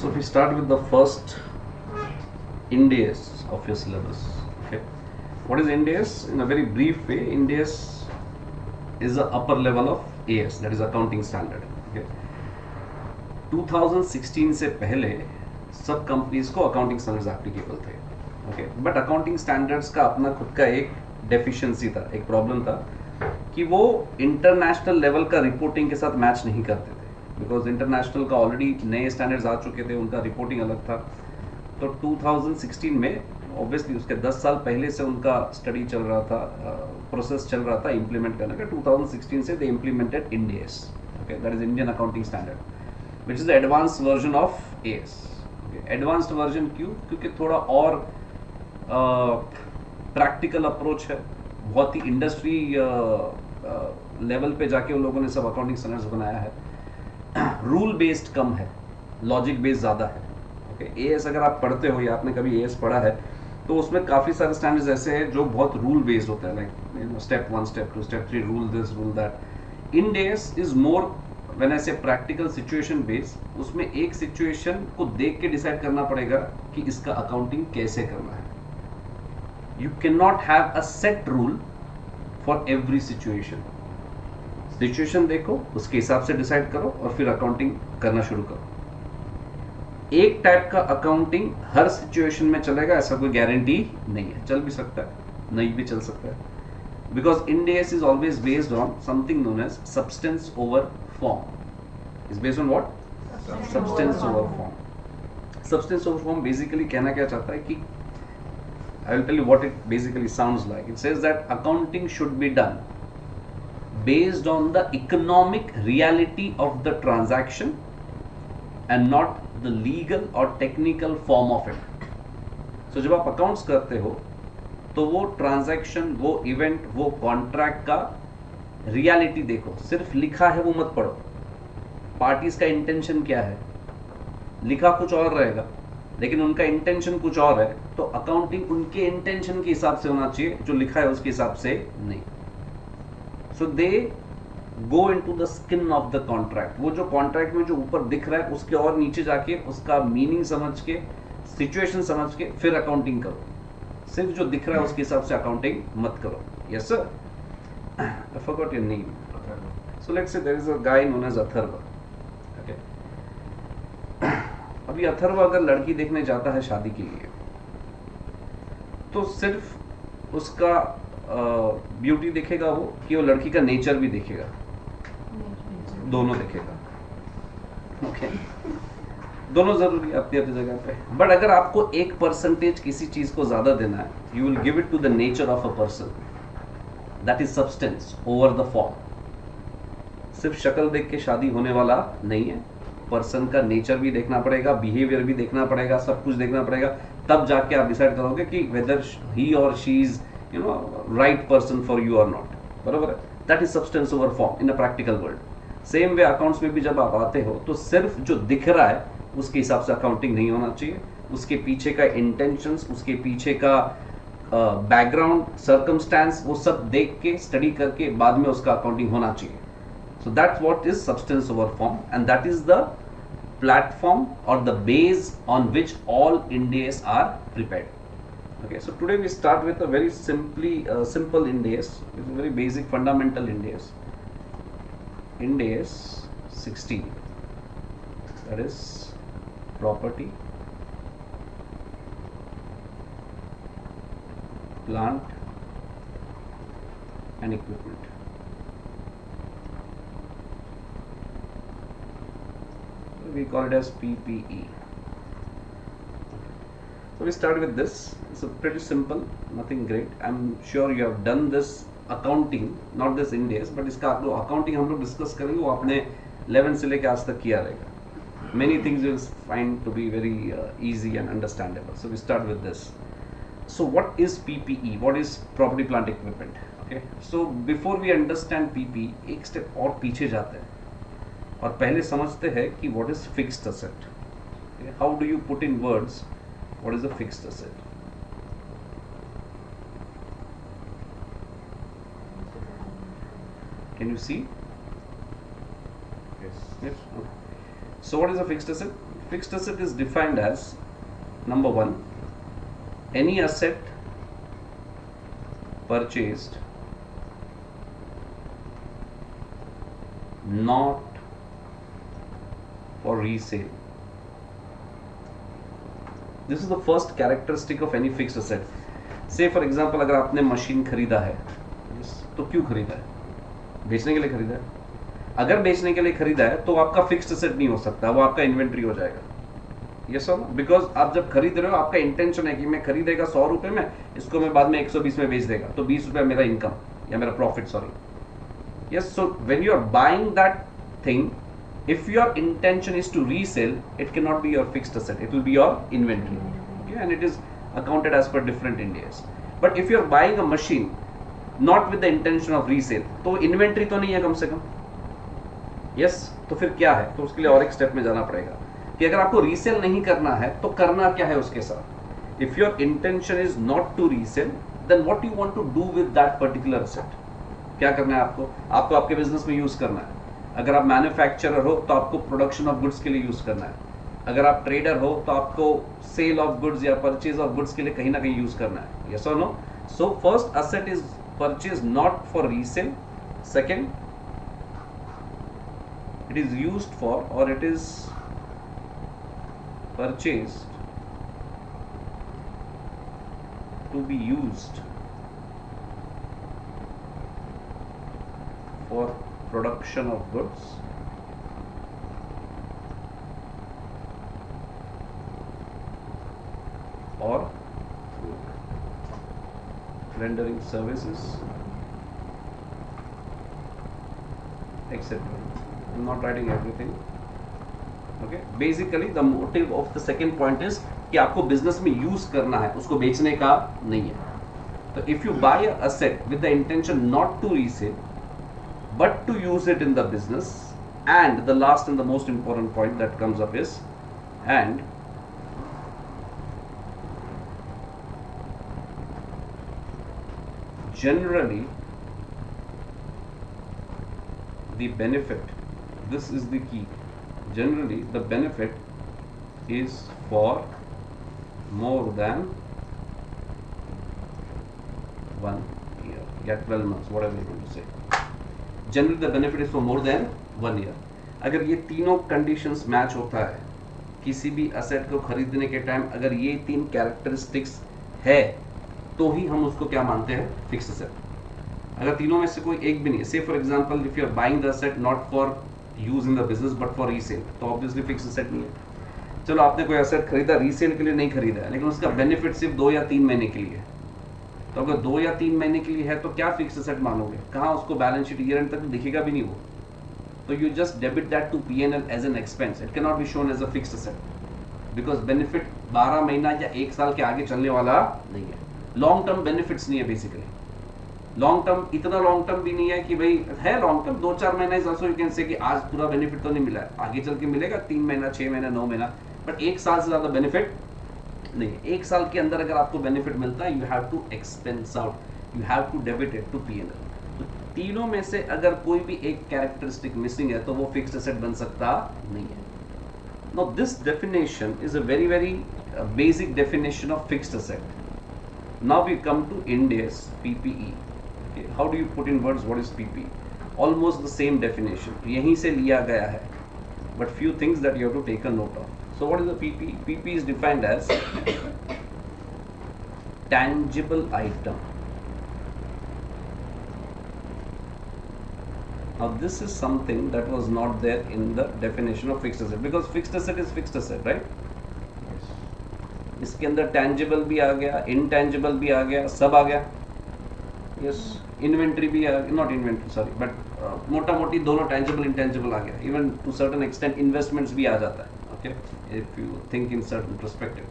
So if we start with the first Ind AS of your syllabus, okay. What is Ind AS? In a very brief way, Ind AS is the upper level of AS, that is accounting standard. Okay. 2016 से पहले सब companies को accounting standards applicable थे, okay. But accounting standards का अपना खुद का एक डेफिशिएंसी था, एक प्रॉब्लम था कि वो इंटरनेशनल लेवल का रिपोर्टिंग के साथ मैच नहीं करते थे, बिकॉज इंटरनेशनल का ऑलरेडी नए स्टैंडर्ड्स आ चुके थे, उनका रिपोर्टिंग अलग था. तो 2016 में ऑब्वियसली उसके 10 साल पहले से उनका स्टडी चल रहा था, प्रोसेस चल रहा था इम्प्लीमेंट करने का. 2016 से they implemented Ind AS, okay, that is Indian accounting standard, which is the advanced version of AS. Advanced version क्यों? क्योंकि थोड़ा और प्रैक्टिकल अप्रोच है, बहुत ही इंडस्ट्री लेवल पे जाके उन लोगों ने सब अकाउंटिंग स्टैंडर्ड्स बनाया है. रूल बेस्ड कम है, लॉजिक बेस्ड ज़्यादा है. ओके, AS अगर आप पढ़ते हो या आपने कभी AS पढ़ा है तो उसमें काफ़ी सारे स्टैंडर्ड्स ऐसे हैं जो बहुत रूल बेस्ड होते हैं, like step 1, step 2, step 3, rule this, rule that. Ind AS is more when I say practical situation based. उसमें एक सिचुएशन को देख के डिसाइड करना पड़ेगा कि इसका अकाउंटिंग कैसे करना है. You can not have a set rule for every situation. Situation देखो, उसके हिसाब से डिसाइड करो और फिर अकाउंटिंग करना शुरू करो. एक टाइप का अकाउंटिंग हर सिचुएशन में चलेगा ऐसा कोई गारंटी नहीं है. चल भी सकता है, नहीं भी चल सकता है, because Ind AS is always based on something known as substance over form. Is based on what? Substance over form. Substance over form basically कहना क्या चाहता है कि I will tell you what it basically sounds like. It says that accounting should be done based on the economic reality of the transaction and not the legal or technical form of it. So जब आप accounts करते हो तो वो transaction, वो event, वो contract का reality देखो. सिर्फ लिखा है वो मत पढ़ो. पार्टीज का इंटेंशन क्या है, लिखा कुछ और रहेगा लेकिन उनका इंटेंशन कुछ और है, तो अकाउंटिंग उनके इंटेंशन के हिसाब से होना चाहिए, जो लिखा है उसके हिसाब से नहीं. So they go into the skin of the contract. वो जो कॉन्ट्रैक्ट में जो ऊपर दिख रहा है उसके और नीचे जाके उसका मीनिंग समझ के, सिचुएशन समझ के फिर अकाउंटिंग करो. सिर्फ जो दिख रहा है उसके हिसाब से अकाउंटिंग मत करो. Yes sir, I forgot your name. So let's say there is a guy known as Atharva. Okay. अभी अथर्व अगर लड़की देखने जाता है शादी के लिए तो सिर्फ उसका ब्यूटी देखेगा वो, कि वो लड़की का नेचर भी देखेगा? दोनों देखेगा. ओके, दोनों जरूरी है अपनी अपनी जगह पे. बट अगर आपको 1% किसी चीज को ज्यादा देना है, you will give it to the nature of a person. That is substance over the form. सिर्फ शक्ल देख के शादी होने वाला नहीं है. पर्सन का नेचर भी देखना पड़ेगा, बिहेवियर भी देखना पड़ेगा, सब कुछ देखना पड़ेगा, तब जाके आप डिसाइड करोगे कि वेदर ही और she is right person for you or not. बराबर है? That is substance over form in a practical world. Same way accounts में भी जब आप आते हो तो सिर्फ जो दिख रहा है उसके हिसाब से अकाउंटिंग नहीं होना चाहिए. उसके पीछे का इंटेंशंस, उसके पीछे का बैकग्राउंड, सर्कमस्टेंस, वो सब देख के स्टडी करके बाद में उसका अकाउंटिंग होना चाहिए. So that's what is substance over form, and that is the platform or the base on which all Ind AS are prepared. Okay, so today we start with a very simple Ind AS. It's a very basic fundamental Ind AS. Ind AS 16. That is property, plant and equipment. We call it as PPE. So we start with this. It's pretty simple, nothing great. I'm sure you have done this accounting, not this Ind AS, but इसका आप लोग accounting हम लोग discuss करेंगे, वो आपने 11 से लेके आज तक किया रहेगा. Many things you will find to be very easy and understandable. So we start with this. So what is PPE? What is property, plant, equipment? Okay. So before we understand PPE, एक step और पीछे जाते हैं और पहले समझते हैं कि what is fixed asset. Okay. How do you put in words what is a fixed asset? Can you see? Yes. Yes. Okay. So what is a fixed asset? Fixed asset is defined as number one, any asset purchased not for resale. This is the first characteristic of any fixed asset. Say for example, अगर आपने machine खरीदा है तो क्यों खरीदा है? बेचने के लिए खरीदा है. अगर बेचने के लिए खरीदा है तो आपका फिक्स्ड एसेट नहीं हो सकता, वो आपका इन्वेंट्री हो जाएगा. यस और नो? बिकॉज आप जब खरीद रहे हो आपका इंटेंशन है कि मैं खरीदेगा 100 रुपए में, इसको मैं बाद में 120 में बेच देगा, तो 20 रुपए मेरा इनकम या मेरा profit, sorry. Yes, so when you are buying that thing, if your intention is to resell, it cannot be your fixed asset, it will be your inventory. Okay, and it is accounted as per different Indias. But if you are buying a machine not with the intention of resale, तो inventory तो नहीं है कम से कम. Yes, तो फिर क्या है? तो उसके लिए और एक स्टेप में जाना पड़ेगा कि अगर आपको रीसेल नहीं करना है तो करना क्या है उसके साथ. If your intention is not to resell, then what you want to do with that particular asset? क्या करना है आपको? आपको आपके बिजनेस में यूज करना है. अगर आप मैन्युफैक्चरर हो तो आपको प्रोडक्शन ऑफ गुड्स के लिए यूज करना है. अगर आप ट्रेडर हो तो आपको सेल ऑफ गुड्स या परचेज ऑफ गुड्स के लिए कहीं ना कहीं यूज करना है. यस और no? So first asset is purchase not for resale. Second, it is used for, or it is purchased to be used for production of goods or rendering services, etc. I'm not writing everything. Okay, basically the motive of the second point is कि आपको business में use करना है, उसको बेचने का नहीं है. तो if you buy a asset with the intention not to resell but to use it in the business, and the last and the most important point that comes up is, and generally the benefit, this is the key, generally the benefit is for more than 1 year, yeah, 12 months, whatever you want to say. Generally the benefit is for more than 1 year. अगर ये तीनों conditions match होता है किसी भी asset को खरीदने के टाइम, अगर ये तीन कैरेक्टरिस्टिक्स है तो ही हम उसको क्या मानते हैं? Fixed asset. अगर तीनों में से कोई एक भी नहीं है, say for example if you are buying the asset not for use in the business but for resale, तो ऑब्वियसली फिक्स्ड असेट नहीं है. चलो आपने कोई असेट खरीदा, रीसेल के लिए नहीं खरीदा है, लेकिन उसका बेनिफिट सिर्फ 2 या 3 महीने के लिए है. तो अगर 2 या 3 महीने के लिए है तो क्या फिक्स्ड असेट मानोगे? कहाँ उसको बैलेंस शीट ईयर एंड तक दिखेगा भी नहीं वो. तो you just debit that to P&L as an expense. It can not be shown as a fixed asset because benefit 12 महीना या 1 साल के आगे चलने वाला नहीं है. लॉन्ग टर्म बेनिफिट्स नहीं है बेसिकली. लॉन्ग टर्म इतना लॉन्ग टर्म भी नहीं है कि भाई है लॉन्ग टर्म, 2-4 महीना इज आल्सो यू कैन से कि आज पूरा बेनिफिट तो नहीं मिला है, आगे चल के मिलेगा 3 महीना, 6 महीना, 9 महीना, बट 1 साल से ज्यादा बेनिफिट नहीं है. 1 साल के अंदर अगर आपको बेनिफिट मिलता है, you have to expense out, you have to debit it to P&L. तो तीनों में से अगर कोई भी एक कैरेक्टरिस्टिक मिसिंग है तो वो फिक्स्ड एसेट बन सकता नहीं है. Now this definition is a very very basic definition of fixed asset. Now we come to Ind AS PPE. Okay, how do you put in words what is PP? Almost the same definition, यहीं से लिया गया है, but few things that you have to take a note of. So what is the PP? PP is defined as tangible item. Now this is something that was not there in the definition of fixed asset, because fixed asset is fixed asset, right? इसके अंदर tangible भी आ गया, intangible भी आ गया, सब आ गया. Yes, inventory भी आ गया, नॉट इन्वेंट्री सॉरी, बट मोटा मोटी दोनों टेंजिबल इंटेंजिबल आ गया. Even to certain extent investments भी आ जाता है. Okay, if you think in certain perspective.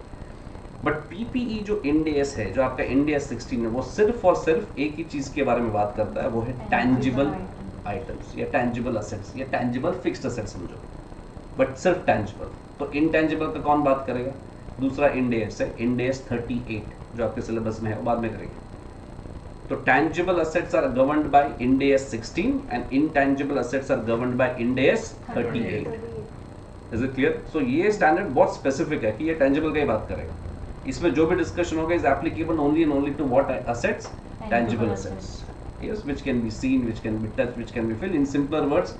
But PPE जो Ind AS है, जो आपका Ind AS 16 है, वो सिर्फ और सिर्फ एक ही चीज के बारे में बात करता है, वो है टेंजिबल आइटम्स या टेंजिबल असेट्स या टेंजिबल फिक्स्ड असेट्स समझो, बट सिर्फ टेंजिबल. तो इनटेंजिबल का कौन बात करेगा? दूसरा Ind AS है, Ind AS 38 जो आपके सिलेबस में है, वो बाद में करेंगे. So tangible assets are governed by Ind AS 16 and intangible assets are governed by Ind AS 38. Is it clear? So ये स्टैंडर्ड बहुत स्पेसिफिक है कि ये टेंजिबल का ही बात करेगा. इसमें जो भी डिस्कशन होगा is applicable only and only to what assets? Tangible assets. Yes, which can be seen, which can be touch, which can be feel. In simpler words,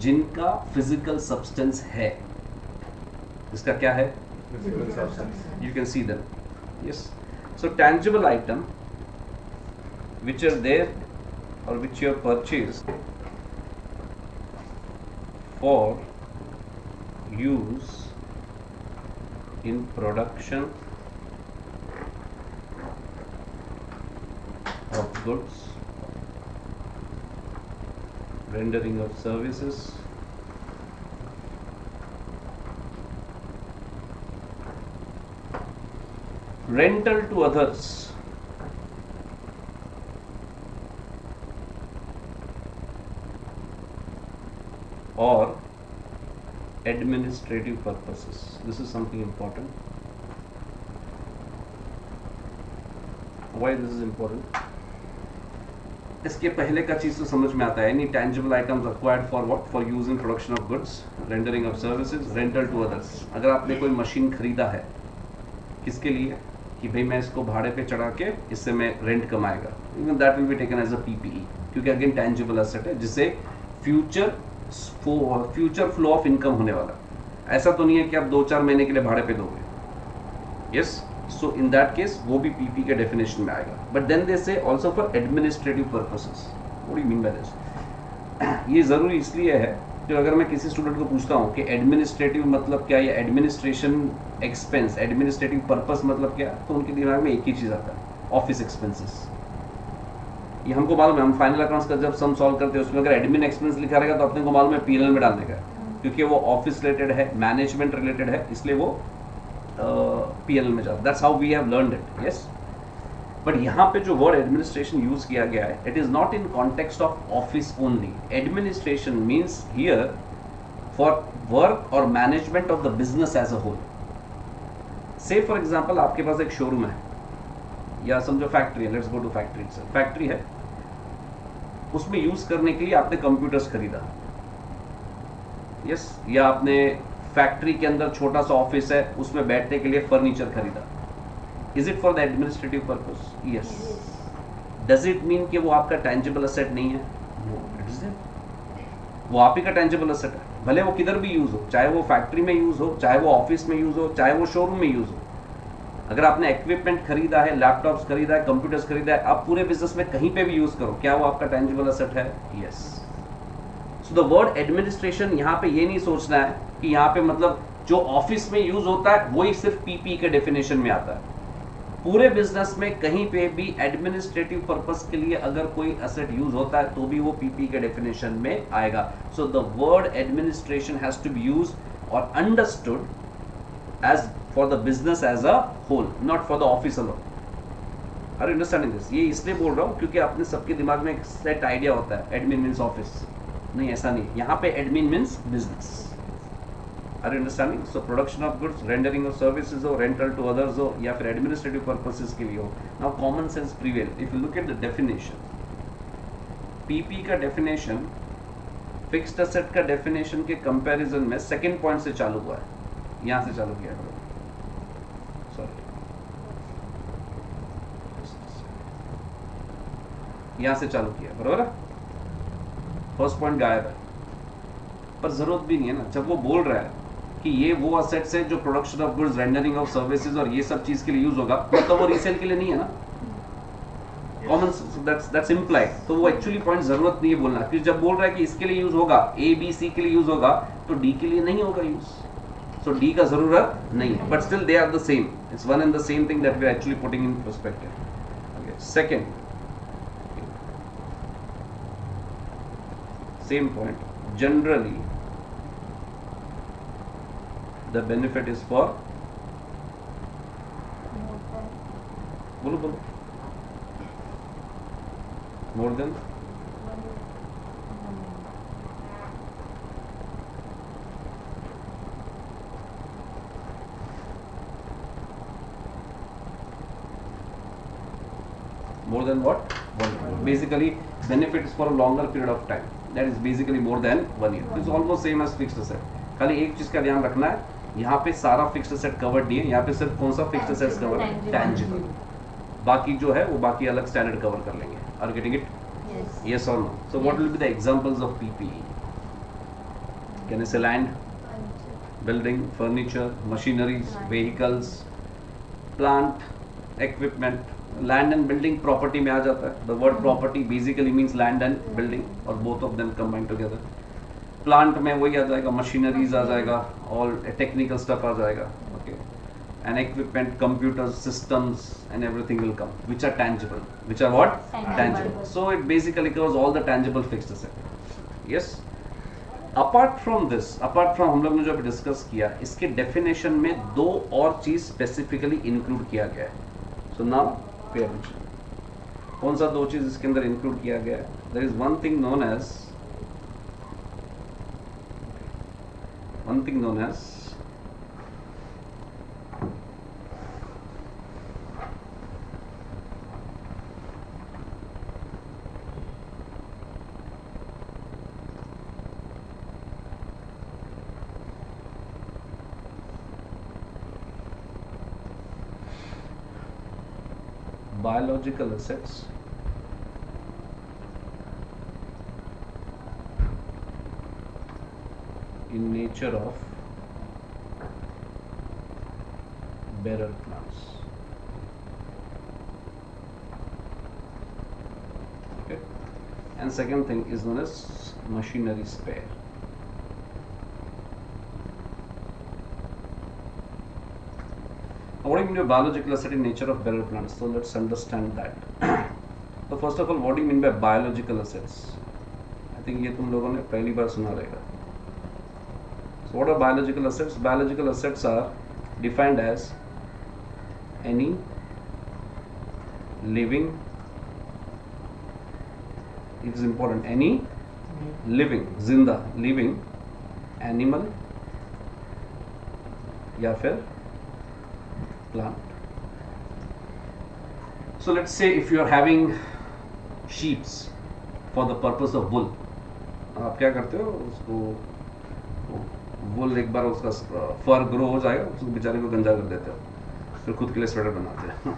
जिनका फिजिकल सब्सटेंस है. इसका क्या है? You can see them. Yes. So tangible item which are there or which you have purchased for use in production of goods, rendering of services, rental to others, or administrative purposes. This is something important. Why this is important? इसके पहले का चीज तो समझ में आता है. Any tangible items acquired for what? For use in production of goods, rendering of services, rental to others. अगर आपने कोई मशीन खरीदा है, किसके लिए? कि भाई मैं इसको भाड़े पे चढ़ा के इससे मैं रेंट कमाएगा. Even that will be taken as a PPE, क्योंकि अगेन टेंजिबल एसेट है जिससे फ्यूचर फ्लो ऑफ इनकम होने वाला. ऐसा तो नहीं है कि आप 2-4 महीने के लिए भाड़े पे दोगे. Yes, so in that case वो भी पीपी के डेफिनेशन में आएगा. बट देन दे से also for administrative purposes. What do you mean by this? ये जरूरी इसलिए है कि अगर मैं किसी स्टूडेंट को पूछता हूँ कि एडमिनिस्ट्रेटिव मतलब क्या, या एडमिनिस्ट्रेशन एक्सपेंस, एडमिनिस्ट्रेटिव पर्पस मतलब क्या, तो उनके दिमाग में एक ही चीज आता है, ऑफिस एक्सपेंसेस. ये हमको मालूम है, हम फाइनल अकाउंट्स का जब सम सॉल्व करते हैं उसमें अगर एडमिन एक्सपेंस लिखा रहेगा तो अपने को मालूम है पीएनएल में डालने का, क्योंकि वो ऑफिस रिलेटेड है, मैनेजमेंट रिलेटेड है, इसलिए वो पीएनएल में जाता. That's how we have learned it. Yes, but यहाँ पे जो वर्ड एडमिनिस्ट्रेशन यूज किया गया है, it is not in context of office only. Administration means here for work और management of the business as a whole. Say for example आपके पास एक शोरूम है, या समझो फैक्ट्री है. Let's go to factory. Factory है, उसमें यूज करने के लिए आपने कंप्यूटर्स खरीदा. यस, या आपने फैक्ट्री के अंदर छोटा सा ऑफिस है, उसमें बैठने के लिए फर्नीचर खरीदा. Is it for the administrative purpose? Yes. Does it mean कि वो आपका tangible asset नहीं है? No, it is there. वो आप ही का tangible asset है. भले वो किधर भी यूज हो, चाहे वो फैक्ट्री में यूज हो, चाहे वो ऑफिस में यूज हो, चाहे वो शोरूम में यूज हो. अगर आपने इक्विपमेंट खरीदा है, लैपटॉप्स खरीदा है, कंप्यूटर्स खरीदा है, आप पूरे बिजनेस में कहीं पे भी यूज करो, क्या वो आपका tangible asset है? Yes. So the word administration यहाँ पे ये नहीं सोचना है कि यहाँ पे मतलब जो ऑफिस में यूज होता है वही सिर्फ पीपी के डेफिनेशन में आता है. पूरे बिजनेस में कहीं पे भी एडमिनिस्ट्रेटिव पर्पस के लिए अगर कोई एसेट यूज होता है तो भी वो पीपी के डेफिनेशन में आएगा. So the word administration has to be used और understood as for the business as a whole, not for the office alone. Are you understanding this? ये इसलिए बोल रहा हूँ क्योंकि अपने सबके दिमाग में एक सेट आइडिया होता है, एडमिन मीन्स ऑफिस. नहीं, ऐसा नहीं. यहाँ पे admin means business. Are you understanding? So production of goods, rendering of services हो, rental to others हो, या फिर administrative purposes के लिए हो. Now common sense prevail. If you look at the definition, PP का definition, fixed asset का definition के comparison में second point से चालू हुआ है. यहाँ से चालू किया करो. Sorry. यहाँ से चालू किया, बरोबर है? First point गायब है. पर जरूरत भी नहीं है ना, जब वो बोल रहा है कि ये वो असेट्स है जो production of goods, rendering of services और ये सब चीज के लिए यूज होगा, मतलब वो रीसेल के लिए नहीं है ना. Common, that's implied. तो वो एक्चुअली पॉइंट जरूरत नहीं है बोलना, क्योंकि जब बोल रहा है कि इसके लिए यूज होगा, ए बी सी के लिए यूज होगा, तो डी के लिए नहीं होगा यूज. सो डी का जरूरत नहीं है, but still they are the same. It's one and the same thing that we are actually putting in perspective. Okay, second same point. Generally the benefit is for, बोलो बोलो, more than, more than what? 1 year. Basically benefit is for a longer period of time. That is basically more than 1 year. It's almost same as fixed asset. खाली एक चीज का ध्यान रखना है, यहाँ पे सारा फिक्स्ड एसेट कवर्ड नहीं है, यहाँ पे सिर्फ कौन सा फिक्स्ड एसेट कवर है, टैंजिबल। बाकी जो है वो बाकी अलग स्टैंडर्ड कवर कर लेंगे। Are getting it? Yes or no? So what will be the examples of PPE? Can I say land, building, furniture, machineries, vehicles, plant, equipment? Land and building property में आ जाता है. The word property basically means land and building, or both of them combined together. Plant में वही आ जाएगा, machineries आ जाएगा, all technical stuff आ जाएगा. Okay. And equipment, computers, systems, and everything will come, which are tangible. Which are what? Tangible. So it basically covers all the tangible fixed asset. Yes. Apart from this, apart from हम लोग ने जो अभी discuss किया, इसके definition में दो और चीज स्पेसिफिकली इंक्लूड किया गया है. So now pay attention. कौन सा दो चीज इसके अंदर इंक्लूड किया गया है? There is one thing known as biological assets, in nature of bearer plants. Okay. And second thing is known as machinery spare. What do you mean by biological asset in nature of bearer plants? So let's understand that. So first of all, what do you mean by biological assets? I think ये तुम लोगों ने पहली बार सुना रहेगा. So what are biological assets? Biological assets are defined as any living, it is important, any living, जिंदा, living animal या फिर plant. So let's say if you are having sheeps for the purpose of wool, आप क्या करते हो, उसको wool एक बार उसका fur grow हो जाएगा, उसको बेचारे को गंजा कर देते हो, फिर खुद के लिए स्वेटर बनाते हैं.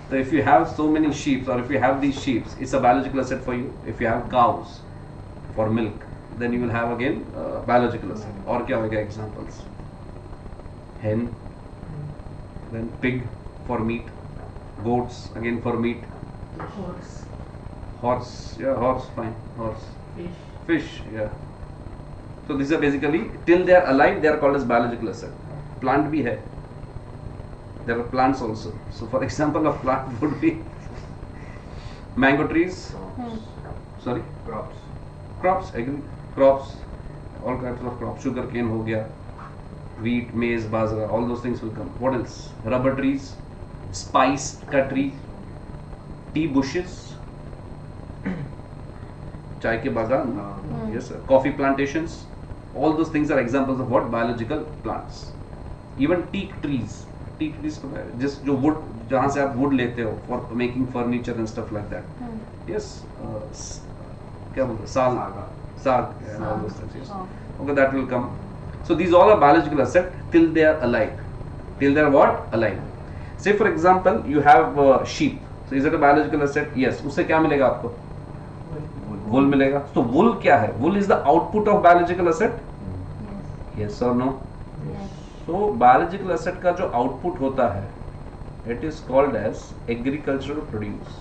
So if you have so many sheep, or if you have these sheep, it's a biological asset for you. If you have cows for milk, then you will have again biological asset. और क्या होगा examples? Hen, then pig for meat, goats again for meat, horse, yeah, horse, fine, horse, fish, yeah. So these are basically, till they are alive, they are called as biological asset. Plant bhi hai, there are plants also. So for example of plant would be mango trees, sorry, crops, agree, crops, all kinds of crops, sugar cane ho gaya, wheat, maize, bajra, all those things will come. What else? Rubber trees, spice tree, tea bushes, chai ke bagan, yes sir, coffee plantations, all those things are examples of what? Biological plants. Even teak trees just जो wood, जहाँ से आप wood लेते हो for making furniture and stuff like that. Yes, क्या बोलते हैं, साग and all those things. Yes. Okay, that will come. So these all are biological asset till they are alive. Till they are what? Alive. Say for example, you have sheep. So is it a biological asset? Yes. उससे क्या मिलेगा आपको? Wool मिलेगा. So wool क्या है? Wool is the output of biological asset. Yes or no? Yes. So biological asset का जो output होता है, it is called as agricultural produce.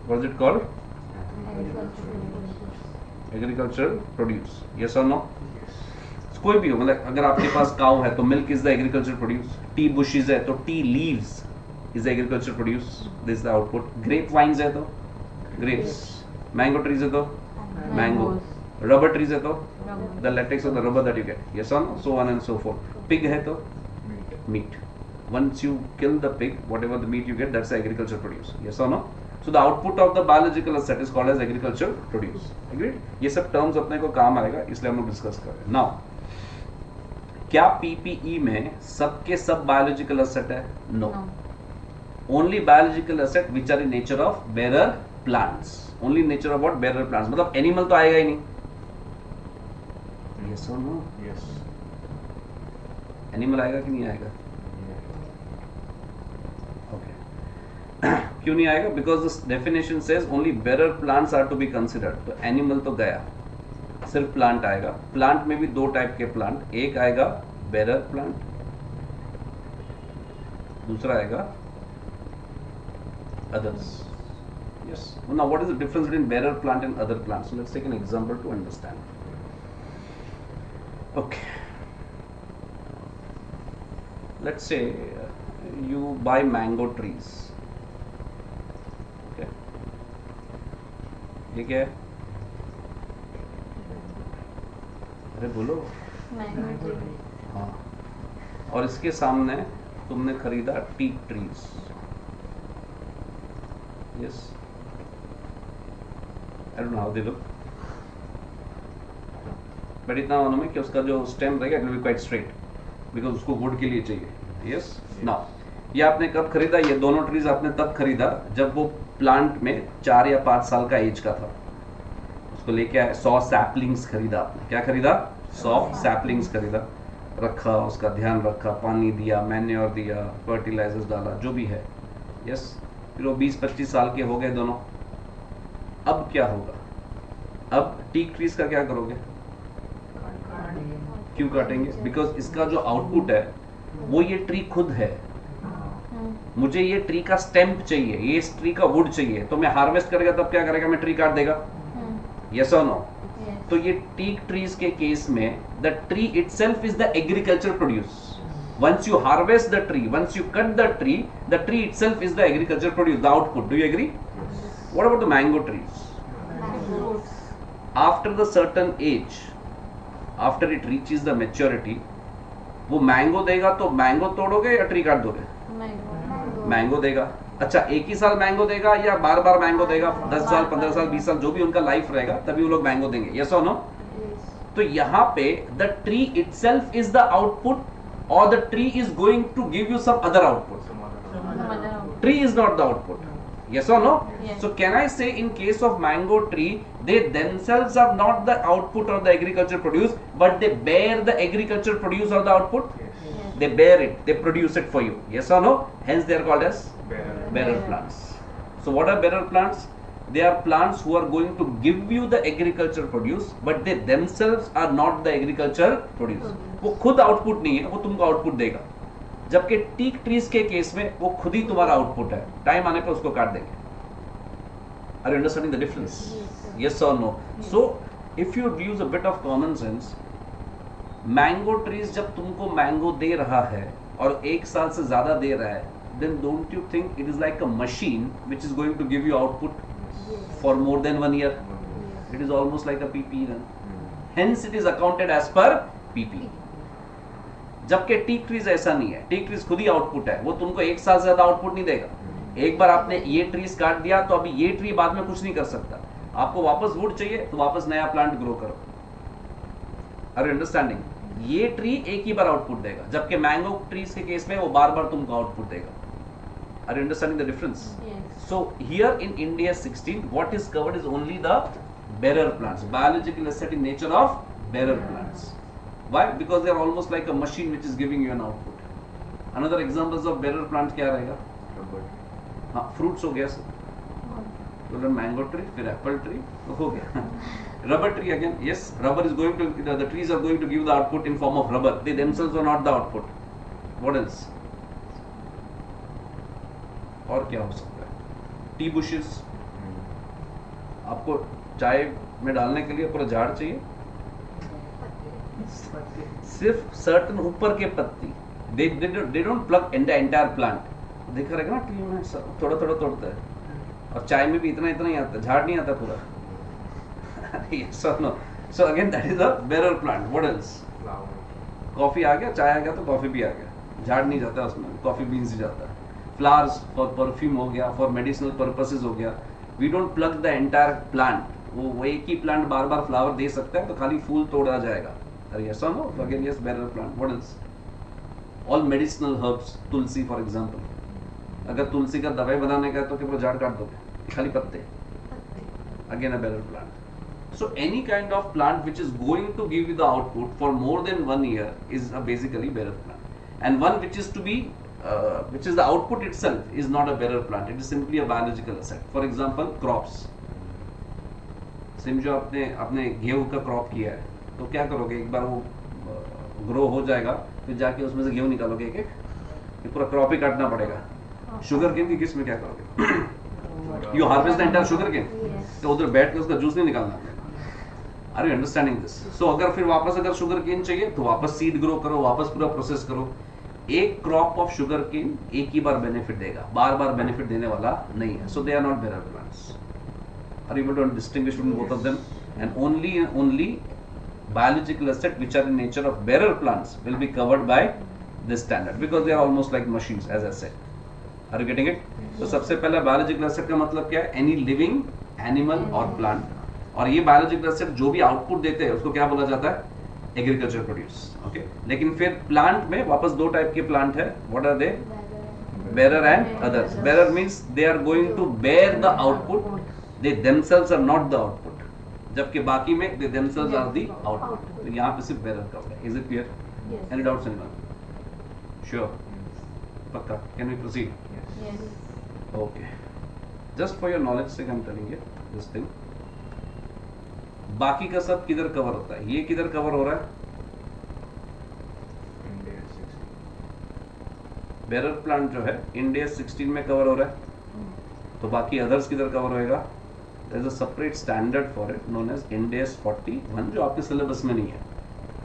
What is it called? Agricultural produce. Yes or no? कोई भी हो, मतलब अगर आपके पास काउ है तो milk is the agriculture produce, tea bushes है तो tea leaves is agriculture produce, this is the output. Grape vines है तो ग्रेप्स, मैंगो ट्रीज है तो मैंगो, रबर ट्रीज है तो the latex of the rubber that you get. Yes और no? So on and so forth. Pig है तो meat. Once you kill the pig, whatever the meat you get, that's the agriculture produce. Yes or no? So the output of the biological asset is called as agriculture produce. Agreed? ये सब terms अपने को काम आएगा, इसलिए हम लोग discuss कर रहे हैं. Now, क्या PPE में सबके सब biological asset है? No. Only biological asset which are in nature of bearer plants. Only nature of what? Bearer plants. मतलब animal तो आएगा ही नहीं. यस और नो? Yes. एनिमल आएगा कि नहीं आएगा? ओके क्यों नहीं आएगा? Because this definition says only bearer plants are to be considered. तो एनिमल तो गया, सिर्फ प्लांट आएगा. प्लांट में भी दो टाइप के प्लांट, एक आएगा बेरर प्लांट, दूसरा आएगा others. Yes. Now, what is the difference between bearer plant and other plants? So, let's take an example to understand. Okay. Let's say you buy mango trees. Okay. ये क्या है? अरे बोलो. Mango tree. हाँ. और इसके सामने तुमने खरीदा teak trees. Yes. I don't know how they look. But इतना मालूम है कि उसका जो स्टेम रहेगा it will be quite straight because उसको वुड के लिए चाहिए. Yes. Now, ये आपने कब खरीदा? ये दोनों ट्रीज आपने तब खरीदा जब वो प्लांट में 4 या 5 साल का एज का था. उसको लेके आए, 100 सैपलिंग्स खरीदा आपने. क्या खरीदा? 100 सैपलिंग्स खरीदा, रखा, उसका ध्यान रखा, पानी दिया, मैन्योर दिया, फर्टिलाइजर्स डाला, जो भी है. यस. फिर वो 20-25 साल के हो गए दोनों. अब क्या होगा? अब टीक ट्रीज का क्या करोगे? क्यों काटेंगे? बिकॉज इसका जो आउटपुट है वो ये ट्री खुद है. मुझे ये ट्री का स्टेम्प चाहिए, ये इस ट्री का वुड चाहिए, तो मैं हार्वेस्ट करेगा तब क्या करेगा? मैं ट्री काट देगा. यस और नो? तो ये टीक ट्रीज के केस में the tree itself is the agriculture produce. Once you harvest the tree, once you cut the tree itself is the agriculture produce, the output. Do you agree? Yes. What about the mango trees? Fruits. After the certain age, after it reaches the maturity, वो mango देगा तो mango तोड़ोगे या tree काट दोगे? Mango. Mango देगा. अच्छा, एक ही साल मैंगो देगा या बार बार मैंगो देगा? 10 साल, 15 साल, 20 साल, जो भी उनका लाइफ रहेगा तभी वो लोग मैंगो देंगे. यस और नो? तो यहाँ पे the tree itself is the output or the tree is going to give you some other output. Some other. Tree is not the output. Yes or no? Yes. So can I say in case of mango tree, they themselves are not the output or the agriculture produce, but they bear the agriculture produce or the output? Yes. They bear it, they produce it for you. Yes or no? Hence they are called as Bearer. bearer plants. So what are bearer plants? They are plants who are going to give you the agriculture produce, but they themselves are not the agriculture produce. वो खुद output नहीं है, वो तुमको output देगा. जबकि teak trees के case में वो खुद ही तुम्हारा आउटपुट है. टाइम आने पर उसको काट देंगे. Are you understanding the difference? Yes or no? So if you use a bit of common sense, mango trees जब तुमको मैंगो दे रहा है और 1 साल से ज्यादा दे रहा है, then don't you think it is like a machine which is going to give you output for more than 1 year? It is almost like a PP run. Hence it is accounted as per PP. जबकि teak trees ऐसा नहीं है. Teak trees खुद ही output है, वो तुमको 1 साल से ज्यादा आउटपुट नहीं देगा. एक बार आपने ये ट्रीज काट दिया तो अभी ये ट्री बाद में कुछ नहीं कर सकता. आपको वापस वुड चाहिए तो वापस नया प्लांट ग्रो करो. Are you understanding? ये ट्री एक ही बार आउटपुट देगा, जबकि मैंगो ट्रीज के केस में वो बार बार तुमको आउटपुट देगा. Are you understanding the difference? So here in India 16, what is covered is only the bearer plants, biological asset in nature of bearer plants. Why? Because they are almost like a machine which is giving you an output. Another examples of bearer plants क्या रहेगा? Rubber. हाँ, fruits हो गया sir. तो mango tree, फिर apple tree, तो हो गया. Rubber tree again, yes, rubber is going to, the trees are going to give the output in form of rubber. They themselves are not the output. What else? और क्या हो सकता है? T bushes. आपको चाय में डालने के लिए पूरा झाड़ चाहिए? सिर्फ सर्टन ऊपर के पत्ती. They don't plug in the entire plant. देखा रहेगा ना ट्री में थोड़ा थोड़ा तोड़ता है. और चाय में भी इतना इतना ही आता है, झाड़ नहीं आता पूरा. Yes or no? So again that is a bearer plant. What else? Flower. Coffee आ गया, चाय आ गया तो कॉफी भी आ गया. झाड़ नहीं जाता उसमें, कॉफी बीन्स ही जाता है. फ्लावर्स फॉर परफ्यूम हो गया, फॉर मेडिसिनल पर्पसेस हो गया. We don't pluck the entire plant. वो एक ही plant bar bar flower they सकता है, तो खाली फूल तोड़ा जाएगा. अरे यस और नो? तो again yes, bearer plant. What else? All medicinal herbs. Tulsi for example. अगर तुलसी का दवाई बनाने का है तो क्या पूरा झाड़ काट दोगे? खाली पत्ते. Again a bearer plant. So any kind of plant which is going to give you the output for more than 1 year is a basically bearer plant, and one which is to be which is the output itself is not a bearer plant. It is simply a biological asset. For example, crops. समझो आपने गेहूं का crop किया है, तो क्या करोगे, एक बार वो ग्रो हो जाएगा, फिर जाके उसमें से गेहूं निकालोगे एक एक, ये पूरा क्रॉप ही काटना पड़ेगा। शुगर केन की किस में क्या करोगे? You harvest the entire sugarcane, Yes. तो उधर बैठ के उसका जूस नहीं निकालना। Are you understanding this? So अगर फिर वापस अगर शुगर केन चाहिए तो वापस सीड ग्रो करो, वापस पूरा प्रोसेस करो। एक क्रॉप ऑफ शुगर केन एक ही बार बेनिफिट देगा, बार बार बेनिफिट देने वाला नहीं है। So they are not bearer plants. Are you able to distinguish between both of them? And only biological asset which are in nature of bearer plants will be covered by this standard, because they are almost like machines, as I said. Are you getting it? तो सबसे पहला biological asset का मतलब क्या है? Any living animal or plant. और ये biological asset जो भी output देते हैं उसको क्या बोला जाता है? Agriculture produce. Okay? लेकिन फिर plant में वापस दो टाइप के plant है. What are they? Bearer and others. Bearer means they are going to bear the output. They themselves are not the output. जबकि बाकी में they themselves are the output. तो यहाँ पे सिर्फ bearer covered है. Is it clear? Yes. Any doubts anyone? Sure. पक्का. Can we proceed? Yes. Okay. Just for your knowledge sake I'm telling you this thing. बाकी का सब किधर कवर होता है? ये किधर कवर हो रहा है? बेरर प्लांट जो है इंडिया 16 में कवर हो रहा है, तो बाकी अदर्स किधर कवर होएगा? There is a separate standard for it known as Ind AS 41 जो आपके सिलेबस में नहीं है,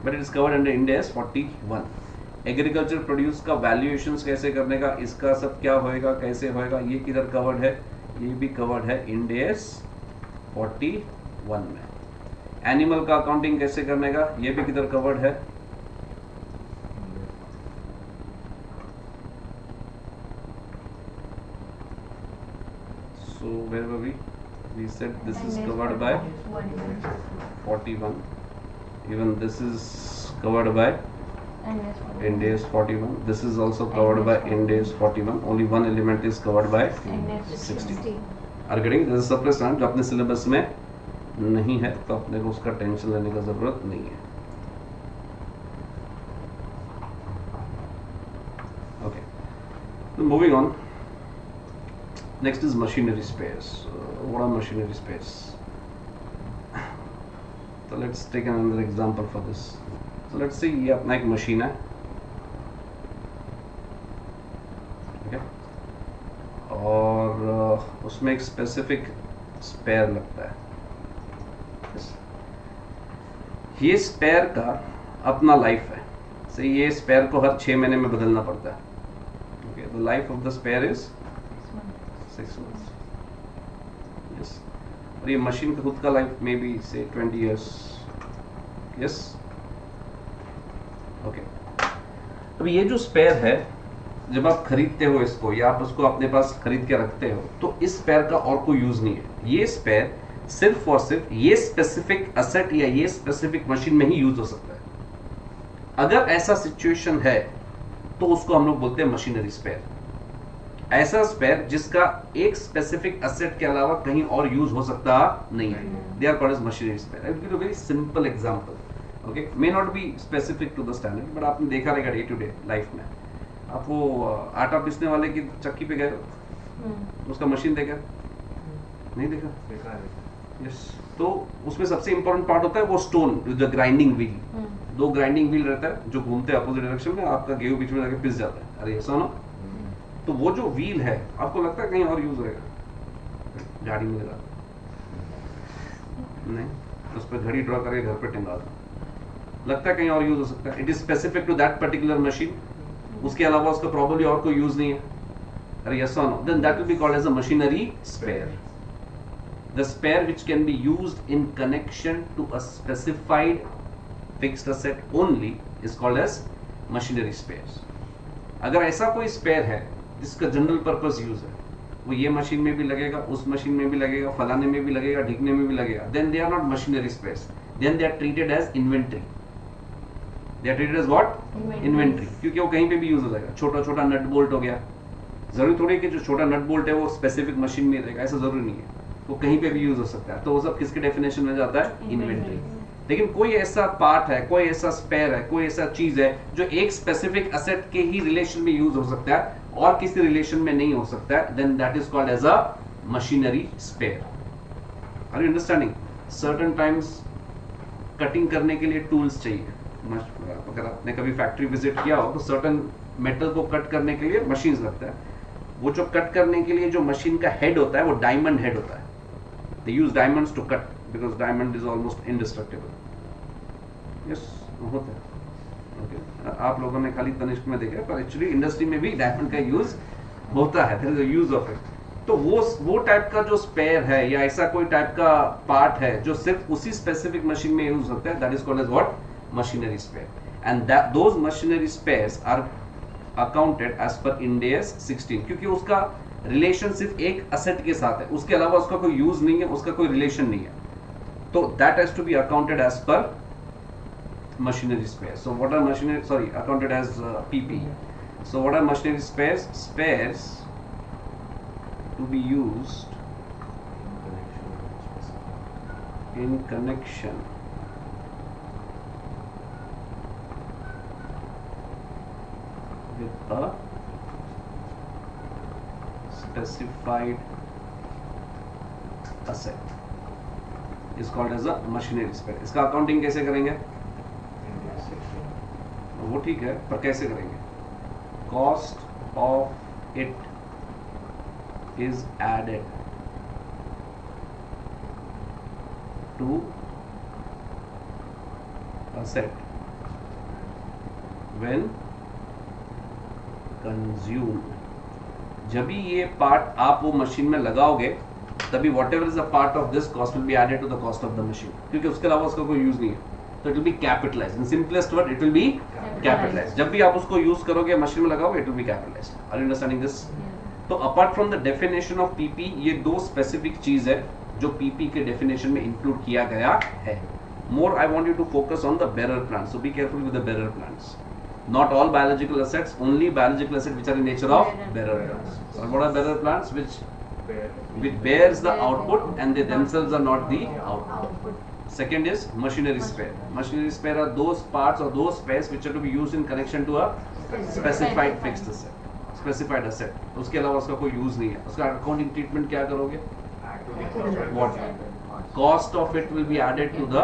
but it is covered under Ind AS 41. Agriculture produce का वैल्यूएशंस कैसे करने का, इसका सब क्या होएगा, कैसे होएगा, ये किधर कवर्ड है? ये भी कवर्ड है Ind AS 41 में। एनिमल का अकाउंटिंग कैसे करने का, ये भी किधर कवर्ड है? So where were we? We said this is covered by 41. Even this is covered by Ind AS 41. This is also covered by Ind AS 41. Only one element is covered by 60. Are you getting? This is separate standard जो अपने syllabus में नहीं है, तो अपने को उसका tension लेने का जरूरत नहीं है। Okay. Moving on. Next is machinery spares. What are machinery spares? So let's take another example for this. So let's say ये अपना एक मशीन है, okay? और उसमें एक स्पेसिफिक स्पेयर लगता है। ये स्पेयर का अपना लाइफ है, so ये स्पेयर को हर 6 महीने में बदलना पड़ता है। Okay, the life of the spare is 6 months. Yes. और ये मशीन का खुद का लाइफ मे बी से 20 years. Yes. Okay. अब ये जो स्पेयर है, जब आप खरीदते हो इसको या आप उसको अपने पास खरीद के रखते हो, तो इस स्पेयर का और कोई यूज नहीं है। ये स्पेयर सिर्फ और सिर्फ ये स्पेसिफिक असेट या ये स्पेसिफिक मशीन में ही यूज हो सकता है। अगर ऐसा सिचुएशन है तो उसको हम लोग बोलते हैं मशीनरी स्पेयर। ऐसा स्पेयर जिसका एक स्पेसिफिक असेट के अलावा कहीं और यूज हो सकता नहीं है, they are called as machinery spare. I will give a very simple example, okay, may not be specific to the standard, but आपने देखा रहेगा डे टू डे लाइफ में। आप वो आटा पीसने वाले की चक्की पे गए, उसका मशीन देखा? नहीं देखा? यस। तो उसमें सबसे इंपॉर्टेंट पार्ट होता है वो स्टोन, जो ग्राइंडिंग व्हील। 2 ग्राइंडिंग व्हील रहता है जो घूमते हैं अपोजिट डायरेक्शन में, आपका गेहूं बीच में जाके पिस जाता है। अरे ऐसा ना, तो वो जो व्हील है आपको लगता है कहीं और यूज होएगा? गाड़ी में लगा नहीं, उस पर घड़ी ड्रॉ करके घर पे टंगा दो, लगता है कहीं और यूज हो सकता है। It is specific to that particular machine, उसके अलावा उसका प्रॉब्लली और कोई यूज नहीं है। अरे यस और no, then that will be called as a machinery spare. The spare which can be used in connection to a specified fixed asset only is called as machinery spares. अगर ऐसा कोई spare है जिसका general purpose use है, वो ये machine में भी लगेगा, उस मशीन में भी लगेगा, फलाने में भी लगेगा, ढिकने में भी लगेगा, then they are not machinery spares. Then they are treated as inventory. They are treated as what? Inventory. क्योंकि वो कहीं पे भी यूज हो जाएगा। छोटा छोटा नट बोल्ट हो गया, जरूरी थोड़ी कि जो छोटा नट बोल्ट है वो स्पेसिफिक मशीन में रहेगा, ऐसा जरूरी नहीं है। वो कहीं पे भी यूज हो सकता है, तो वो सब किसके डेफिनेशन में जाता है? इन्वेंट्री। लेकिन कोई ऐसा पार्ट है, कोई ऐसा स्पेयर है, कोई ऐसा चीज है जो एक स्पेसिफिक असेट के ही रिलेशन में यूज हो सकता है और किसी रिलेशन में नहीं हो सकता है, then that is called as a machinery spare. Are you understanding? Certain times cutting करने के लिए टूल्स चाहिए। अगर आपने कभी फैक्ट्री विजिट किया हो तो सर्टेन मेटल को कट करने के लिए मशीन्स लगता है। वो जो कट करने के लिए जो मशीन का हेड होता है वो डायमंड हेड होता है। They use diamonds to cut because diamond is almost indestructible. Yes, होता है। ओके, आप लोगों ने खाली तनिष्क में देखा है, पर एक्चुअली इंडस्ट्री में भी डायमंड का यूज होता है, there is a use of it. तो वो टाइप का जो स्पेयर है या ऐसा कोई टाइप का पार्ट है जो सिर्फ उसी स्पेसिफिक मशीन में यूज होता है, that is called as what? Machinery spare. And that those machinery spares are accounted as per Ind AS 16, क्योंकि उसका रिलेशन सिर्फ एक असेट के साथ है, उसके अलावा उसका कोई यूज नहीं है, उसका कोई रिलेशन नहीं है, तो that has to be accounted as per machinery spares. So what are machinery, sorry, accounted as PP. So what are machinery spares? Spares to be used in connection with a specified asset is called as a machinery spare. इसका accounting कैसे करेंगे? वो ठीक है, पर कैसे करेंगे? Cost of it is added to asset when consumed. जब भी ये पार्ट आप वो मशीन में लगाओगे तभी whatever is a part of this cost will be added to the cost of the machine, क्योंकि उसके अलावा उसका कोई यूज नहीं है। तो it will be capitalised, in simplest word it will be capitalised. जब भी आप उसको यूज करोगे, मशीन में लगाओगे, it will be capitalised. Are you understanding this? तो apart from the definition of PP, ये दो स्पेसिफिक चीज है जो पीपी के डेफिनेशन में इंक्लूड किया गया है। More I want you to focus on the bearer plants, so be careful with the bearer plants. Not all biological assets, only biological assets which are in nature of bearer plants. So what are bearer plants? Which bears the output and they themselves are not the output. Second is machinery spare. Machinery spare are those parts or those spares which are to be used in connection to a specified fixed asset. Specified asset. उसके अलावा उसका कोई use नहीं है। उसका accounting treatment क्या करोगे? What? Cost of it will be added to the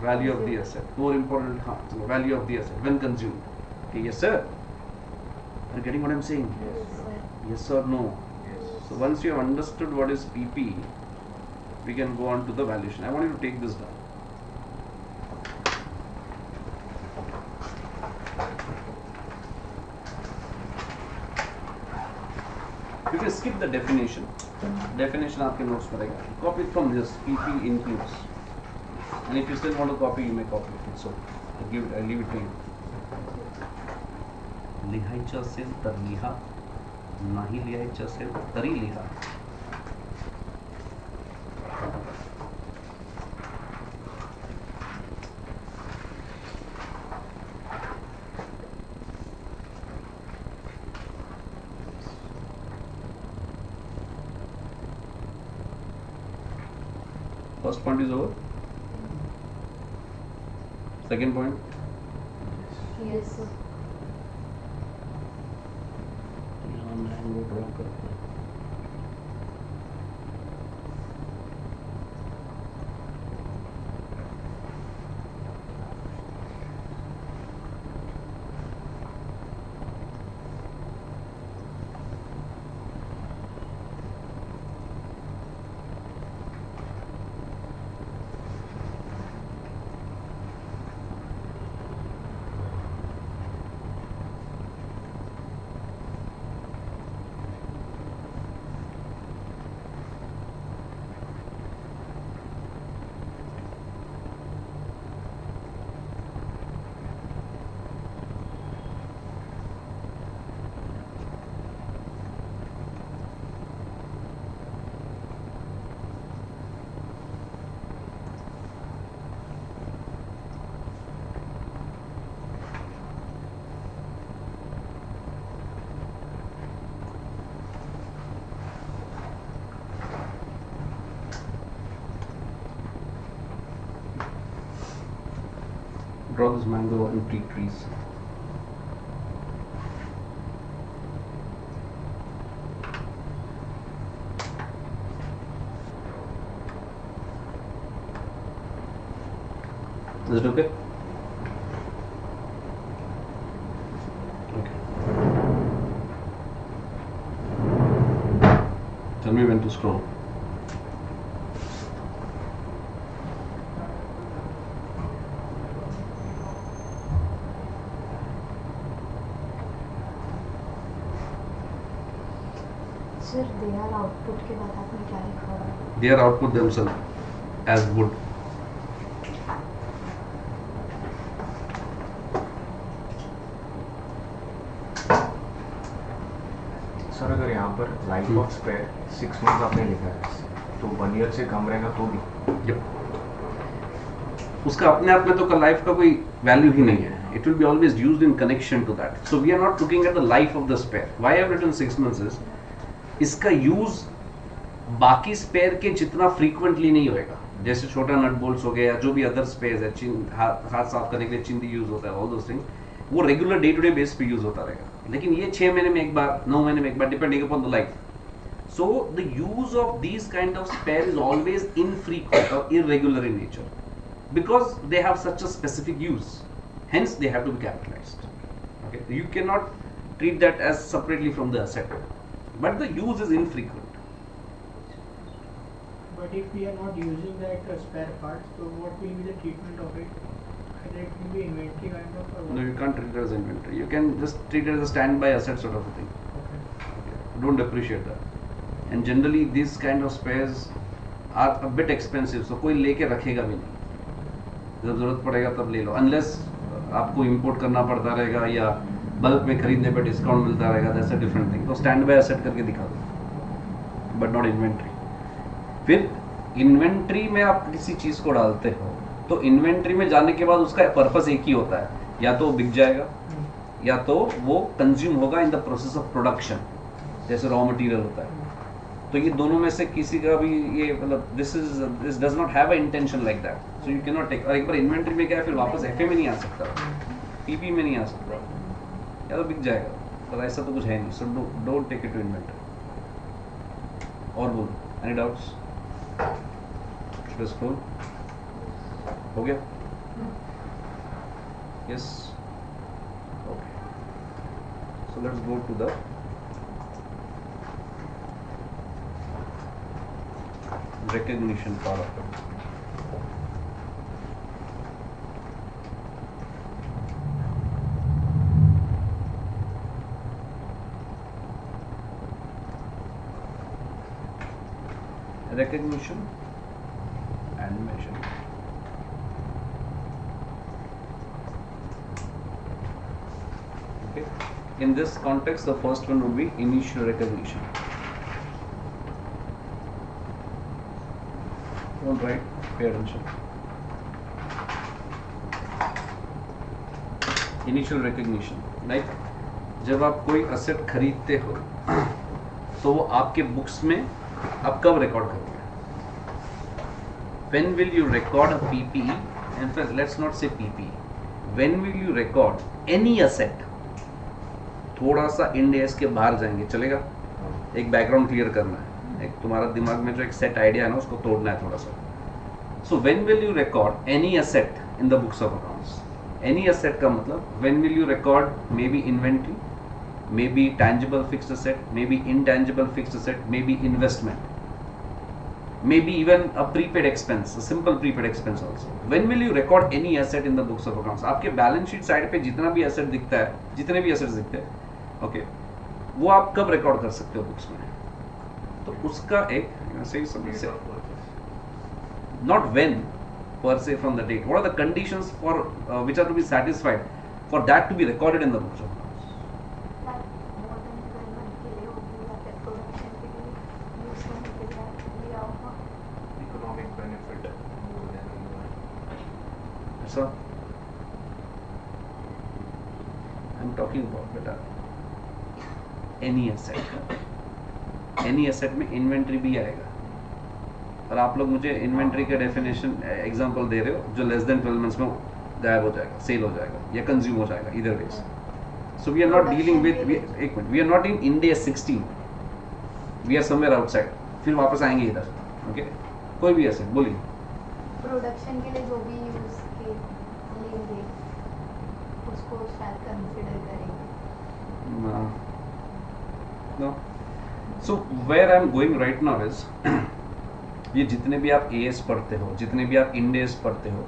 value of the asset. More important, value of the asset when consumed. Okay, yes sir? Are you getting what I'm saying? Yes or no? So once you have understood what is PP, we can go on to the valuation. I want you to take this down. You can skip the definition. Definition आपके notes में रहेगा. Copy it from this. PP includes. And if you still want to copy, you may copy it. So I leave it to you. लिहायचं असेल तर लिहा, नाही लिहायचं असेल तरी लिहा. First point is over. Second point. Yes, sir. यहाँ मैंगो ड्रॉ करते हैं. draw this mango and tree trees. Is it okay? Okay. Tell me when to scroll. Sir they are output के बाद आपने क्या लिखा हुआ है? They are output themselves as wood. Sir अगर यहाँ पर लाइफ ऑफ स्पेयर 6 मंथ आपने लिखा है तो 1 ईयर से कम रहेगा तो भी उसका अपने आप में तो लाइफ का कोई वैल्यू ही नहीं है. It will be always used in connection to that. So we are not looking at the life of the spare. Why I have written 6 months is इसका यूज बाकी स्पेयर के जितना फ्रीक्वेंटली नहीं होएगा. जैसे छोटा नट बोल्ट्स हो गया या जो भी अदर स्पेयर है, हाथ साफ करने के लिए चिंदी यूज होता है, ऑल दोस थिंग वो regular day to day base पे यूज होता रहेगा. लेकिन ये 6 महीने में एक बार, 9 महीने में एक बार, depending upon the life. So the use of these kind of spare is always infrequent और irregular in nature because they have such a specific use, hence they have to be capitalized. Okay, you cannot treat that as separately from the asset, but the use is infrequent. But if we are not using that spare parts, so what will be the treatment of it? Either it will be inventory kind of or No, you can't treat it as inventory. You can just treat it as a standby asset sort of a thing. Okay. Okay. Don't appreciate that. And generally these kind of spares are a bit expensive, so कोई लेके रखेगा भी नहीं. जब जरूरत पड़ेगा तब ले लो, अनलेस आपको इंपोर्ट करना पड़ता रहेगा या बल्क में खरीदने पे डिस्काउंट मिलता रहेगा, दैट्स अ डिफरेंट थिंग. तो स्टैंड बाय एसेट करके दिखा दो, बट नॉट इन्वेंट्री. फिर इन्वेंट्री में आप किसी चीज को डालते हो तो इन्वेंट्री में जाने के बाद उसका पर्पस एक ही होता है, या तो बिक जाएगा या तो वो कंज्यूम होगा in the process of production, जैसे रॉ मटेरियल होता है. तो ये दोनों में से किसी का भी ये मतलब this does not have a intention like that, so you can not take. और एक बार इन्वेंट्री में क्या है, फिर वापस एफए में नहीं आ सकता, पीपी में नहीं आ सकता, या तो बिक जाएगा. पर ऐसा तो कुछ है नहीं, so don't take it to inventory. और बोलो, एनी डाउट्स? स्कूल हो गया? Yes, okay. So let's go to the recognition part of it. Recognition and measurement. Okay. In this context, the first one would be initial recognition. Don't write, pay attention. Initial recognition, like जब आप कोई asset खरीदते हो तो वो आपके books में आप कब रिकॉर्ड करोगे? When will you record a PPE? In fact, let's not say PPE. When will you record any asset? थोड़ा सा इंडेस के बाहर जाएंगे, चलेगा? एक बैकग्राउंड क्लियर करना है, एक तुम्हारा दिमाग में जो एक सेट आइडिया है ना उसको तोड़ना है थोड़ा सा. So when will you record any asset in the books of accounts? Any asset का मतलब when will you record may be inventory, may be tangible fixed asset, may be intangible fixed asset, may be investment, may be even a prepaid expense, a simple prepaid expense also. When will you record any asset in the books of accounts? आपके balance sheet side पे जितना भी asset दिखता है, जितने भी assets दिखते हैं, ओके, वो आप कब रिकॉर्ड कर सकते हो बुक्स में? तो उसका एक सही समझ, not when per se from the date. What are the conditions for which are to be satisfied for that to be recorded in the books of accounts? more than 12 month के लिए होगी या फिर प्रोडक्शन के लिए use करने के लिए लिया होगा. Economic benefit more than a year. So I'm talking about beta any asset. Any asset में इन्वेंट्री भी आएगा. और आप लोग मुझे इन्वेंट्री का डेफिनेशन एग्जांपल दे रहे हो जो लेस देन 12 मंथ्स में गायब हो जाएगा, सेल हो जाएगा या कंज्यूम हो जाएगा, इधर ways. So we are not dealing with, एक minute, we are not in India 16, we are somewhere outside. फिर वापस आएंगे इधर. ओके, कोई भी ऐसे बोलिए. प्रोडक्शन के लिए जो भी यूज के लेंगे उसको शायद कंसिडर करेंगे. No. So where I am going right now is ये जितने भी आप AS पढ़ते हो, जितने भी आप इंडेस पढ़ते हो,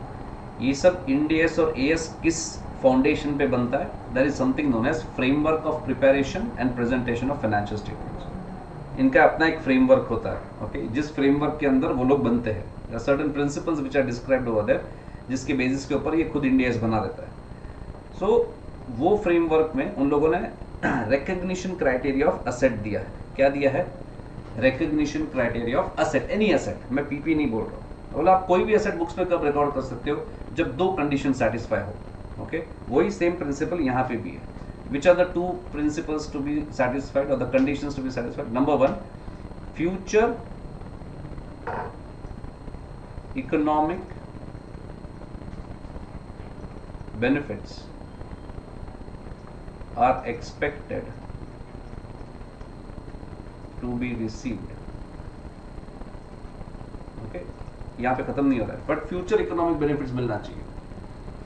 ये सब इंडेस और AS किस फाउंडेशन पे बनता है? There is something known as framework of preparation and presentation of financial statements. इनका अपना एक फ्रेमवर्क होता है. ओके, जिस फ्रेमवर्क के अंदर वो लोग बनते हैं. There are certain principles which are described over there, जिसके बेसिस के ऊपर ये खुद इंडेस बना देता है. So वो फ्रेमवर्क में उन लोगों ने रिकग्निशन क्राइटेरिया ऑफ असेट दिया है. क्या दिया है? Recognition criteria of asset, any asset. मैं पीपी नहीं बोल रहा हूँ. बोला आप कोई भी असेट बुक्स में कब रिकॉर्ड कर सकते हो? जब दो कंडीशन सेटिस्फाई हो. ओके, वही सेम प्रिंसिपल यहाँ पे भी है. Which are the two principles to be satisfied और the conditions to be satisfied? Number 1, future economic benefits are expected to be received. Okay, यहाँ पे खत्म नहीं हो रहा है, बट फ्यूचर इकोनॉमिक बेनिफिट्स मिलना चाहिए.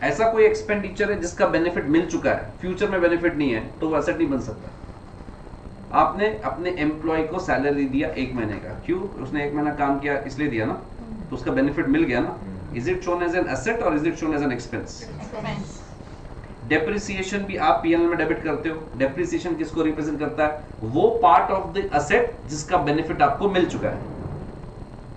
ऐसा कोई एक्सपेंडिचर है जिसका बेनिफिट मिल चुका है, फ्यूचर में बेनिफिट नहीं है, तो वो एसेट नहीं बन सकता. आपने अपने एम्प्लॉय को सैलरी दिया 1 महीने का, क्यों? उसने 1 महीना काम किया इसलिए दिया ना, तो उसका बेनिफिट मिल गया ना. Is it shown as an asset और is it shown as an expense? Depreciation भी आप पीएनएल में डेबिट करते हो. डेप्रिसिएशन किसको रिप्रेजेंट करता है? वो पार्ट ऑफ द असेट जिसका बेनिफिट आपको मिल चुका है.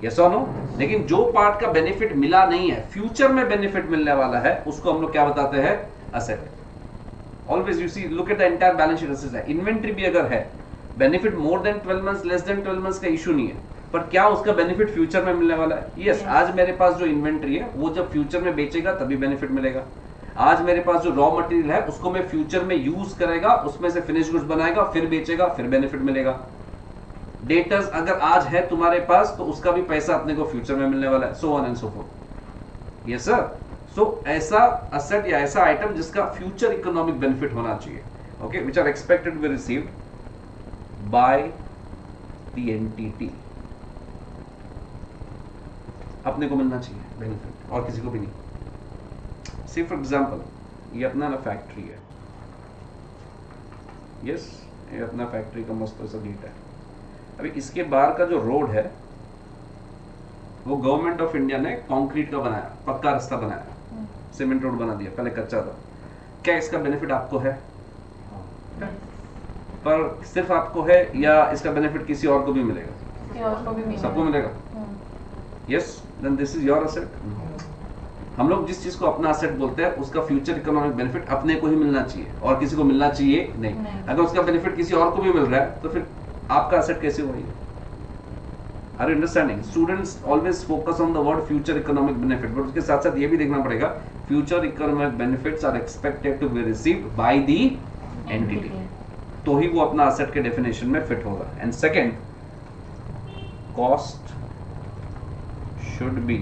यस और नो? लेकिन जो पार्ट का बेनिफिट मिला नहीं है, फ्यूचर में बेनिफिट मिलने वाला है, उसको हम लोग क्या बताते हैं? Asset. Always you see, look at the entire balance sheet asset है. इन्वेंट्री भी अगर है, benefit more than 12 months, less than 12 months का इशू नहीं है, पर क्या उसका बेनिफिट फ्यूचर में मिलने वाला है? यस. आज मेरे पास जो इन्वेंट्री है वो जब फ्यूचर में बेचेगा तभी बेनिफिट मिलेगा. आज मेरे पास जो रॉ मटेरियल है उसको मैं फ्यूचर में यूज करेगा, उसमें से फिनिश गुड्स बनाएगा, फिर बेचेगा, फिर बेनिफिट मिलेगा. डेटर्स अगर आज है तुम्हारे पास तो उसका भी पैसा अपने को फ्यूचर में मिलने वाला है. So on and so forth. Yes sir. So ऐसा असेट या ऐसा आइटम जिसका फ्यूचर इकोनॉमिक बेनिफिट होना चाहिए. Okay, which are expected to be received by the entity. अपने को मिलना चाहिए बेनिफिट और किसी को भी नहीं. सी फॉर एग्जाम्पल, ये अपना ना फैक्ट्री है. यस, ये अपना फैक्ट्री का मस्त सा गेट है. अभी इसके बाहर का जो रोड है वो गवर्नमेंट ऑफ इंडिया ने कंक्रीट का बनाया, पक्का रास्ता बनाया, सीमेंट रोड बना दिया. पहले कच्चा था. क्या इसका बेनिफिट आपको है? पर सिर्फ आपको है या इसका बेनिफिट किसी और को भी मिलेगा? सबको मिलेगा. Yes, then this is your asset. हम लोग जिस चीज को अपना असेट बोलते हैं उसका फ्यूचर इकोनॉमिक बेनिफिट अपने को ही मिलना चाहिए और किसी को मिलना चाहिए नहीं. अगर उसका बेनिफिट किसी और को भी मिल रहा है तो फिर आपका असेट कैसे हुआ? Are you understanding? Students always focus on the word future economic benefit, but उसके साथ साथ ये भी देखना पड़ेगा future economic benefits are expected to be received by the entity, तो ही वो अपना असेट के डेफिनेशन में फिट होगा. And second, cost should be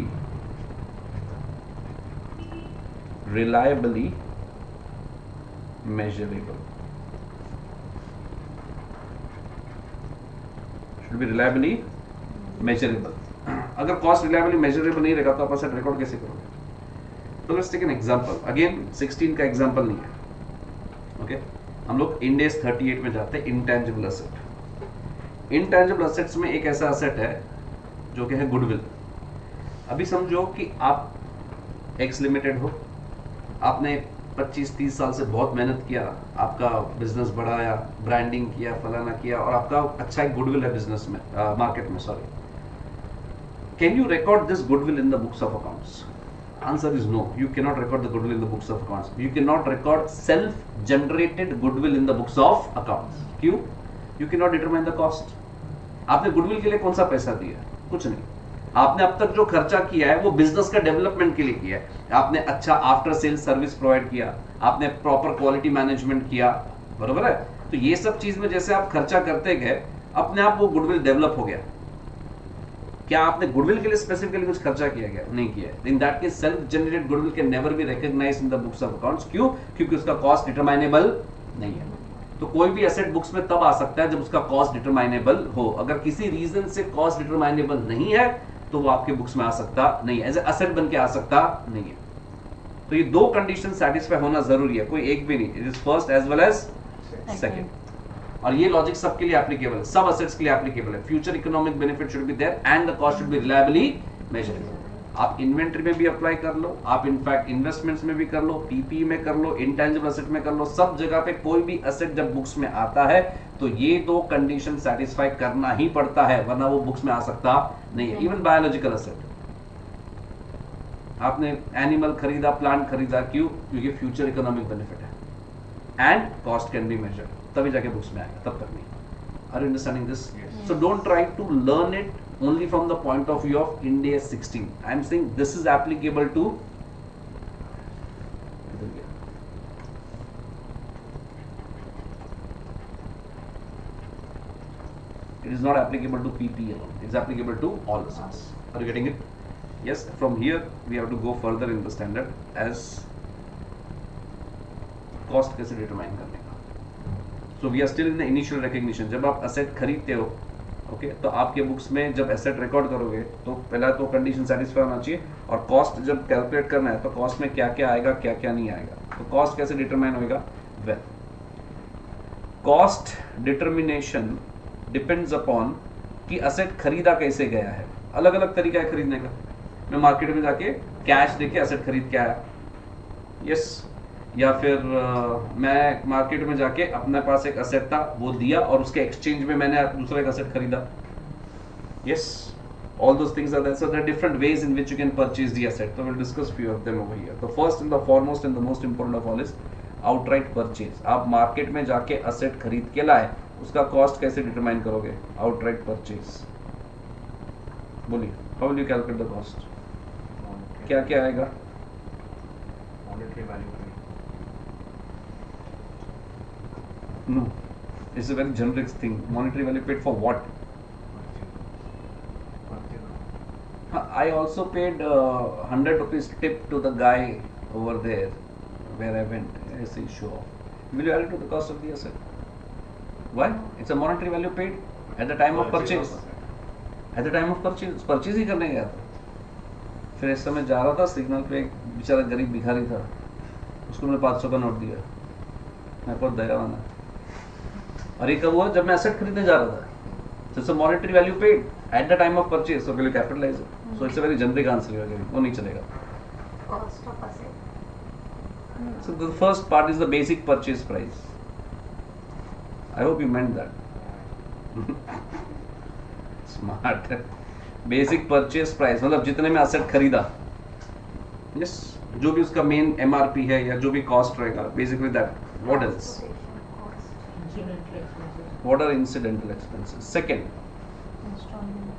reliably measurable. Should be reliably measurable. अगर कॉस्ट रिलायबली मेजरेबल नहीं रहेगा तो आप असेट रिकॉर्ड कैसे करोगे? तो let's take an example. Again 16 का एग्जांपल नहीं है. ओके, हम लोग इंडेस 38 में जाते हैं. Intangible asset. इंटेंजिबल असेट्स में एक ऐसा असेट है जो कि है गुडविल. अभी समझो कि आप एक्स लिमिटेड हो, आपने 25-30 साल से बहुत मेहनत किया, आपका बिजनेस बढ़ाया, ब्रांडिंग किया, फलाना किया, और आपका अच्छा एक गुडविल है बिजनेस में, मार्केट में. Sorry, can you record this goodwill in the books of accounts? Answer is no. You can not record the goodwill in the books of accounts. You can not record self generated goodwill in the books of accounts. क्यों? You can not determine the cost. आपने goodwill के लिए कौन सा पैसा दिया? कुछ नहीं. आपने अब तक जो खर्चा किया है वो बिजनेस का डेवलपमेंट के लिए किया है. आपने अच्छा आफ्टर सेल्स सर्विस प्रोवाइड किया, आपने प्रॉपर क्वालिटी मैनेजमेंट किया, बरोबर है? तो ये सब चीज में जैसे आप खर्चा करते गए, अपने आप वो गुडविल डेवलप हो गया. क्या आपने गुडविल के लिए स्पेसिफिकली कुछ खर्चा किया गया? नहीं किया है। In that case self generated goodwill can never be recognised in the books of accounts. क्यों? क्योंकि उसका कॉस्ट डिटरमाइनेबल नहीं है। तो कोई भी एसेट बुक्स में तब आ सकता है जब उसका कॉस्ट डिटरमाइनेबल हो। अगर किसी रीजन से कॉस्ट डिटरमाइनेबल नहीं है तो वो आपके बुक्स में आ सकता नहीं है, एज ए एसेट बन के आ सकता नहीं है। तो ये दो कंडीशन सेटिस्फाई होना जरूरी है, कोई एक भी नहीं। It is first as well as second. और ये लॉजिक सबके लिए एप्लीकेबल है, सब असेट्स के लिए एप्लीकेबल है। Future economic benefit should be there and the cost should be reliably measured. आप इन्वेंट्री में भी अप्लाई कर लो, आप इनफैक्ट इन्वेस्टमेंट्स में भी कर लो, पीपी में कर लो, इंटेंजिबल असेट में कर लो, सब जगह पे कोई भी असेट जब बुक्स में आता है तो ये दो कंडीशन सेटिस्फाई करना ही पड़ता है, वरना वो बुक्स में आ सकता नहीं है। इवन बायोलॉजिकल असेट, आपने एनिमल खरीदा, प्लांट खरीदा, क्यों? क्योंकि फ्यूचर इकोनॉमिक बेनिफिट है and cost can be measured, तभी जाके बुक्स में आएगा, तब तक नहीं। Are you understanding this? So don't try to learn it only from the point of view of Ind AS 16. I am saying this is applicable to it is not applicable to PP alone. It is applicable to all assets. Are you getting it? Yes. From here we have to go further in the standard as cost कैसे determine करने का. So we are still in the initial recognition. जब आप asset खरीदते हो, okay तो आपके books में जब एसेट रिकॉर्ड करोगे तो पहला तो कंडीशन सेटिस्फाई होना चाहिए, और कॉस्ट जब कैलकुलेट करना है तो कॉस्ट में क्या क्या आएगा, क्या क्या नहीं आएगा। तो कॉस्ट कैसे डिटरमाइन होगा? Well, cost determination depends upon कि असेट खरीदा कैसे गया है। अलग अलग तरीका है खरीदने का। मैं मार्केट में जाके कैश देके असेट खरीद के आया, यस, या फिर मैं मार्केट में जाके अपने पास एक असेट था वो दिया और उसके एक्सचेंज में मैंने दूसरा एक असेट खरीदा, yes, all those things are there. So there are different ways in which you can purchase the asset. तो we will discuss few of them over here. The first and the foremost and the most important of all is outright purchase. आप market में जाके asset खरीद के लाए, उसका cost कैसे determine करोगे? Outright purchase. बोलिए, how will you calculate the cost? क्या क्या आएगा? Monetary value. No, it's a very generic thing. Monetary value paid for what? I also paid 100 rupees tip to the guy over there where I went. As a show off. Will you add it to the cost of the asset? Why? It's a monetary value paid at the time of purchase. At the time of purchase, purchase ही करने गया था। फिर इस समय जा रहा था, signal पे एक बेचारा गरीब भिखारी था, उसको मैंने 500 का नोट दिया। मैं बहुत दयावान है। और ये कब हुआ? जब मैं एसेट खरीदने जा रहा था। So it's a monetary value paid at the time of purchase. So will you capitalize it? So it's a very generic answer you are giving. वो नहीं चलेगा। Cost of asset. So the first part is the basic purchase price. I hope you meant that. Smart. Basic purchase price मतलब जितने में asset खरीदा, yes, जो भी उसका मेन MRP है या जो भी कॉस्ट रहेगा, basically that. What else? Incidental expenses. What are incidental expenses? Second, Installment.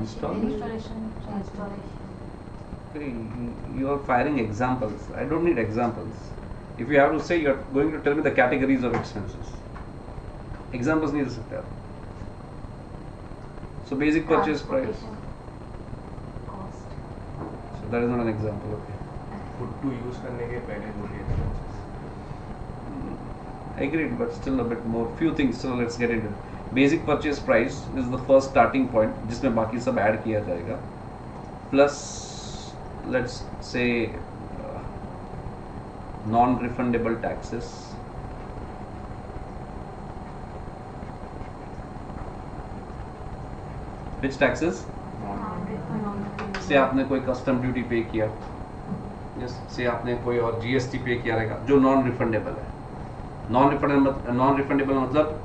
Installment? Installation. you are firing examples. I don't need examples. If you have to say, you are going to tell me the categories of expenses. Examples नहीं दे सकते आप. So basic purchase price. Transportation cost. So that is not an example. Okay. Food to use करने के पहले जो भी expenses। Agreed, but still a bit more. Few things. So let's get into it. Basic purchase price is the first starting point, जिसमें बाकी सब add किया जाएगा. Plus, let's say non-refundable taxes. Which taxes? से आपने कोई कस्टम ड्यूटी पे किया, yes, से आपने कोई और GST पे किया रहेगा जो नॉन रिफंडेबल है। नॉन रिफंडेबल मतलब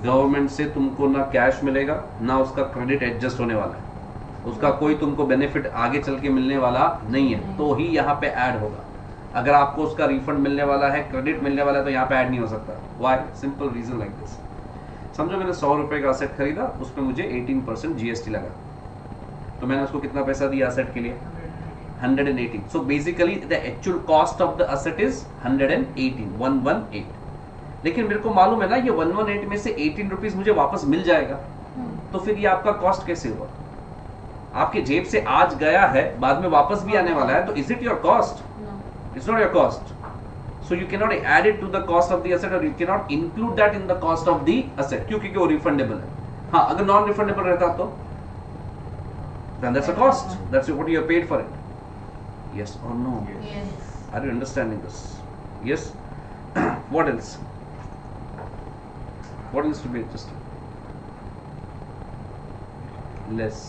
गवर्नमेंट से तुमको ना कैश मिलेगा ना उसका क्रेडिट एडजस्ट होने वाला है, उसका कोई तुमको बेनिफिट आगे चल के मिलने वाला नहीं है, तो ही यहाँ पे ऐड होगा। अगर आपको उसका रिफंड मिलने वाला है, क्रेडिट मिलने वाला है, तो यहाँ पे ऐड नहीं हो सकता। Why? Simple reason like this. समझो मैंने 100 रुपए का असेट खरीदा, उसमें मुझे 18% GST लगा, तो मैंने उसको कितना पैसा दिया असेट के लिए? 118. So basically the actual cost of the asset is 118. लेकिन मेरे को मालूम है ना ये 118 में से 18 रुपीज मुझे वापस मिल जाएगा, तो फिर ये आपका कॉस्ट कैसे हुआ? आपके जेब से आज गया है, बाद में वापस भी आने वाला है, तो is it your cost? It's not your cost. So you cannot add it to the cost of the asset or you cannot include that in the cost of the asset. क्यों? क्योंकि वो refundable है. हाँ, अगर non refundable रहता तो then that's a cost. That's what you have paid for it. Yes or no? Yes. Are you understanding this? Yes. What else? What else to be adjusted? Less.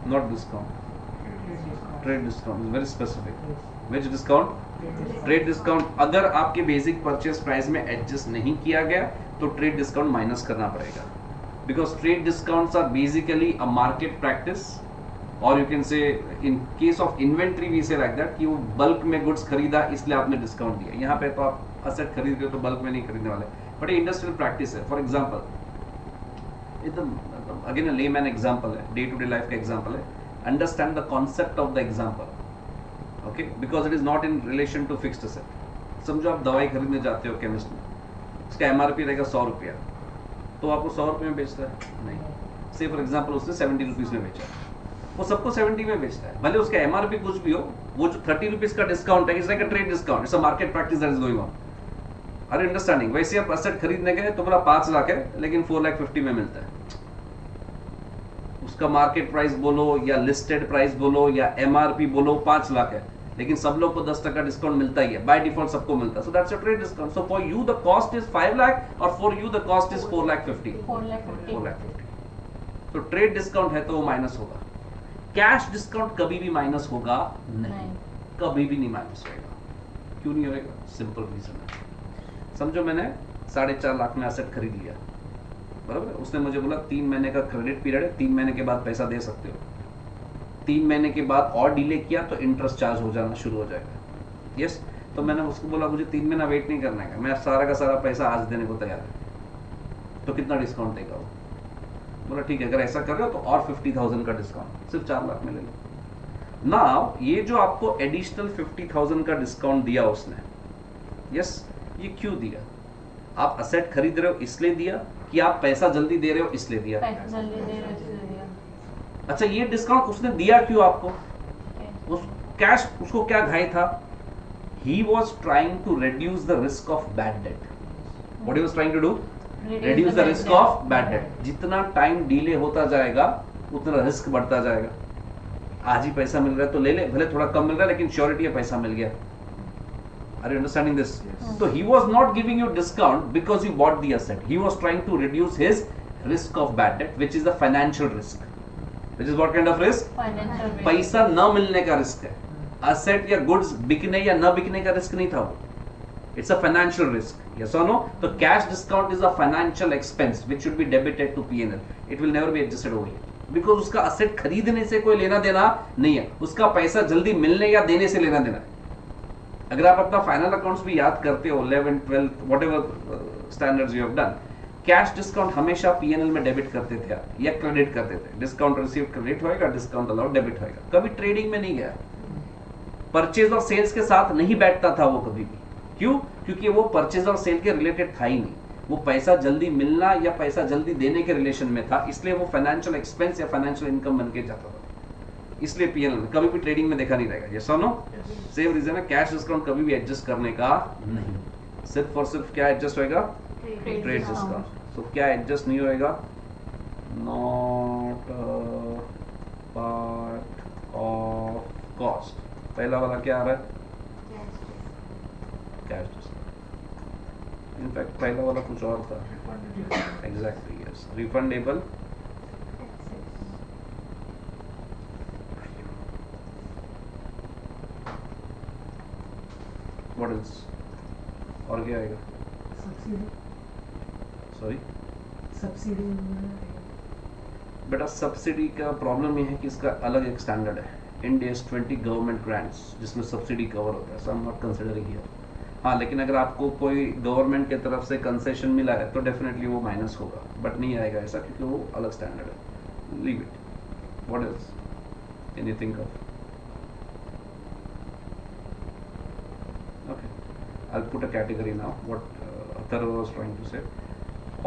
Not discount. Trade discount is very specific. Which discount? Trade discount अगर आपके basic purchase price में adjust नहीं किया गया तो trade discount minus करना पड़ेगा, because trade discounts are basically a market practice, और you can say in case of inventory we say like that कि वो बल्क में गुड्स खरीदा इसलिए आपने डिस्काउंट दिया. यहाँ पे तो आप असेट खरीद रहे हो तो बल्क में नहीं खरीदने वाले, बट ये इंडस्ट्रियल प्रैक्टिस है. फॉर एग्जाम्पल एकदम अगेन लेमैन एग्जाम्पल है, डे टू डे लाइफ का एग्जाम्पल है. Understand the concept of the example, okay, because it is not in relation to fixed asset. समझो आप दवाई खरीदने जाते हो केमिस्ट में, उसका एमआरपी रहेगा 100 रुपया, तो आपको 100 रुपये में बेचता है? नहीं. से फॉर एग्जाम्पल उसने 70 रुपीज में बेचा, वो सबको 70 में बेचता है, भले उसका एमआरपी कुछ भी हो. वो जो 30 रुपीज का डिस्काउंट है, it's like a trade discount, it's a market practice that is going on. Are you understanding? वैसे आप असेट खरीदने गए तो बोला 5 लाख है, लेकिन 4,50,000 में मिलता है. उसका मार्केट प्राइस बोलो या लिस्टेड प्राइस बोलो या एमआरपी बोलो 5 लाख है, लेकिन सब लोग को 10% डिस्काउंट मिलता ही है, बाय डिफॉल्ट सबको मिलता है. So that's a trade discount. So for you the cost is 5 lakh और for you the cost is 4,50,000. 4,50,000. तो ट्रेड डिस्काउंट है तो वो माइनस होगा. कैश डिस्काउंट कभी भी माइनस होगा नहीं, कभी भी नहीं माइनस होगा. क्यों नहीं होगा? सिंपल रीजन है. समझो मैंने 4.5 लाख में एसेट खरीद लिया, बराबर. उसने मुझे बोला 3 महीने का क्रेडिट पीरियड है, 3 महीने के बाद पैसा दे सकते हो. 3 महीने के बाद और डिले किया तो इंटरेस्ट चार्ज हो जाना शुरू हो जाएगा. यस. तो मैंने उसको बोला मुझे 3 महीना वेट नहीं करना है, मैं सारा का सारा पैसा आज देने को तैयार है. तो कितना डिस्काउंट देगा वो? बोला ठीक है, अगर ऐसा कर रहे हो तो और 50,000 का डिस्काउंट, सिर्फ 4 लाख में ले लो. नाउ ये जो आपको एडिशनल 50,000 का डिस्काउंट दिया उसने, यस, ये क्यों दिया? आप असेट खरीद रहे हो इसलिए दिया कि आप पैसा जल्दी दे रहे हो इसलिए दिया? अच्छा, ये डिस्काउंट उसने दिया क्यों आपको? उस कैश उसको क्या घाई था? He was trying to reduce the risk of bad debt. What he was trying to do? Reduce the risk of bad debt. जितना टाइम डिले होता जाएगा उतना रिस्क बढ़ता जाएगा. आज ही पैसा मिल रहा है तो ले ले, भले थोड़ा कम मिल रहा है लेकिन श्योरिटी है पैसा मिल गया. Are you understanding this? Yes. So he was not giving you discount because you bought the asset. He was trying to reduce his risk of bad debt, which is the financial risk. Which is what kind of risk? पैसा न मिलने का risk है. Asset या goods बिकने या न बिकने का रिस्क नहीं था वो. It's a financial risk. Yes और नो? तो cash discount is a financial expense which should be debited to PNL. It will never be adjusted over here, because उसका असेट खरीदने से कोई लेना देना नहीं है, उसका पैसा जल्दी मिलने या देने से लेना देना है. अगर आप अपना फाइनल अकाउंट्स भी याद करते हो 11th 12th whatever standards you have done, cash discount हमेशा पीएनएल में डेबिट करते थे आप या क्रेडिट करते थे. डिस्काउंट रिसीव क्रेडिट होएगा, डिस्काउंट अलाउड डेबिट होएगा. कभी ट्रेडिंग में नहीं गया. परचेज और सेल्स के साथ नहीं बैठता था वो कभी भी. क्यों? क्योंकि वो परचेज और सेल के रिलेटेड था ही नहीं. वो पैसा जल्दी मिलना या पैसा जल्दी देने के रिलेशन में था, इसलिए वो फाइनेंशियल एक्सपेंस या फाइनेंशियल इनकम बन के जाता था. इसलिए पीएनएल में कभी भी ट्रेडिंग में देखा नहीं रहेगा. यस और नो? सेम रीजन है. कैश डिस्काउंट कभी भी एडजस्ट करने का नहीं. सिर्फ और सिर्फ क्या एडजस्ट होएगा? Trade discount. तो क्या एडजस्ट नहीं होएगा? Not part of cost. पहला वाला क्या आ रहा है? Cash discount. इनफैक्ट पहला वाला कुछ और था. Exactly, yes. Refundable what is और क्या आएगा? Sorry, subsidy. बेटा सब्सिडी का प्रॉब्लम ये है कि इसका अलग एक स्टैंडर्ड है. इंडिया 20 गवर्नमेंट ग्रांट्स जिसमें सब्सिडी कवर होता है. So I am not considering here. हाँ, लेकिन अगर आपको कोई गवर्नमेंट की तरफ से कंसेशन मिला है तो डेफिनेटली वो माइनस होगा, बट नहीं आएगा ऐसा क्योंकि वो अलग स्टैंडर्ड है. Leave it. What else can you think of? Okay, I'll put a category now. What Tharur was trying to say.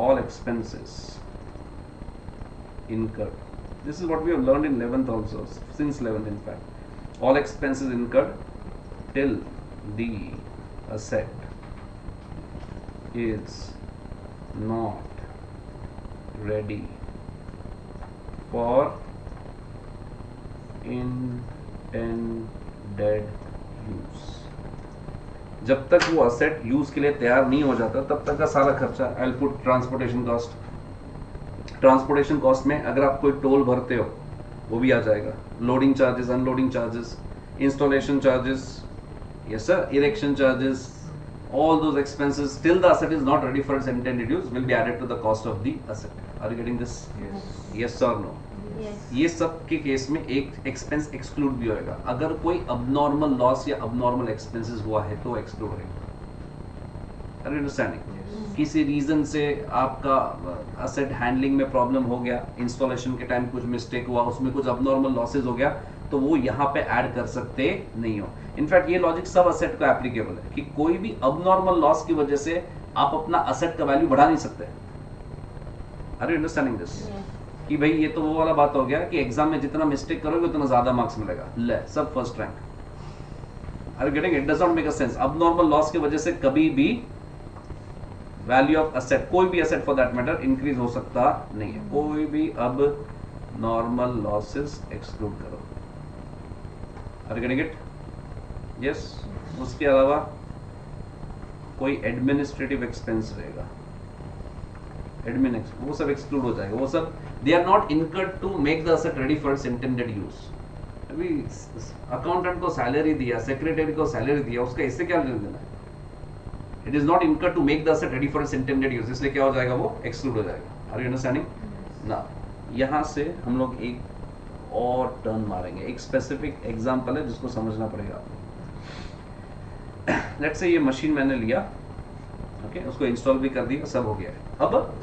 All expenses incurred. This is what we have learned in 11th also, since 11th in fact. All expenses incurred till the asset is not ready for intended use. जब तक वो asset use के लिए तैयार नहीं हो जाता तब तक का सारा खर्चा, I will put transportation cost. Transportation cost में अगर आप कोई टोल भरते हो वो भी आ जाएगा. Loading charges, unloading charges, installation charges, yes sir, erection charges, all those expenses till the asset is not ready for its intended use will be added to the cost of the asset. Are you getting this? Yes. Yes or no? Yes. ये सब के case में एक expense exclude भी होएगा. अगर कोई abnormal loss या abnormal expenses हुआ है तो एक्सक्लूड होएगा. Are you understanding? Yes. किसी रीजन से आपका असेट हैंडलिंग में प्रॉब्लम हो गया, इंस्टॉलेशन के टाइम कुछ मिस्टेक हुआ, उसमें कुछ abnormal लॉसेज हो गया, तो वो यहाँ पे ऐड कर सकते नहीं हो. इनफैक्ट ये लॉजिक सब असेट का एप्लीकेबल है कि कोई भी abnormal लॉस की वजह से आप अपना असेट का वैल्यू बढ़ा नहीं सकते. Are you understanding this? Yes. कि भाई ये तो वो वाला बात हो गया कि एग्जाम में जितना मिस्टेक करोगे उतना ज्यादा मार्क्स मिलेगा. ले सब first rank. Are you getting? It does not make a sense. abnormal loss की वजह से कभी भी वैल्यू ऑफ असेट, कोई भी asset for that matter, increase हो सकता नहीं है. कोई भी अब नॉर्मल लॉसेस एक्सक्लूड करो. Are you getting it? Yes. उसके अलावा कोई एडमिनिस्ट्रेटिव एक्सपेंस रहेगा, वो सब एक्सक्लूड हो जाएगा. वो सब they are not incurred to make the asset ready for its intended use. अभी अकाउंटेंट को सैलरी दिया, सेक्रेटरी को सैलरी दिया, उसका इससे क्या लेना देना है? It is not incurred to make the asset ready for its intended use. इसलिए क्या हो जाएगा? वो एक्सक्लूड हो जाएगा. Are you understanding? ना यहाँ से हम लोग एक और टर्न मारेंगे. एक स्पेसिफिक एग्जांपल है जिसको समझना पड़ेगा आपको. लेट्स से ये मशीन मैंने लिया, ओके, उसको इंस्टॉल भी कर दिया, सब हो गया है. अब